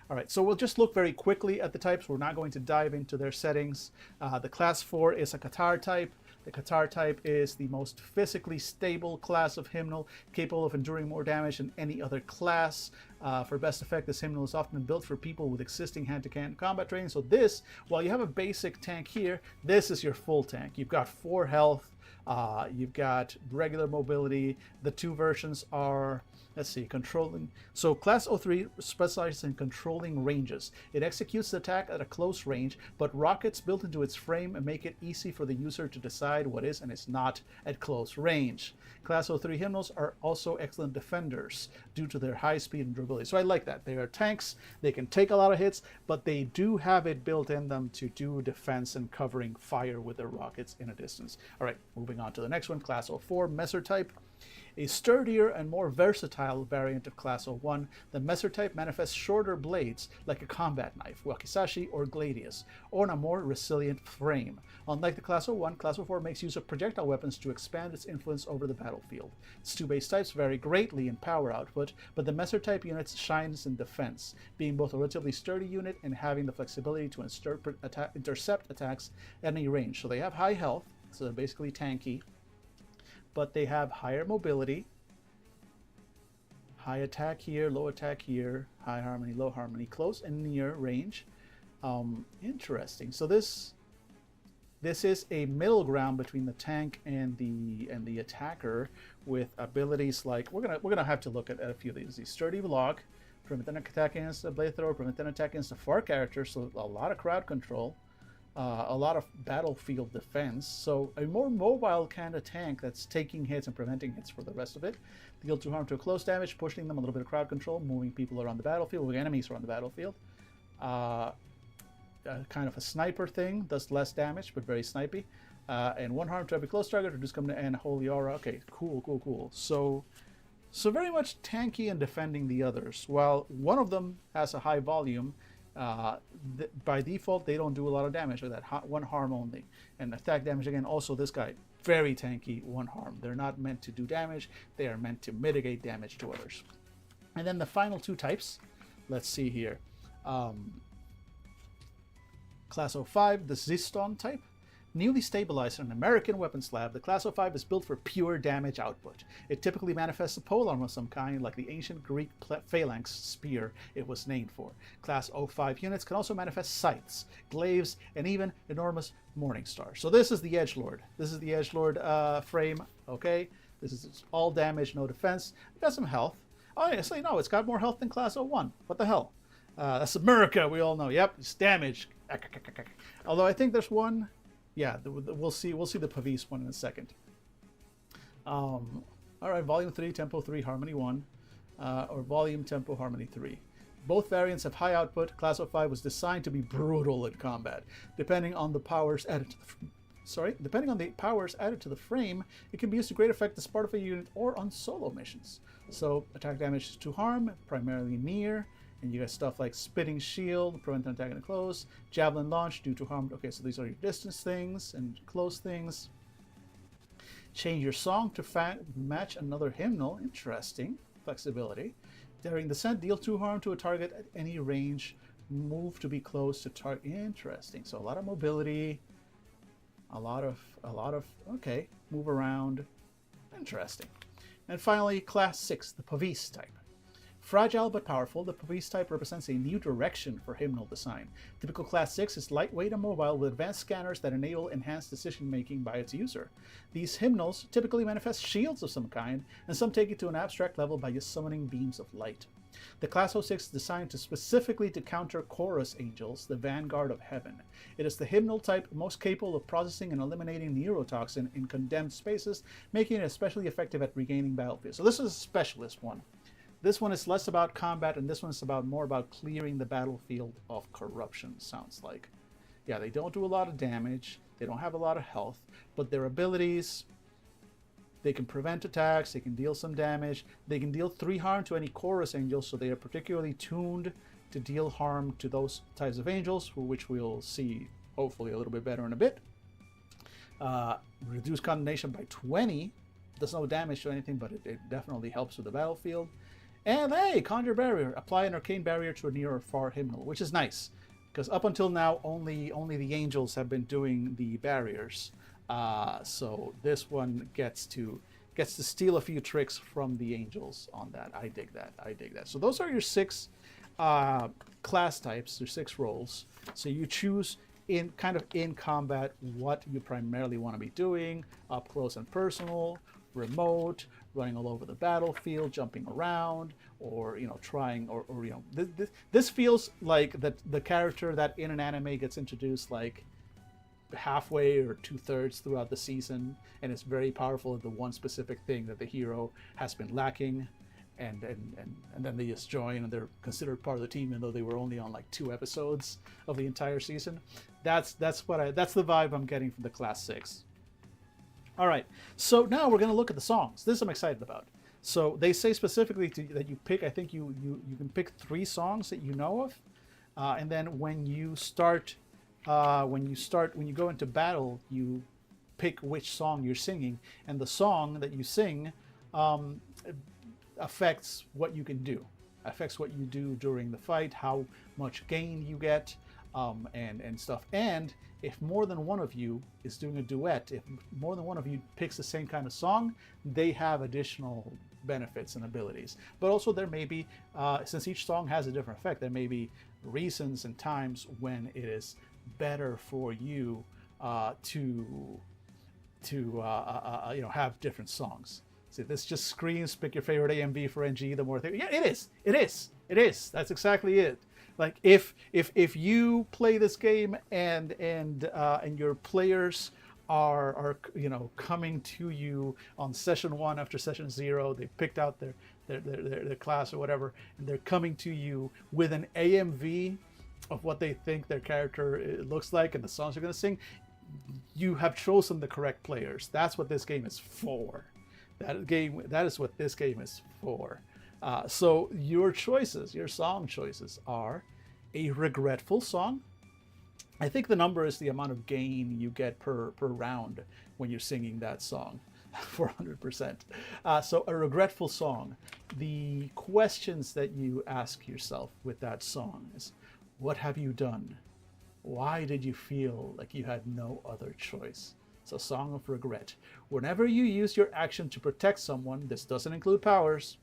All right, so we'll just look very quickly at the types. We're not going to dive into their settings. The class 4 is a Catar type. The Catar type is the most physically stable class of Hymnal, capable of enduring more damage than any other class. For best effect, this Hymnal is often built for people with existing hand-to-hand combat training. So this, while you have a basic tank here, this is your full tank. You've got 4 health, you've got regular mobility. The 2 versions are, let's see, controlling. So class 03 specializes in controlling ranges. It executes the attack at a close range, but rockets built into its frame make it easy for the user to decide what is and is not at close range. Class 03 Hymnals are also excellent defenders due to their high speed and durability. So I like that. They are tanks, they can take a lot of hits, but they do have it built in them to do defense and covering fire with their rockets in a distance. All right, moving on to the next one, Class 04 Messer type. A sturdier and more versatile variant of Class 01, the Messer type manifests shorter blades like a combat knife, wakizashi or gladius, on a more resilient frame. Unlike the Class 01, Class 04 makes use of projectile weapons to expand its influence over the battlefield. Its 2 base types vary greatly in power output, but the Messer type unit shines in defense, being both a relatively sturdy unit and having the flexibility to intercept attacks at any range. So they have high health, so they're basically tanky, but they have higher mobility, high attack here, low attack here, high harmony, low harmony, close and near range. Interesting. So this is a middle ground between the tank and the attacker, with abilities like we're gonna have to look at a few of these. The sturdy block, prevent an attack against a blade thrower, prevent an attack against a far character, so a lot of crowd control. A lot of battlefield defense, so a more mobile kind of tank that's taking hits and preventing hits for the rest of it. Deal 2 harm to a close damage, pushing them, a little bit of crowd control, moving people around the battlefield, moving enemies around the battlefield. Kind of a sniper thing, does less damage, but very snipey. And 1 harm to every close target, reduce come to and holy aura. Okay, cool. So very much tanky and defending the others. While one of them has a high volume, by default they don't do a lot of damage with that 1 harm only. And attack damage, again, also this guy very tanky, 1 harm. They're not meant to do damage, they are meant to mitigate damage to others. And then the final 2 types, let's see here. Class 05, the Ziston type. Newly stabilized in an American weapons lab, the Class 05 is built for pure damage output. It typically manifests a polearm of some kind, like the ancient Greek phalanx spear it was named for. Class 05 units can also manifest scythes, glaives, and even enormous morning stars. So this is the Edgelord. This is the Edgelord frame, okay? This is all damage, no defense. It got some health. Oh, actually, no, it's got more health than Class 01. What the hell? That's America, we all know. Yep, it's damage. Although I think there's one... Yeah, we'll see the Pavis one in a second. All right, Volume 3, Tempo 3, Harmony 1, or Volume, Tempo, Harmony 3. Both variants have high output. Class 05 was designed to be brutal in combat. Depending on the powers added to the frame, it can be used to great effect as part of a unit or on solo missions. So, attack damage to harm, primarily near. And you got stuff like Spitting Shield, prevent an attack in close, Javelin Launch due to harm. Okay, so these are your distance things and close things. Change your song to match another hymnal. Interesting. Flexibility. During descent, deal 2 harm to a target at any range. Move to be close to target. Interesting. So a lot of mobility. A lot of, okay, move around. Interesting. And finally, Class 6, the Pavis type. Fragile but powerful, the Pavis type represents a new direction for hymnal design. Typical Class 6 is lightweight and mobile with advanced scanners that enable enhanced decision-making by its user. These hymnals typically manifest shields of some kind, and some take it to an abstract level by just summoning beams of light. The Class 06 is designed specifically to counter Chorus Angels, the vanguard of heaven. It is the hymnal type most capable of processing and eliminating neurotoxin in condemned spaces, making it especially effective at regaining battlefield. So this is a specialist one. This one is less about combat, and this one is more about clearing the battlefield of corruption, sounds like. Yeah, they don't do a lot of damage, they don't have a lot of health, but their abilities, they can prevent attacks, they can deal some damage, they can deal 3 harm to any Chorus Angels, so they are particularly tuned to deal harm to those types of angels, which we'll see hopefully a little bit better in a bit. Reduce condemnation by 20, does no damage to anything, but it definitely helps with the battlefield. And hey, Conjure Barrier. Apply an arcane barrier to a near or far hymnal, which is nice. Because up until now, only the angels have been doing the barriers. So this one gets to steal a few tricks from the angels on that. I dig that. So those are your 6 class types, your 6 roles. So you choose in combat what you primarily want to be doing, up close and personal, remote, running all over the battlefield, jumping around, or trying, or this feels like the character that in an anime gets introduced like halfway or 2/3 throughout the season, and it's very powerful at the one specific thing that the hero has been lacking, and then they just join and they're considered part of the team, even though they were only on like 2 episodes of the entire season. That's the vibe I'm getting from the Class 6. All right, so now we're going to look at the songs. This I'm excited about. So they say specifically that you pick, I think you can pick 3 songs that you know of, and then when you go into battle, you pick which song you're singing, and the song that you sing affects what you can do, affects what you do during the fight, how much gain you get, and stuff. And if more than one of you is doing a duet, if more than one of you picks the same kind of song, they have additional benefits and abilities. But also there may be, since each song has a different effect, there may be reasons and times when it is better for you to have different songs. See, this just screams pick your favorite AMV for NG. The more thing, yeah, it is. That's exactly it. Like if you play this game and your players are coming to you on session 1 after session 0, they picked out their class or whatever, and they're coming to you with an AMV of what they think their character looks like and the songs they're going to sing, you have chosen the correct players. That's what this game is for. That is what this game is for. So your choices, your song choices, are a regretful song. I think the number is the amount of gain you get per round when you're singing that song, 400%. So a regretful song. The questions that you ask yourself with that song is, what have you done Why did you feel like you had no other choice? So, Song of Regret. Whenever you use your action to protect someone, this doesn't include powers,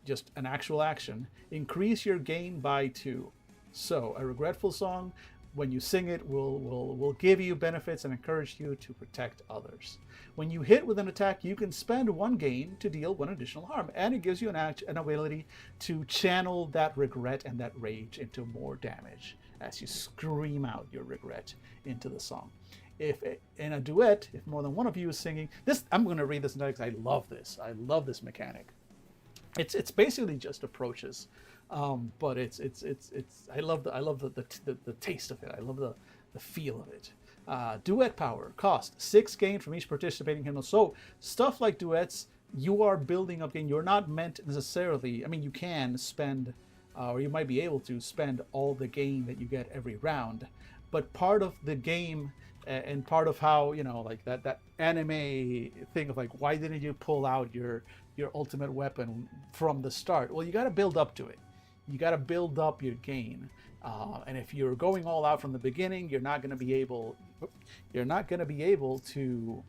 just an actual action, increase your gain by 2. So, a regretful song, when you sing it, will give you benefits and encourage you to protect others. When you hit with an attack, you can spend 1 gain to deal 1 additional harm, and it gives you an ability to channel that regret and that rage into more damage as you scream out your regret into the song. If in a duet, if more than one of you is singing this, I'm going to read this because I love this. I love this mechanic. It's basically just approaches, but it's I love the taste of it. I love the feel of it. Duet power cost 6 gain from each participating hymnal. So stuff like duets, you are building up gain. You're not meant necessarily. I mean, you can spend, or you might be able to spend all the gain that you get every round, but part of the game. And part of how, like that anime thing of like, why didn't you pull out your ultimate weapon from the start? Well, you got to build up to it. You got to build up your gain. And if you're going all out from the beginning, you're not going to be able to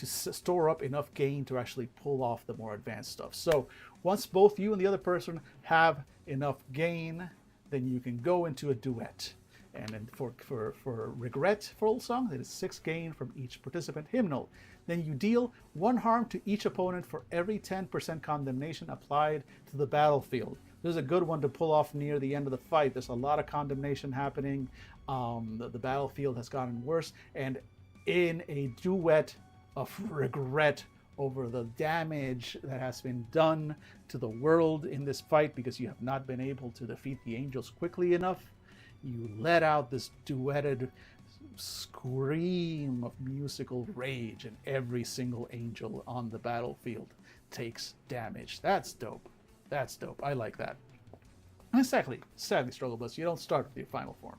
store up enough gain to actually pull off the more advanced stuff. So once both you and the other person have enough gain, then you can go into a duet. And then for regretful song, that is 6 gain from each participant hymnal. Then you deal 1 harm to each opponent for every 10% condemnation applied to the battlefield. This is a good one to pull off near the end of the fight. There's a lot of condemnation happening. The battlefield has gotten worse. And in a duet of regret over the damage that has been done to the world in this fight because you have not been able to defeat the angels quickly enough, you let out this duetted scream of musical rage, and every single angel on the battlefield takes damage. That's dope. That's dope. I like that. And exactly, sadly, Struggle Bus, you don't start with your final form.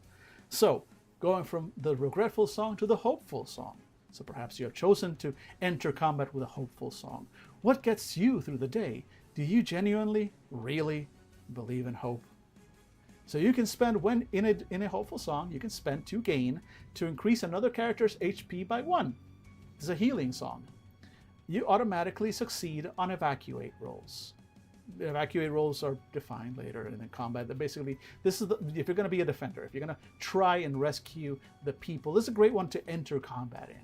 So, going from the regretful song to the hopeful song. So perhaps you have chosen to enter combat with a hopeful song. What gets you through the day? Do you genuinely, really believe in hope? So you can spend, when in a hopeful song, you can spend 2 gain to increase another character's HP by 1. This is a healing song. You automatically succeed on evacuate rolls. Evacuate rolls are defined later in the combat. That basically, this is if you're going to be a defender, if you're going to try and rescue the people, this is a great one to enter combat in.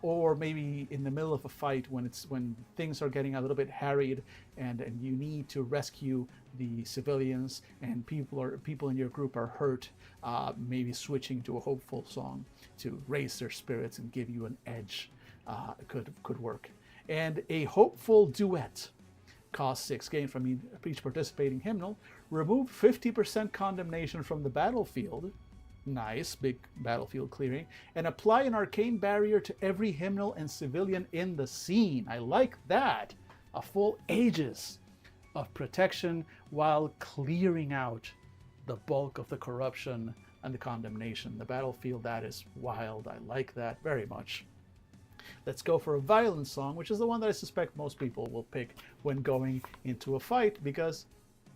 Or maybe in the middle of a fight when things are getting a little bit harried and you need to rescue the civilians and people in your group are hurt, maybe switching to a hopeful song to raise their spirits and give you an edge could work. And a hopeful duet costs 6 gain from each participating hymnal. Remove 50% condemnation from the battlefield. Nice, big battlefield clearing. And apply an arcane barrier to every hymnal and civilian in the scene. I like that. A full Aegis of protection while clearing out the bulk of the corruption and the condemnation. The battlefield, that is wild. I like that very much. Let's go for a violence song, which is the one that I suspect most people will pick when going into a fight because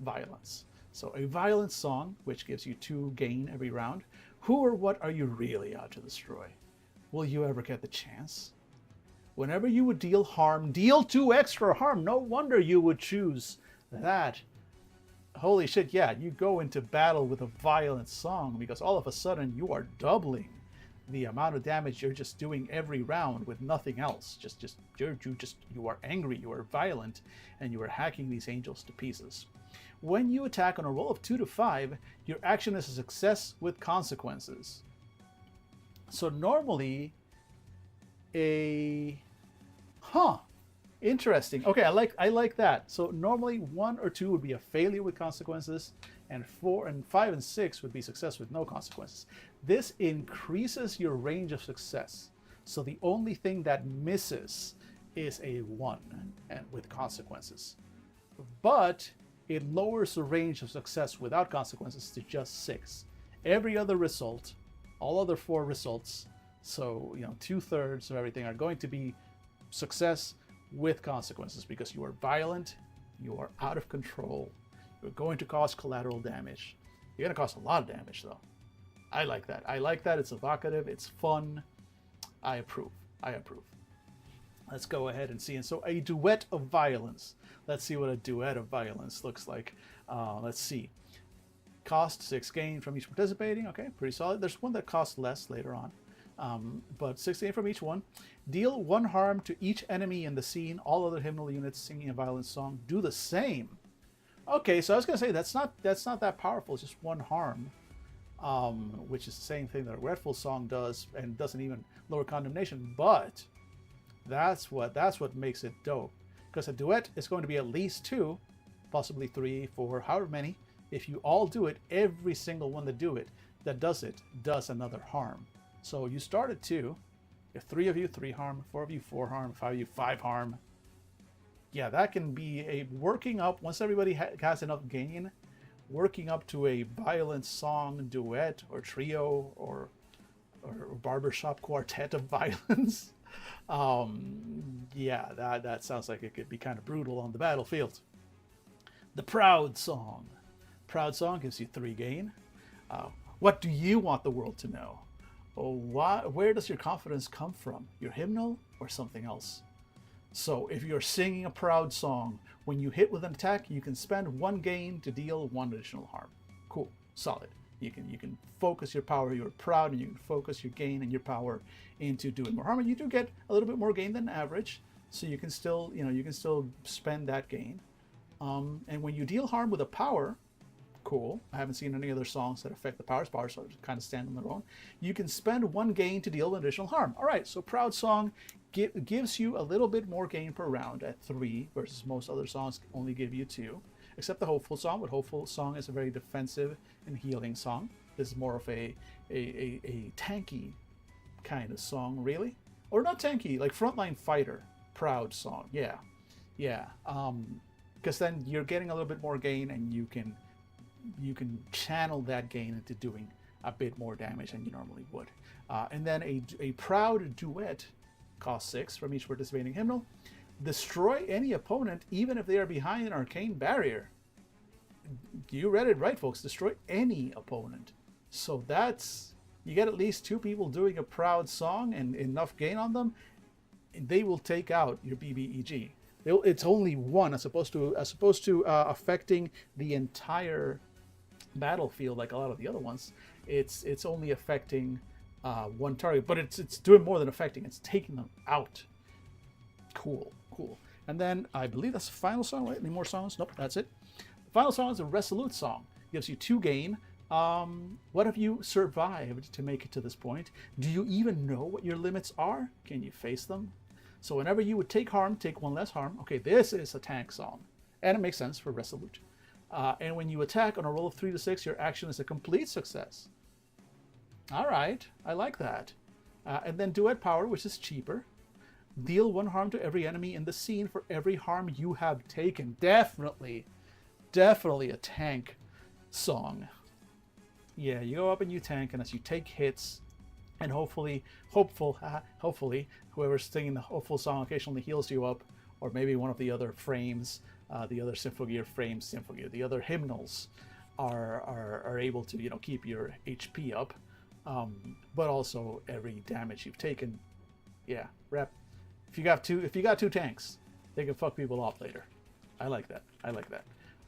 violence. So a violence song, which gives you 2 gain every round. Who or what are you really out to destroy? Will you ever get the chance? Whenever you would deal harm, deal 2 extra harm. No wonder you would choose that. Holy shit, yeah, you go into battle with a violence song because all of a sudden you are doubling the amount of damage you're just doing every round with nothing else. You are angry, you are violent, and you are hacking these angels to pieces. When you attack on a roll of 2 to 5, your action is a success with consequences. So normally interesting. Okay, I like that. So normally 1 or 2 would be a failure with consequences, and 4 and 5 and 6 would be success with no consequences. This increases your range of success. So the only thing that misses is a 1 and with consequences. But it lowers the range of success without consequences to just 6. Every other result, all other 4 results, so 2/3 of everything are going to be success with consequences because you are violent, you are out of control, you're going to cause collateral damage. You're going to cause a lot of damage, though. I like that. I like that. It's evocative. It's fun. I approve. I approve. Let's go ahead and see. And so a duet of violence. Let's see what a duet of violence looks like. Let's see. Cost 6 gain from each participating. Okay, pretty solid. There's one that costs less later on. But 6 gain from each one. Deal 1 harm to each enemy in the scene. All other hymnal units singing a violence song do the same. Okay, so I was going to say that's not that powerful. It's just 1 harm. Which is the same thing that a Regretful Song does, and doesn't even lower condemnation. But that's what makes it dope. Because a duet is going to be at least 2, possibly 3, 4, however many. If you all do it, every single one that does it does another harm. So you start at 2. If 3 of you, 3 harm. 4 of you, 4 harm. 5 of you, 5 harm. Yeah, that can be a working up, once everybody has enough gain, working up to a violent song, duet, or trio, or barbershop quartet of violence. Yeah, that sounds like it could be kind of brutal on the battlefield. The Proud Song. Proud Song gives you 3 gain. What do you want the world to know? Where does your confidence come from? Your hymnal or something else? So if you're singing a proud song, when you hit with an attack, you can spend 1 gain to deal 1 additional harm. Cool, solid. You can focus your power. You're proud, and you can focus your gain and your power into doing more harm. And you do get a little bit more gain than average, so you can still spend that gain. And when you deal harm with a power, cool. I haven't seen any other songs that affect the powers, so kind of stand on their own. You can spend 1 gain to deal additional harm. All right, so Proud Song gives you a little bit more gain per round at 3 versus most other songs only give you 2, except the Hopeful Song. But Hopeful Song is a very defensive and healing song. This is more of a tanky kind of song, really, or not tanky, like Frontline Fighter. Proud Song, yeah. Because then you're getting a little bit more gain, and you can channel that gain into doing a bit more damage than you normally would. And then a Proud Duet costs 6 from each participating hymnal. Destroy any opponent, even if they are behind an arcane barrier. You read it right, folks. Destroy any opponent. So you get at least 2 people doing a Proud Song and enough gain on them, they will take out your BBEG. It's only 1 as opposed to affecting the entire battlefield like a lot of the other ones. It's only affecting 1 target, but it's doing more than affecting. It's taking them out. Cool. And then I believe that's the final song, right? Any more songs? Nope, that's it. The final song is a Resolute Song. Gives you 2 gain. What have you survived to make it to this point? Do you even know what your limits are? Can you face them? So whenever you would take harm, take 1 less harm. Okay, this is a tank song, and it makes sense for Resolute. And when you attack on a roll of 3 to 6, your action is a complete success. All right, I like that. And then Duet Power, which is cheaper. Deal 1 harm to every enemy in the scene for every harm you have taken. Definitely a tank song. Yeah, you go up and you tank, and as you take hits, and hopefully, whoever's singing the Hopeful Song occasionally heals you up, or maybe one of the other frames, the other Symphogear frames, the other hymnals are able to keep your HP up, but also every damage you've taken. Yeah, rep. If you got two tanks, they can fuck people off later. I like that.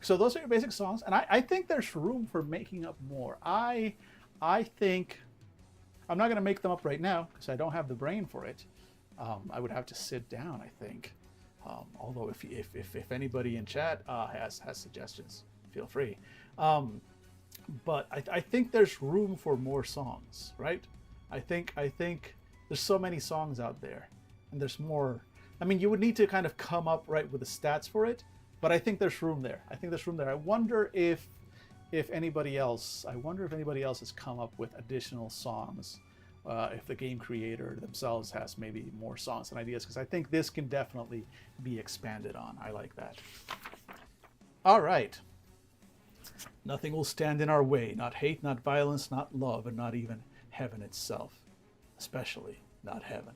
So those are your basic songs, and I think there's room for making up more. I think I'm not going to make them up right now because I don't have the brain for it. I would have to sit down, I think. Although if anybody in chat has suggestions, feel free. But I think there's room for more songs, right? I think there's so many songs out there, and there's more. I mean, you would need to kind of come up right with the stats for it, but I think there's room there. I wonder if anybody else has come up with additional songs. If the game creator themselves has maybe more songs and ideas, because I think this can definitely be expanded on. I like that. All right. Nothing will stand in our way. Not hate, not violence, not love, and not even heaven itself. Especially not heaven.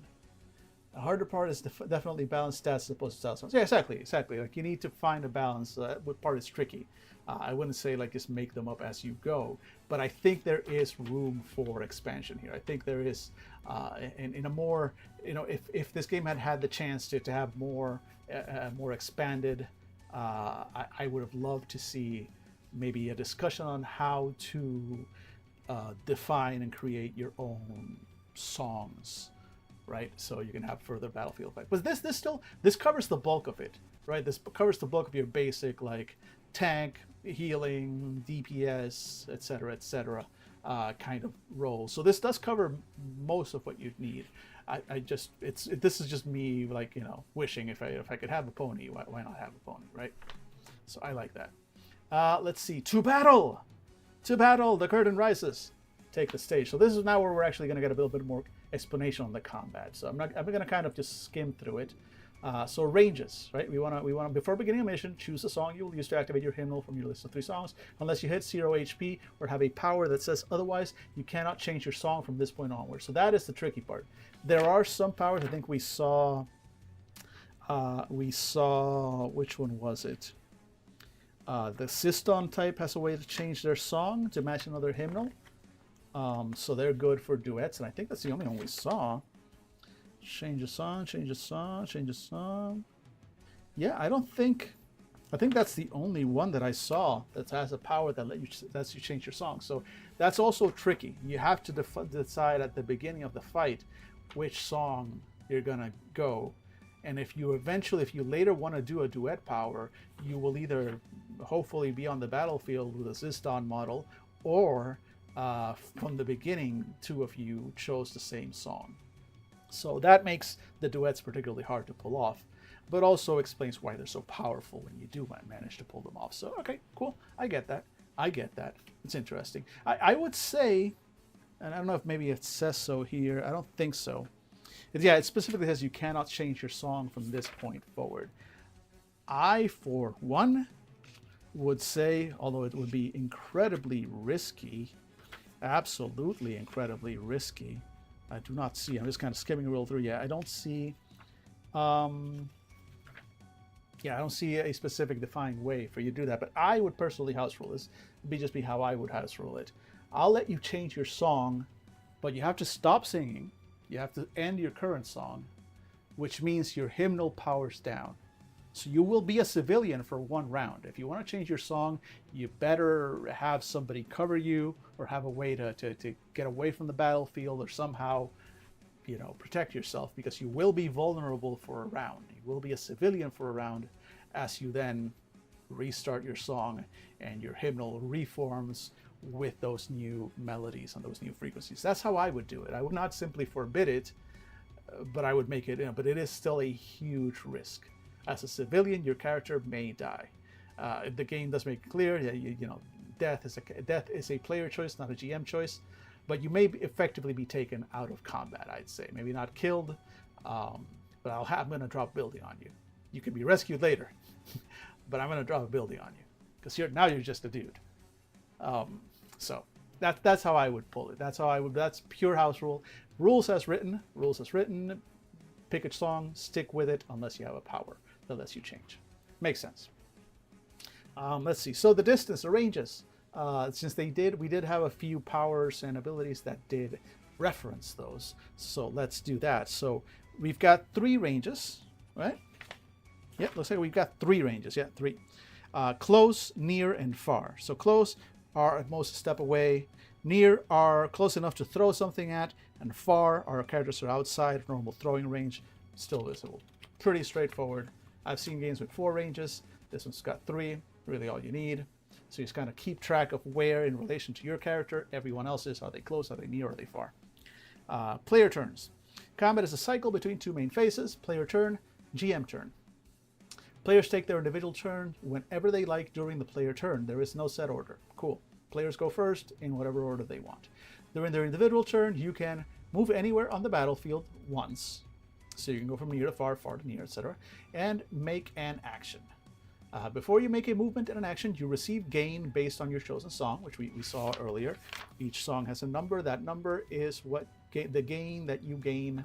The harder part is definitely balance stats as opposed to style songs. Yeah, exactly, exactly. Like you need to find a balance. What part is tricky? I wouldn't say like just make them up as you go, but I think there is room for expansion here. I think there is, in a more, if this game had had the chance to have more expanded, I would have loved to see maybe a discussion on how to define and create your own songs, right? So you can have further battlefield fight. But this covers the bulk of it, right? This covers the bulk of your basic like tank, healing, DPS, etc., kind of roles. So this does cover most of what you'd need. This is just me like wishing if I could have a pony, why not have a pony, right? So I like that. Let's see. To battle! To battle! The curtain rises. Take the stage. So this is now where we're actually going to get a little bit more explanation on the combat. So I'm going to kind of just skim through it. So ranges, right? We want to before beginning a mission, choose a song you will use to activate your hymnal from your list of 3 songs. Unless you hit 0 HP or have a power that says otherwise, you cannot change your song from this point onward. So that is the tricky part. There are some powers. I think we saw which one was it? The Siston type has a way to change their song to match another hymnal. So they're good for duets, and I think that's the only one we saw. Change a song, change a song, change a song. Yeah, I think that's the only one that I saw that has a power that lets you change your song. So that's also tricky. You have to decide at the beginning of the fight which song you're gonna go. And if you later want to do a duet power, you will either hopefully be on the battlefield with a Siston model, or from the beginning, 2 of you chose the same song. So that makes the duets particularly hard to pull off, but also explains why they're so powerful when you do manage to pull them off. So, okay, cool. I get that. It's interesting. I would say, and I don't know if maybe it says so here. I don't think so. It specifically says you cannot change your song from this point forward. I, for one, would say, although it would be incredibly risky, absolutely incredibly risky. I do not see. I'm just kind of skimming a roll through. I don't see. I don't see a specific defined way for you to do that. But I would personally house rule this. Just be how I would house rule it. I'll let you change your song, but you have to stop singing. You have to end your current song, which means your hymnal powers down. So you will be a civilian for 1 round. If you want to change your song, you better have somebody cover you or have a way to get away from the battlefield or somehow, protect yourself, because you will be vulnerable for a round. You will be a civilian for a round as you then restart your song and your hymnal reforms with those new melodies and those new frequencies. That's how I would do it. I would not simply forbid it, but I would make it, but it is still a huge risk. As a civilian, your character may die. The game does make it clear that death is a player choice, not a GM choice, but you may effectively be taken out of combat. I'd say maybe not killed, but I'm going to drop a building on you. You can be rescued later, but I'm going to drop a building on you because you're just a dude. So that's how I would pull it. That's pure house rule. Rules as written. Pick a song, stick with it unless you have a power that lets you change. Makes sense. Let's see. So the distance, the ranges. Since we did have a few powers and abilities that did reference those. So let's do that. So we've got 3 ranges, right? Yep, looks like we've got 3 ranges. Yeah, 3. Close, near, and far. So close are at most a step away. Near are close enough to throw something at, and far our characters are outside normal throwing range, still visible. Pretty straightforward. I've seen games with 4 ranges. This one's got 3, really all you need. So you just kind of keep track of where in relation to your character everyone else is. Are they close, are they near, are they far? Player turns. Combat is a cycle between 2 main phases. Player turn, GM turn. Players take their individual turn whenever they like during the player turn. There is no set order. Cool. Players go first in whatever order they want. During their individual turn, you can move anywhere on the battlefield once. So you can go from near to far, far to near, etc. And make an action. Before you make a movement and an action, you receive gain based on your chosen song, which we saw earlier. Each song has a number. That number is what the gain that you gain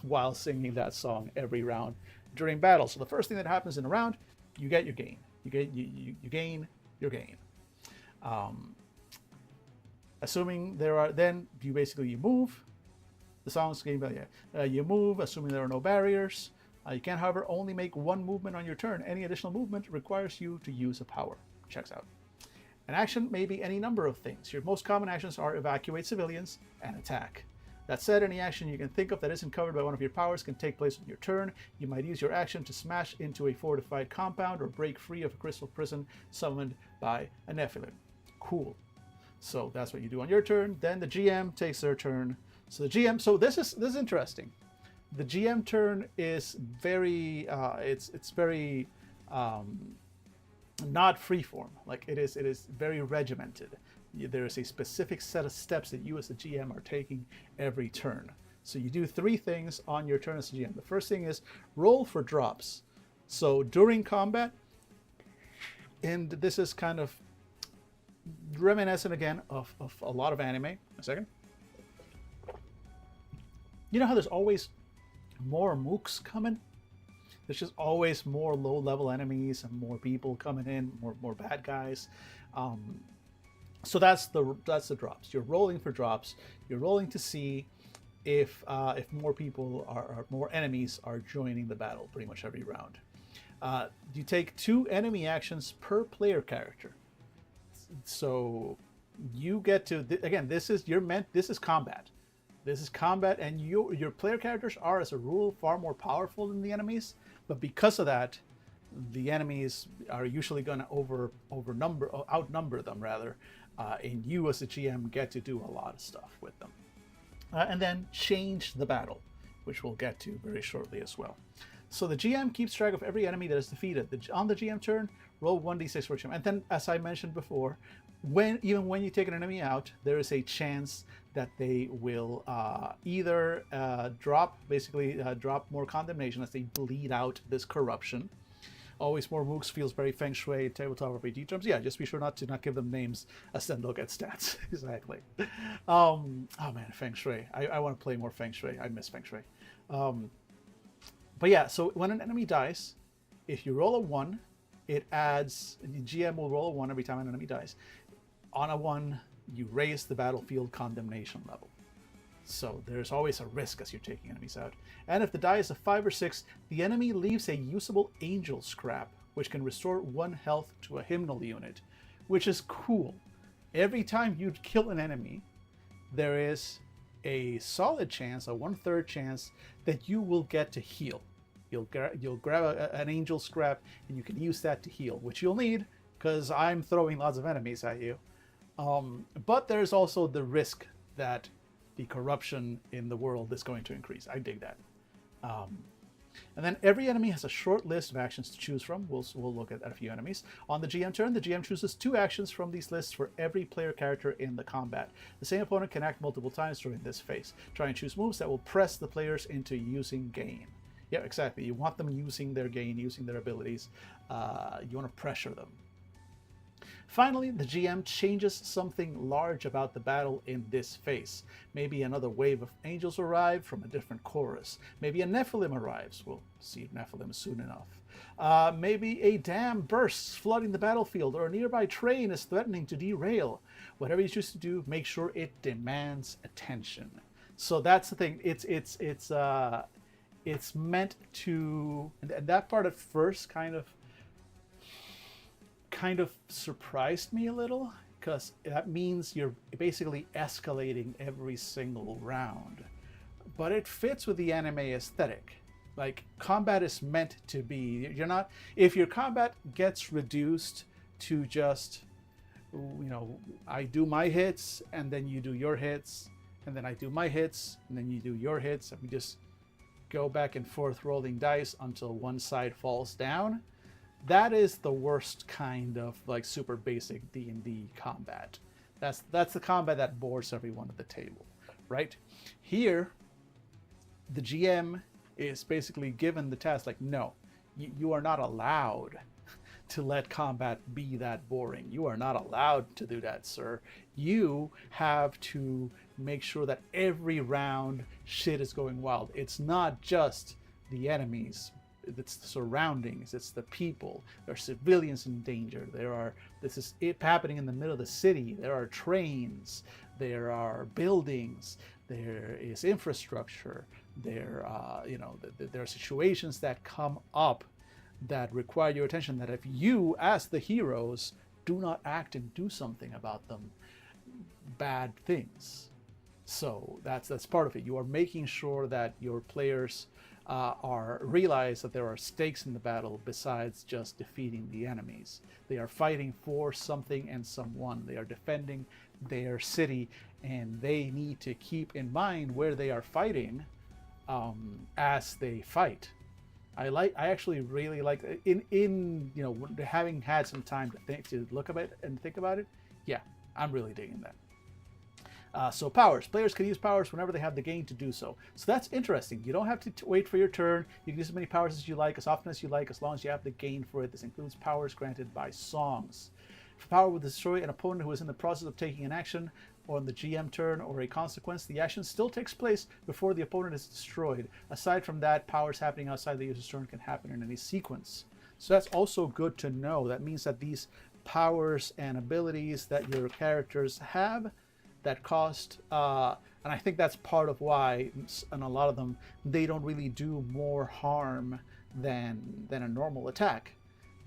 while singing that song every round during battle. So the first thing that happens in a round, you get your gain. You gain your gain. Assuming there are, then you move. The song's game, you move, assuming there are no barriers. You can, however, only make one movement on your turn. Any additional movement requires you to use a power. Checks out. An action may be any number of things. Your most common actions are evacuate civilians and attack. That said, any action you can think of that isn't covered by one of your powers can take place on your turn. You might use your action to smash into a fortified compound or break free of a crystal prison summoned by a Nephilim. Cool. So that's what you do on your turn. Then the GM takes their turn. So the GM. So this is interesting. The GM turn is very. It's very not freeform. Like it is very regimented. There is a specific set of steps that you as the GM are taking every turn. So you do 3 things on your turn as a GM. The first thing is roll for drops. So during combat, and this is kind of reminiscent again of a lot of anime. A second. You know how there's always more mooks coming? There's just always more low-level enemies and more people coming in, more bad guys. So that's the drops. You're rolling for drops. You're rolling to see if more people are more enemies are joining the battle pretty much every round. You take 2 enemy actions per player character. So you get to again. This is combat. This is combat, and your player characters are, as a rule, far more powerful than the enemies. But because of that, the enemies are usually going to outnumber them rather, and you as a GM get to do a lot of stuff with them. And then change the battle, which we'll get to very shortly as well. So the GM keeps track of every enemy that is defeated. On the GM turn, roll 1d6 for GM. And then, as I mentioned before, even when you take an enemy out, there is a chance that they will either drop more condemnation as they bleed out this corruption. Always more mooks feels very feng shui tabletop RPG terms. Yeah, just be sure not give them names as then look at stats. Exactly. Oh man, feng shui. I want to play more feng shui. I miss feng shui. But yeah, so when an enemy dies, if you roll a 1, it adds, the GM will roll a 1 every time an enemy dies. On a 1, you raise the battlefield condemnation level. So there's always a risk as you're taking enemies out. And if the die is a 5 or 6, the enemy leaves a usable angel scrap, which can restore 1 health to a hymnal unit, which is cool. Every time you kill an enemy, there is a solid chance, a 1/3 chance, that you will get to heal. You'll grab an angel scrap, and you can use that to heal, which you'll need, because I'm throwing lots of enemies at you. But there's also the risk that the corruption in the world is going to increase. I dig that. And then every enemy has a short list of actions to choose from. We'll look at a few enemies. On the GM turn, the GM chooses 2 actions from these lists for every player character in the combat. The same opponent can act multiple times during this phase. Try and choose moves that will press the players into using gain. Yeah, exactly. You want them using their gain, using their abilities. You want to pressure them. Finally, the GM changes something large about the battle in this phase. Maybe another wave of angels arrive from a different chorus. Maybe a Nephilim arrives. We'll see Nephilim soon enough. Maybe a dam bursts, flooding the battlefield, or a nearby train is threatening to derail. Whatever you choose to do, make sure it demands attention. So that's the thing. It's meant to, and that part at first kind of surprised me a little, because that means you're basically escalating every single round. But it fits with the anime aesthetic. Like, combat is meant to be, if your combat gets reduced to just, I do my hits, and then you do your hits, and then I do my hits, and then you do your hits, and we just go back and forth rolling dice until one side falls down. That is the worst kind of like super basic D&D combat. That's the combat that bores everyone at the table, right? Here, the GM is basically given the task like, no, you are not allowed to let combat be that boring. You are not allowed to do that, sir. You have to make sure that every round shit is going wild. It's not just the enemies, it's the surroundings, it's the people. There are civilians in danger. This is it happening in the middle of the city. There are trains, there are buildings, there is infrastructure, there are situations that come up that require your attention, that if you as the heroes do not act and do something about them, bad things. So that's part of it. You are making sure that your players realize that there are stakes in the battle besides just defeating the enemies. They are fighting for something and someone. They are defending their city, and they need to keep in mind where they are fighting as they fight. I actually really like in having had some time to look at it and think about it. Yeah, I'm really digging that. So powers. Players can use powers whenever they have the gain to do so. So that's interesting. You don't have to wait for your turn. You can use as many powers as you like, as often as you like, as long as you have the gain for it. This includes powers granted by songs. If a power will destroy an opponent who is in the process of taking an action on the GM turn or a consequence, the action still takes place before the opponent is destroyed. Aside from that, powers happening outside the user's turn can happen in any sequence. So that's also good to know. That means that these powers and abilities that your characters have that cost, and I think that's part of why, and a lot of them, they don't really do more harm than a normal attack.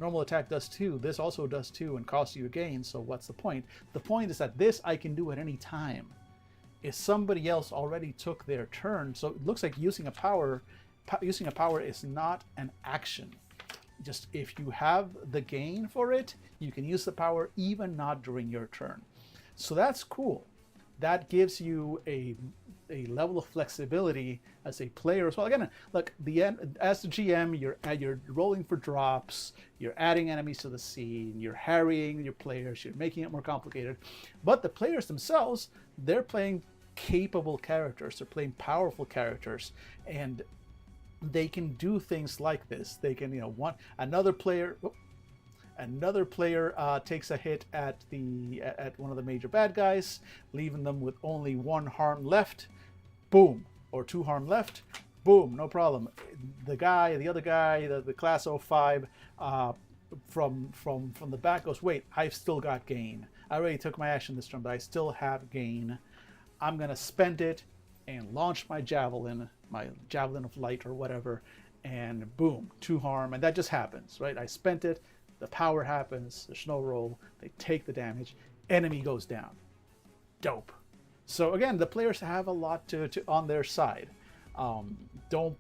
Normal attack does too. This also does too and costs you a gain, so what's the point? The point is that this I can do at any time. If somebody else already took their turn, so it looks like using a power is not an action. Just if you have the gain for it, you can use the power even not during your turn. So that's cool. That gives you a level of flexibility as a player as well. Again, look, as the GM, you're rolling for drops, you're adding enemies to the scene, you're harrying your players, you're making it more complicated. But the players themselves, they're playing capable characters, they're playing powerful characters, and they can do things like this. They can, another player takes a hit at one of the major bad guys, leaving them with only 1 harm left. Boom. Or 2 harm left. Boom. No problem. The other guy, the class 05 from the back goes, wait, I've still got gain. I already took my action this turn, but I still have gain. I'm gonna spend it and launch my javelin of light or whatever, and boom, 2 harm, and that just happens, right? I spent it. The power happens, there's no roll, they take the damage, enemy goes down. Dope. So again, the players have a lot to on their side. Don't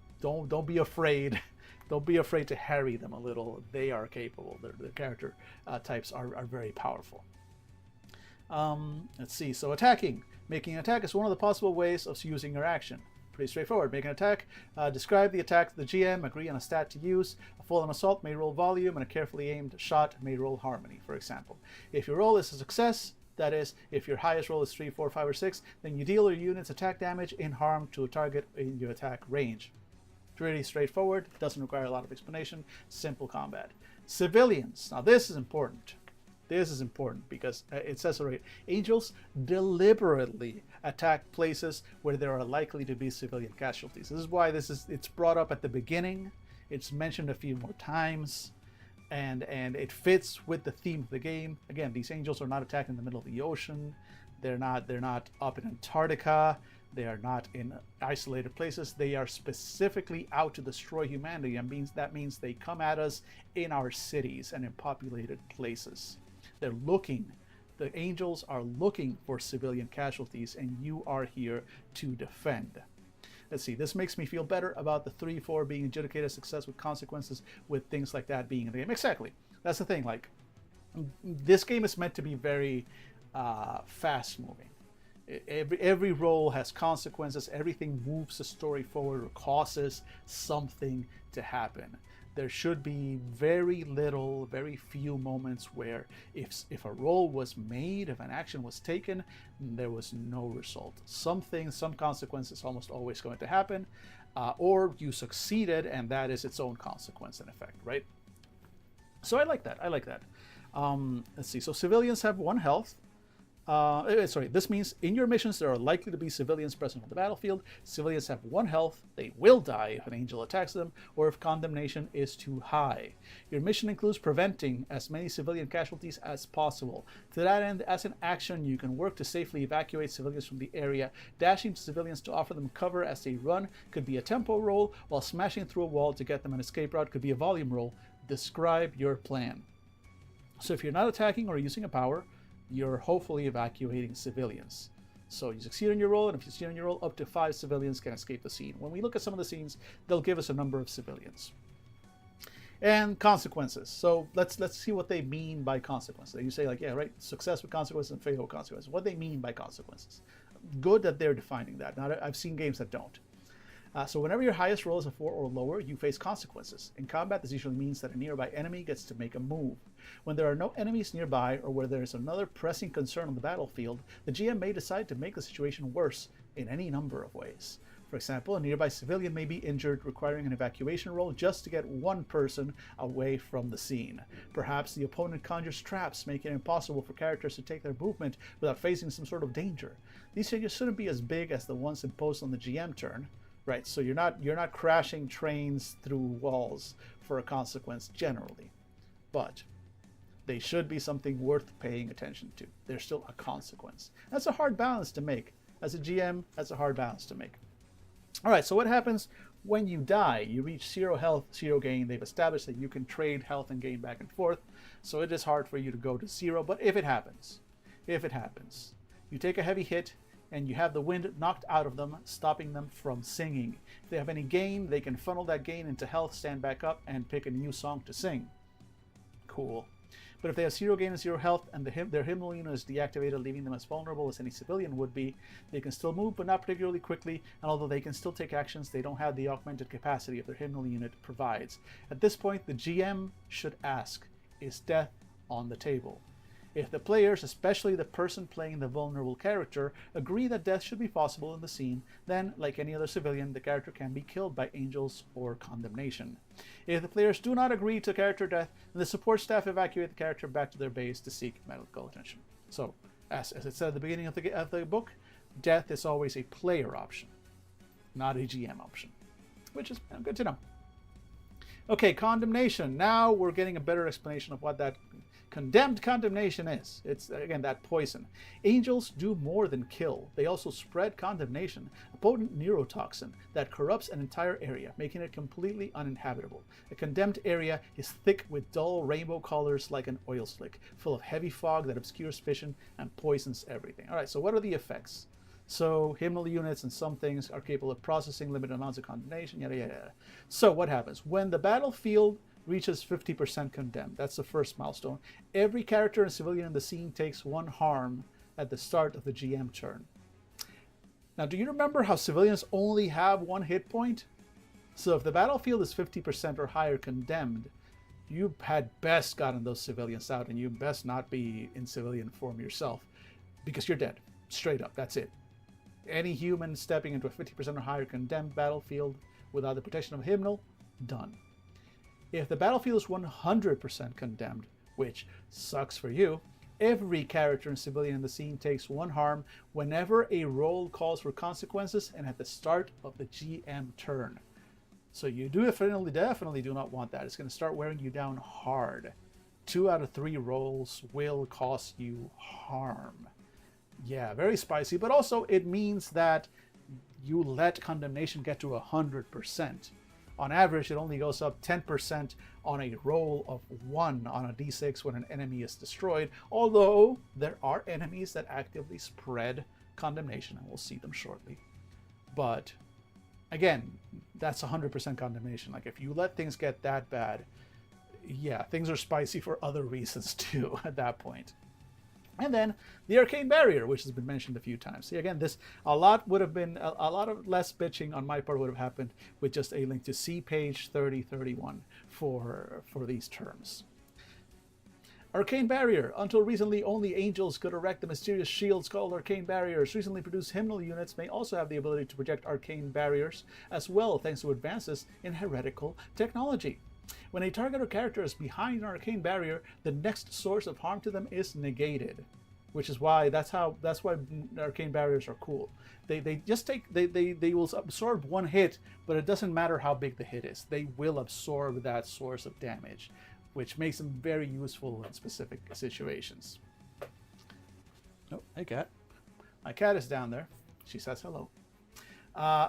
be afraid. Don't be afraid to harry them a little. They are capable. The character types are very powerful. Let's see. So attacking. Making an attack is one of the possible ways of using your action. Pretty straightforward. Make an attack. Describe the attack to the GM. Agree on a stat to use. A full-on assault may roll volume, and a carefully aimed shot may roll harmony, for example. If your roll is a success, that is, if your highest roll is 3, 4, 5, or 6, then you deal your unit's attack damage in harm to a target in your attack range. Pretty straightforward. Doesn't require a lot of explanation. Simple combat. Civilians. Now this is important. This is important because it says already, angels deliberately attack places where there are likely to be civilian casualties. This is why it's brought up at the beginning. It's mentioned a few more times, and it fits with the theme of the game. Again, these angels are not attacking in the middle of the ocean. They're not up in Antarctica. They are not in isolated places. They are specifically out to destroy humanity. That means they come at us in our cities and in populated places. The angels are looking for civilian casualties, and you are here to defend. Let's see, this makes me feel better about the 3-4 being adjudicated success with consequences, with things like that being in the game. Exactly. That's the thing. Like, this game is meant to be very fast moving. Every roll has consequences. Everything moves the story forward or causes something to happen. There should be very few moments where if a roll was made, if an action was taken, there was no result. Some consequence is almost always going to happen, or you succeeded and that is its own consequence and effect, right? So I like that. Let's see. So civilians have 1 health. This means in your missions there are likely to be civilians present on the battlefield. Civilians have 1 health. They will die if an angel attacks them or if condemnation is too high. Your mission includes preventing as many civilian casualties as possible. To that end, as an action, you can work to safely evacuate civilians from the area. Dashing to civilians to offer them cover as they run could be a tempo roll, while smashing through a wall to get them an escape route could be a volume roll. Describe your plan. So if you're not attacking or using a power, you're hopefully evacuating civilians. So you succeed on your roll, and if you succeed on your roll, up to 5 civilians can escape the scene. When we look at some of the scenes, they'll give us a number of civilians. And consequences. So let's see what they mean by consequences. You say, like, yeah, right, success with consequences and fail with consequences. What they mean by consequences. Good that they're defining that. Now, I've seen games that don't. So whenever your highest roll is a 4 or lower, you face consequences. In combat, this usually means that a nearby enemy gets to make a move. When there are no enemies nearby, or where there is another pressing concern on the battlefield, the GM may decide to make the situation worse in any number of ways. For example, a nearby civilian may be injured, requiring an evacuation roll just to get one person away from the scene. Perhaps the opponent conjures traps, making it impossible for characters to take their movement without facing some sort of danger. These changes shouldn't be as big as the ones imposed on the GM turn. Right, so you're not crashing trains through walls for a consequence generally, but they should be something worth paying attention to. They're still a consequence. That's a hard balance to make. As a GM, that's a hard balance to make. All right, so what happens when you die? You reach 0 health, 0 gain. They've established that you can trade health and gain back and forth, so it is hard for you to go to 0, but if it happens, you take a heavy hit, and you have the wind knocked out of them, stopping them from singing. If they have any gain, they can funnel that gain into health, stand back up, and pick a new song to sing. Cool. But if they have 0 gain and 0 health, and their hymnal unit is deactivated, leaving them as vulnerable as any civilian would be, they can still move, but not particularly quickly, and although they can still take actions, they don't have the augmented capacity of their hymnal unit provides. At this point, the GM should ask, is death on the table? If the players, especially the person playing the vulnerable character, agree that death should be possible in the scene, then, like any other civilian, the character can be killed by angels or condemnation. If the players do not agree to character death, then the support staff evacuate the character back to their base to seek medical attention. So, as it said at the beginning of the book, death is always a player option, not a GM option, which is good to know. Okay, condemnation. Now we're getting a better explanation of what that condemned condemnation is. It's, again, that poison. Angels do more than kill. They also spread condemnation, a potent neurotoxin that corrupts an entire area, making it completely uninhabitable. A condemned area is thick with dull rainbow colors like an oil slick, full of heavy fog that obscures vision and poisons everything. All right, so what are the effects? So hymnal units and some things are capable of processing limited amounts of condemnation, yada yada yada. So what happens? When the battlefield reaches 50% condemned, that's the first milestone, every character and civilian in the scene takes 1 harm at the start of the GM turn. Now, do you remember how civilians only have 1 hit point? So if the battlefield is 50% or higher condemned, you had best gotten those civilians out, and you best not be in civilian form yourself, because you're dead. Straight up, that's it. Any human stepping into a 50% or higher condemned battlefield without the protection of a hymnal, done. If the battlefield is 100% condemned, which sucks for you, every character and civilian in the scene takes 1 harm whenever a roll calls for consequences and at the start of the GM turn. So you definitely do not want that. It's going to start wearing you down hard. 2 out of 3 rolls will cause you harm. Yeah, very spicy, but also it means that you let condemnation get to 100%. On average, it only goes up 10% on a roll of 1 on a d6 when an enemy is destroyed, although there are enemies that actively spread condemnation, and we'll see them shortly. But again, that's 100% condemnation. Like, if you let things get that bad, yeah, things are spicy for other reasons too at that point. And then the arcane barrier, which has been mentioned a few times. See, again, a lot of less bitching on my part would have happened with just a link to see page 3031 for these terms. Arcane barrier. Until recently, only angels could erect the mysterious shields called arcane barriers. Recently produced hymnal units may also have the ability to project arcane barriers as well, thanks to advances in heretical technology. When a target or character is behind an arcane barrier, the next source of harm to them is negated. which is why that's why arcane barriers are cool. They just take they will absorb one hit, but it doesn't matter how big the hit is. They will absorb that source of damage, which makes them very useful in specific situations. Oh, hey cat. My cat is down there. She says hello.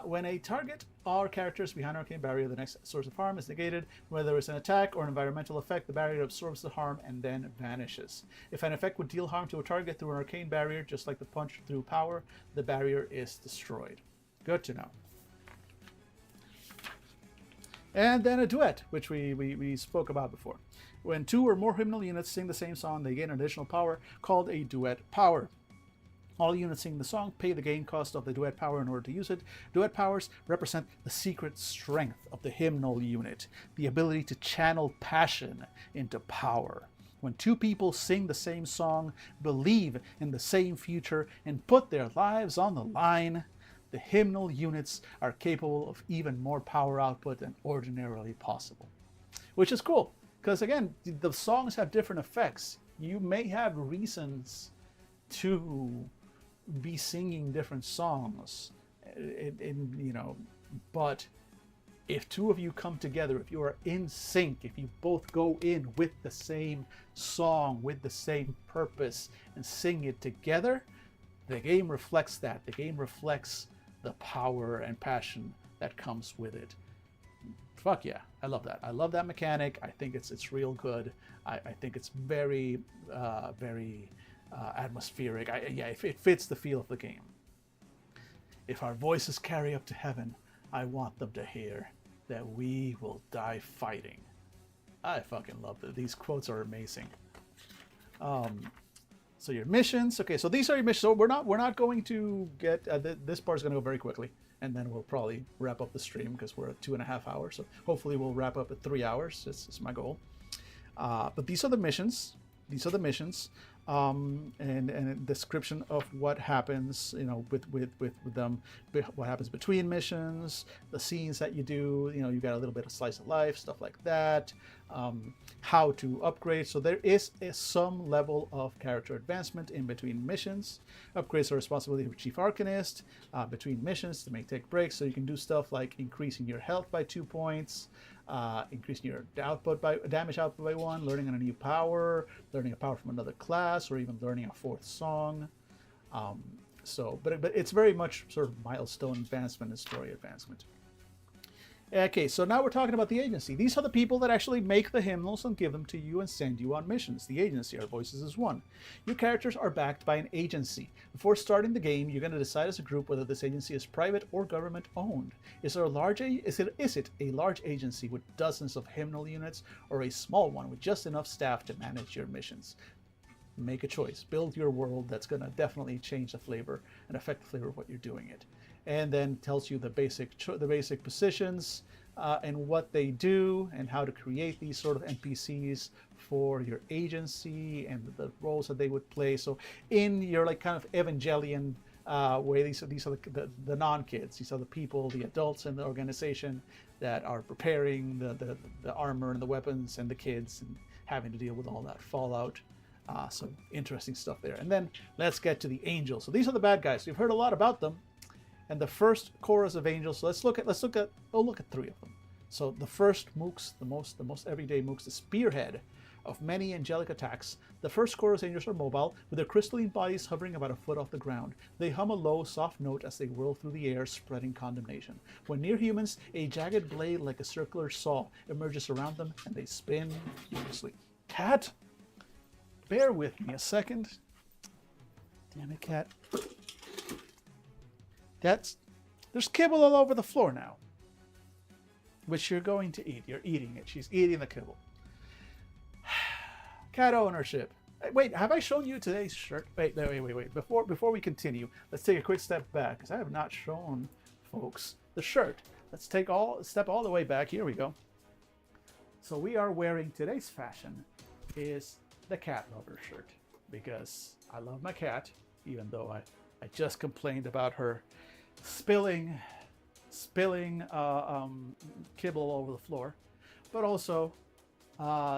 When a target or characters behind arcane barrier, the next source of harm is negated. Whether it's an attack or an environmental effect, the barrier absorbs the harm and then vanishes. If an effect would deal harm to a target through an arcane barrier, just like the punch through power, the barrier is destroyed. Good to know. And then a duet, which we spoke about before. When two or more hymnal units sing the same song, they gain an additional power called a duet power. All units singing the song pay the gain cost of the duet power in order to use it. Duet powers represent the secret strength of the hymnal unit, the ability to channel passion into power. When two people sing the same song, believe in the same future, and put their lives on the line, the hymnal units are capable of even more power output than ordinarily possible. Which is cool, because again, the songs have different effects. You may have reasons to be singing different songs, but if two of you come together, if you are in sync, if you both go in with the same song, with the same purpose, and sing it together, the game reflects that. The game reflects the power and passion that comes with it. Fuck yeah, I love that. I love that mechanic. I think it's real good. I think it's very atmospheric. It fits the feel of the game. If our voices carry up to heaven, I want them to hear that we will die fighting. I fucking love that. These quotes are amazing. So your missions. Okay, so these are your missions. So we're not going to get this part is going to go very quickly, and then we'll probably wrap up the stream because we're at 2.5 hours. So hopefully we'll wrap up at 3 hours. That's my goal. But these are the missions. And a description of what happens, with them, what happens between missions, the scenes that you do. You got a little bit of slice of life, stuff like that. How to upgrade. So there is some level of character advancement in between missions. Upgrades are responsibility of Chief Arcanist. Between missions, to take breaks, so you can do stuff like increasing your health by 2 points. Increasing your damage output by 1, learning a new power, learning a power from another class, or even learning a 4th song. But it's very much sort of milestone advancement and story advancement. Okay, so now we're talking about the agency. These are the people that actually make the hymnals and give them to you and send you on missions. The agency, our voices is one. Your characters are backed by an agency. Before starting the game, you're going to decide as a group whether this agency is private or government owned. Is it a large agency with dozens of hymnal units, or a small one with just enough staff to manage your missions? Make a choice. Build your world that's going to definitely change the flavor and affect the flavor of what you're doing it. And then tells you the basic positions and what they do, and how to create these sort of NPCs for your agency and the roles that they would play. So in your kind of Evangelion way, these are the non-kids. These are the people, the adults in the organization that are preparing the armor and the weapons, and the kids, and having to deal with all that fallout. Some interesting stuff there. And then let's get to the angels. So these are the bad guys. We've heard a lot about them. And the first chorus of angels. So let's look at 3 of them. So the first mooks, the most everyday mooks, the spearhead of many angelic attacks. The first chorus angels are mobile, with their crystalline bodies hovering about a foot off the ground. They hum a low, soft note as they whirl through the air, spreading condemnation. When near humans, a jagged blade like a circular saw emerges around them, and they spin furiously. Cat, bear with me a second. Damn it, cat. There's kibble all over the floor now, which you're going to eat. You're eating it. She's eating the kibble. Cat ownership. Wait, have I shown you today's shirt? Wait. Before we continue, let's take a quick step back, because I have not shown folks the shirt. Let's step all the way back. Here we go. So we are wearing today's fashion is the cat lover shirt, because I love my cat, even though I just complained about her spilling kibble all over the floor. But also,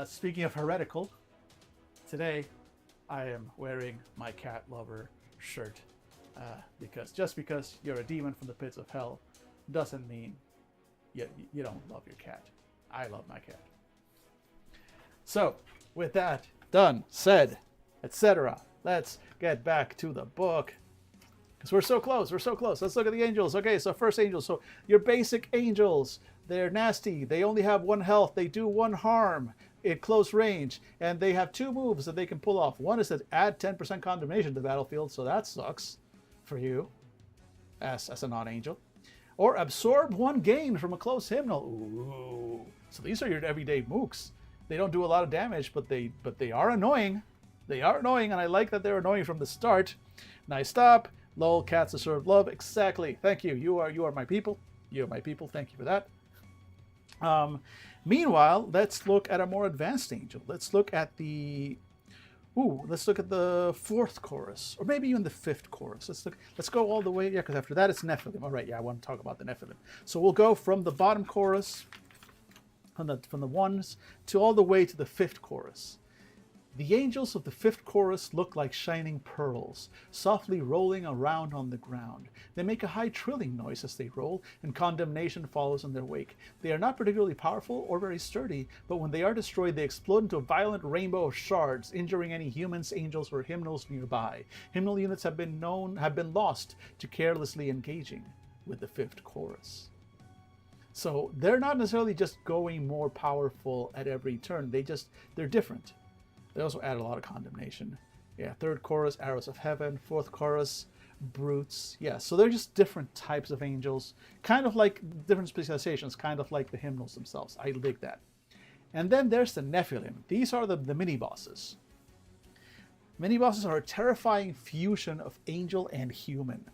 speaking of heretical, today I am wearing my cat lover shirt because just because you're a demon from the pits of hell doesn't mean you don't love your cat. I love my cat. So, with that done, said, etc., let's get back to the book. Because we're so close, we're so close. Let's look at the angels. Okay, so first angels. So your basic angels, they're nasty. They only have 1 health. They do 1 harm at close range. And they have 2 moves that they can pull off. One is to add 10% condemnation to the battlefield, so that sucks for you as a non-angel. Or absorb 1 gain from a close hymnal. Ooh. So these are your everyday mooks. They don't do a lot of damage, but they are annoying. They are annoying, and I like that they're annoying from the start. Nice stop. Lol, cats deserve love. Exactly. Thank you. You are my people. You are my people. Thank you for that. Meanwhile, let's look at a more advanced angel. Let's look at the 4th chorus, or maybe even the 5th chorus. Let's go all the way. Yeah, because after that it's Nephilim. All right. Yeah, I want to talk about the Nephilim. So we'll go from the bottom chorus, from the 1s to all the way to the 5th chorus. The angels of the 5th chorus look like shining pearls, softly rolling around on the ground. They make a high trilling noise as they roll, and condemnation follows in their wake. They are not particularly powerful or very sturdy, but when they are destroyed, they explode into a violent rainbow of shards, injuring any humans, angels, or hymnals nearby. Hymnal units have been lost to carelessly engaging with the 5th chorus. So they're not necessarily just going more powerful at every turn. They're different. They also add a lot of condemnation. Yeah, 3rd chorus, arrows of heaven. 4th chorus, brutes. Yeah, so they're just different types of angels, kind of like different specializations, kind of like the hymnals themselves. I dig that. And then there's the Nephilim. These are the mini-bosses. Mini-bosses are a terrifying fusion of angel and human.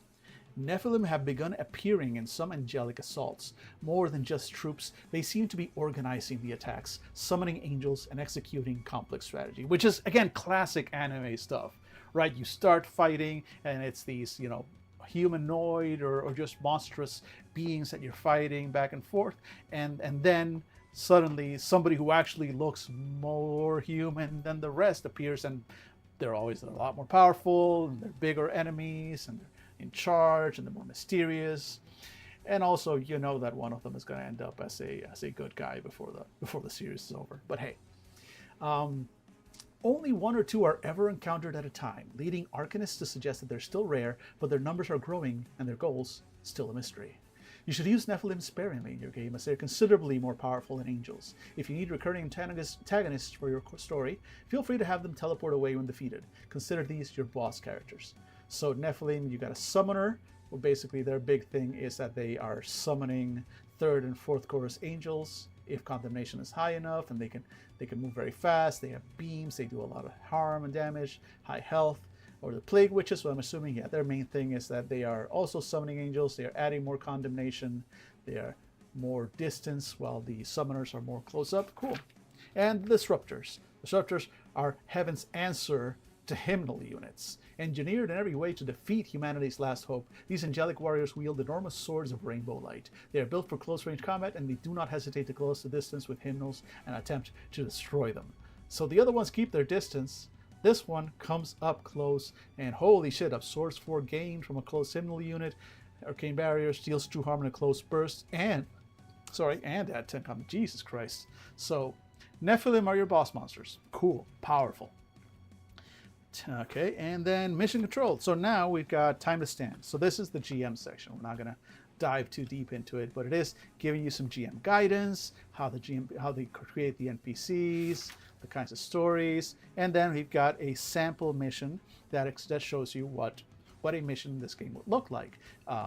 Nephilim have begun appearing in some angelic assaults. More than just troops, they seem to be organizing the attacks, summoning angels, and executing complex strategy, which is, again, classic anime stuff, right? You start fighting, and it's these, humanoid or just monstrous beings that you're fighting back and forth, and then suddenly somebody who actually looks more human than the rest appears, and they're always a lot more powerful, and they're bigger enemies, and they're in charge, and they're more mysterious, and also that one of them is going to end up as a good guy before the series is over. But hey, only 1 or 2 are ever encountered at a time, leading arcanists to suggest that they're still rare, but their numbers are growing and their goals still a mystery. You should use Nephilim sparingly in your game, as they're considerably more powerful than angels. If you need recurring antagonists for your story, feel free to have them teleport away when defeated. Consider these your boss characters. So Nephilim, you got a summoner. Well, basically their big thing is that they are summoning 3rd and 4th chorus angels if condemnation is high enough, and they can move very fast. They have beams. They do a lot of harm and damage, high health. Or the plague witches. So I'm assuming, yeah, their main thing is that they are also summoning angels. They are adding more condemnation. They are more distance, while the summoners are more close up. Cool. And the disruptors. Disruptors are heaven's answer to hymnal units. Engineered in every way to defeat humanity's last hope, these angelic warriors wield enormous swords of rainbow light. They are built for close-range combat, and they do not hesitate to close the distance with hymnals and attempt to destroy them. So the other ones keep their distance. This one comes up close, and holy shit, absorbs 4 gain from a close hymnal unit. Arcane barriers, deals 2 harm in a close burst, and add 10 combat. Jesus Christ. So Nephilim are your boss monsters. Cool, powerful. Okay, and then mission control. So now we've got time to stand. So this is the GM section. We're not gonna dive too deep into it, but it is giving you some GM guidance, how they create the NPCs, the kinds of stories, and then we've got a sample mission that shows you what a mission in this game would look like,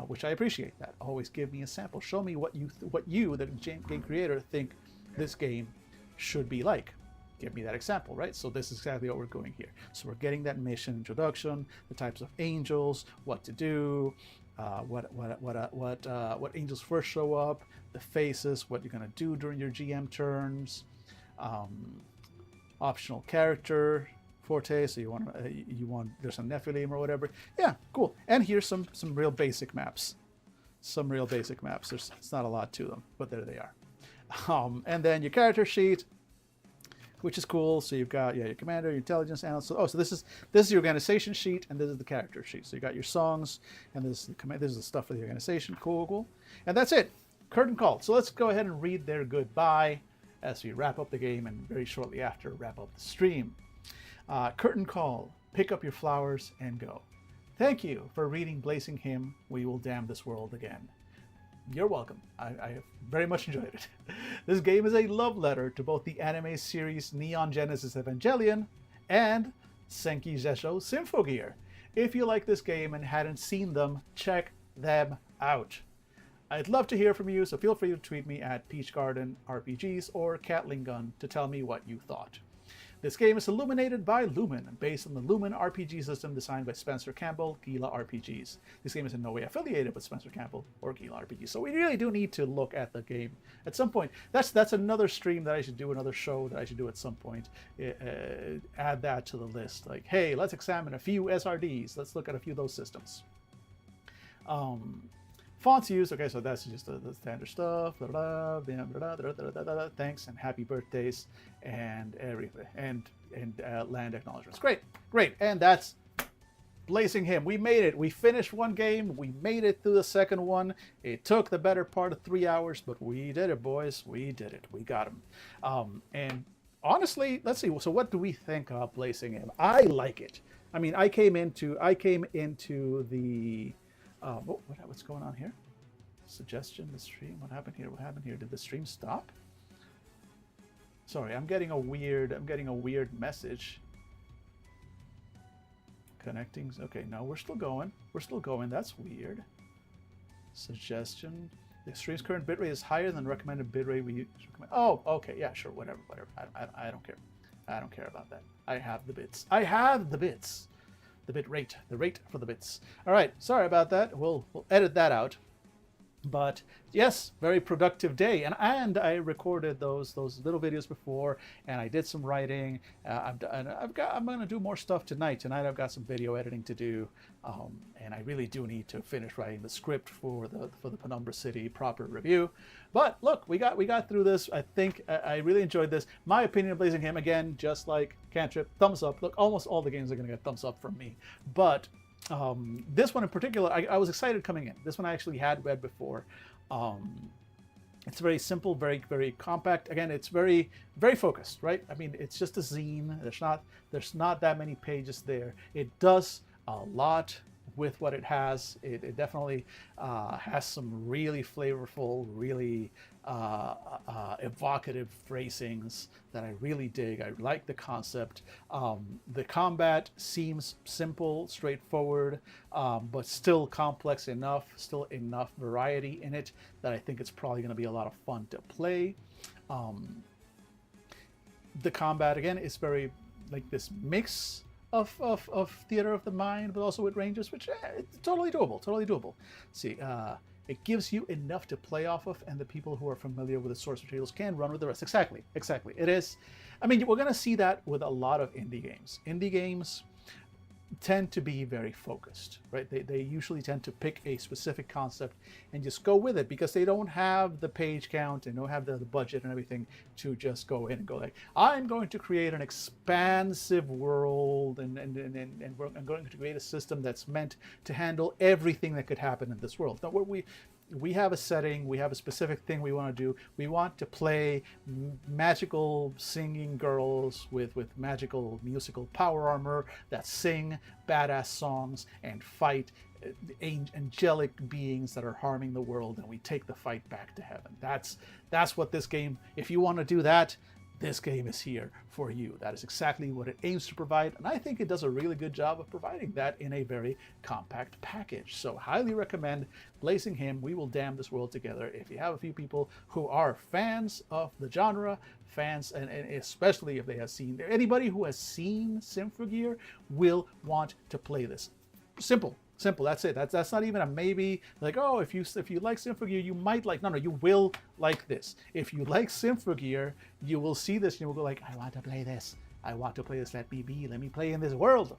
which I appreciate. That always give me a sample. Show me what you, the game creator, think this game should be like. Give me that example, right? So this is exactly what we're doing here. So we're getting that mission introduction, the types of angels, what to do, what angels first show up, the phases, what you're gonna do during your GM turns, optional character forte. So you want there's a Nephilim or whatever. Yeah, cool. And here's some real basic maps. It's not a lot to them, but there they are. And then your character sheet. which is cool. So you've got your commander, your intelligence analyst. So this is your organization sheet, and this is the character sheet. So you got your songs, and this is the command. This is the stuff for the organization. Cool. And that's it. Curtain call. So let's go ahead and read their goodbye as we wrap up the game, and very shortly after wrap up the stream. Curtain call. Pick up your flowers and go. Thank you for reading Blazing Hymn. We will damn this world again. You're welcome. I have very much enjoyed it. This game is a love letter to both the anime series Neon Genesis Evangelion and Senki Zesho Symphogear. If you like this game and hadn't seen them, check them out. I'd love to hear from you, so feel free to tweet me at PeachGardenRPGs or CatlinGun to tell me what you thought. This game is illuminated by Lumen, based on the Lumen RPG system designed by Spencer Campbell, Gila RPGs. This game is in no way affiliated with Spencer Campbell or Gila RPGs, so we really do need to look at the game at some point. That's another stream that I should do, another show that I should do at some point. Add that to the list. Like, hey, let's examine a few SRDs. Let's look at a few of those systems. Fonts used, okay, so that's just the standard stuff. Thanks and happy birthdays and everything, and land acknowledgements. Great, and that's Blazing Hymn. We made it. We finished one game. We made it through the second one. It took the better part of 3 hours, but we did it, boys. We did it. We got them. And honestly, let's see. So what do we think of Blazing Hymn? I like it. I mean, I came into the what's going on here? Suggestion, the stream. What happened here? Did the stream stop? Sorry, I'm getting a weird message. Connecting. Okay, no, we're still going. That's weird. Suggestion. The stream's current bitrate is higher than the recommended bitrate we recommend. Oh, okay, yeah, sure, whatever. I don't care. I don't care about that. I have the bits. The bit rate, the rate for the bits. All right, sorry about that. We'll edit that out. But yes, very productive day, and I recorded those little videos before, and I did some writing. I'm going to do more stuff tonight. Tonight I've got some video editing to do, and I really do need to finish writing the script for the Penumbra City proper review. But look, we got through this. I think I really enjoyed this. My opinion of Blazing Hymn, again, just like Cantrip, thumbs up. Look, almost all the games are going to get thumbs up from me, but this one in particular, I was excited coming in. This one I actually had read before. It's very simple, very compact. Again, it's very focused, right? I mean, it's just a zine. There's not that many pages there. It does a lot with what it has. It definitely has some really flavorful, really evocative phrasings that I really dig. I like the concept. The combat seems simple, straightforward, but still complex enough, still enough variety in it that I think it's probably going to be a lot of fun to play. The combat, again, is very like this mix of theater of the mind, but also with ranges, which it's totally doable. See, it gives you enough to play off of, and the people who are familiar with the source materials can run with the rest. Exactly. It is. I mean, we're going to see that with a lot of indie games. Indie games tend to be very focused, right? They usually tend to pick a specific concept and just go with it because they don't have the page count and don't have the budget and everything to just go in and go like, I'm going to create an expansive world and I'm going to create a system that's meant to handle everything that could happen in this world. Now, we have a setting, we have a specific thing we want to do. We want to play magical singing girls with magical musical power armor that sing badass songs and fight angelic beings that are harming the world, and we take the fight back to heaven. That's what this game, if you want to do that, this game is here for you. That is exactly what it aims to provide, and I think it does a really good job of providing that in a very compact package. So highly recommend Blazing Hymn. We will damn this world together. If you have a few people who are fans of the genre, fans, and especially if they have seen, anybody who has seen Symphogear will want to play this. Simple. That's it. That's not even a maybe. Like, oh, if you like Symphogear, you might like. No, you will like this. If you like Symphogear, you will see this and you will go like, I want to play this. I want to play this. Let me be. Let me play in this world.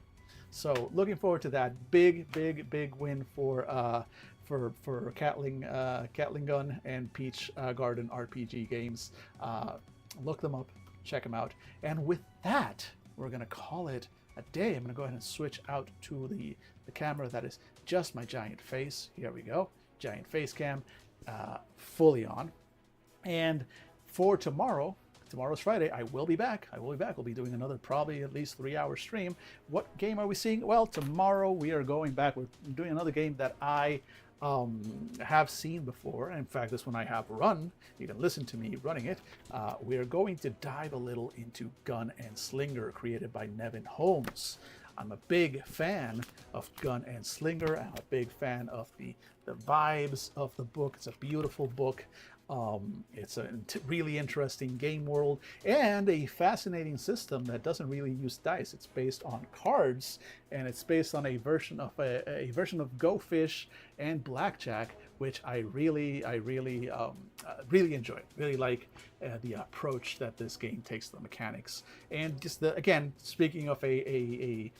So looking forward to that. Big win for Catling Gun and Peach Garden RPG games. Look them up. check them out. And with that, we're going to call it a day. I'm going to go ahead and switch out to the camera that is just my giant face. Here we go. Giant face cam, fully on. And for tomorrow's Friday, I will be back. We'll be doing another probably at least 3-hour stream. What game are we seeing? Well, tomorrow we are going back. We're doing another game that I have seen before. In fact, this one I have run. You can listen to me running it. We are going to dive a little into Gun and Slinger, created by Nevin Holmes. I'm a big fan of Gun and Slinger. I'm a big fan of the vibes of the book. It's a beautiful book. It's a really interesting game world and a fascinating system that doesn't really use dice. It's based on cards, and it's based on a version of a version of Go Fish and Blackjack, which I really enjoy. Really like the approach that this game takes to the mechanics. And just again, speaking of a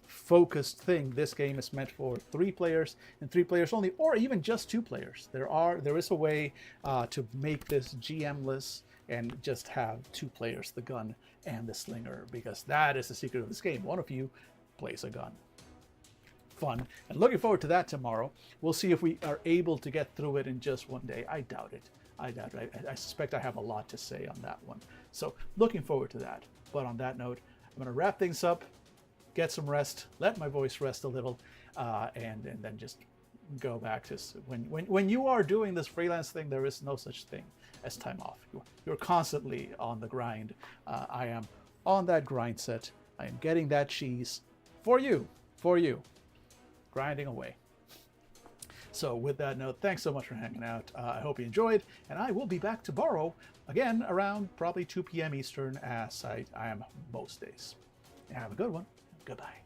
focused thing, this game is meant for 3 players and 3 players only, or even just 2 players. There is a way to make this GM-less and just have 2 players, the gun and the slinger, because that is the secret of this game. One of you plays a gun. Fun. And looking forward to that tomorrow. We'll see if we are able to get through it in just one day. I doubt it. I suspect I have a lot to say on that one. So looking forward to that. But on that note, I'm going to wrap things up, get some rest, let my voice rest a little, and then just go back to when you are doing this freelance thing, there is no such thing as time off. You're constantly on the grind. I am on that grind set. I am getting that cheese for you, grinding away. So with that note, thanks so much for hanging out. I hope you enjoyed, and I will be back tomorrow again around probably 2 p.m. Eastern, as I am most days. Have a good one. Goodbye.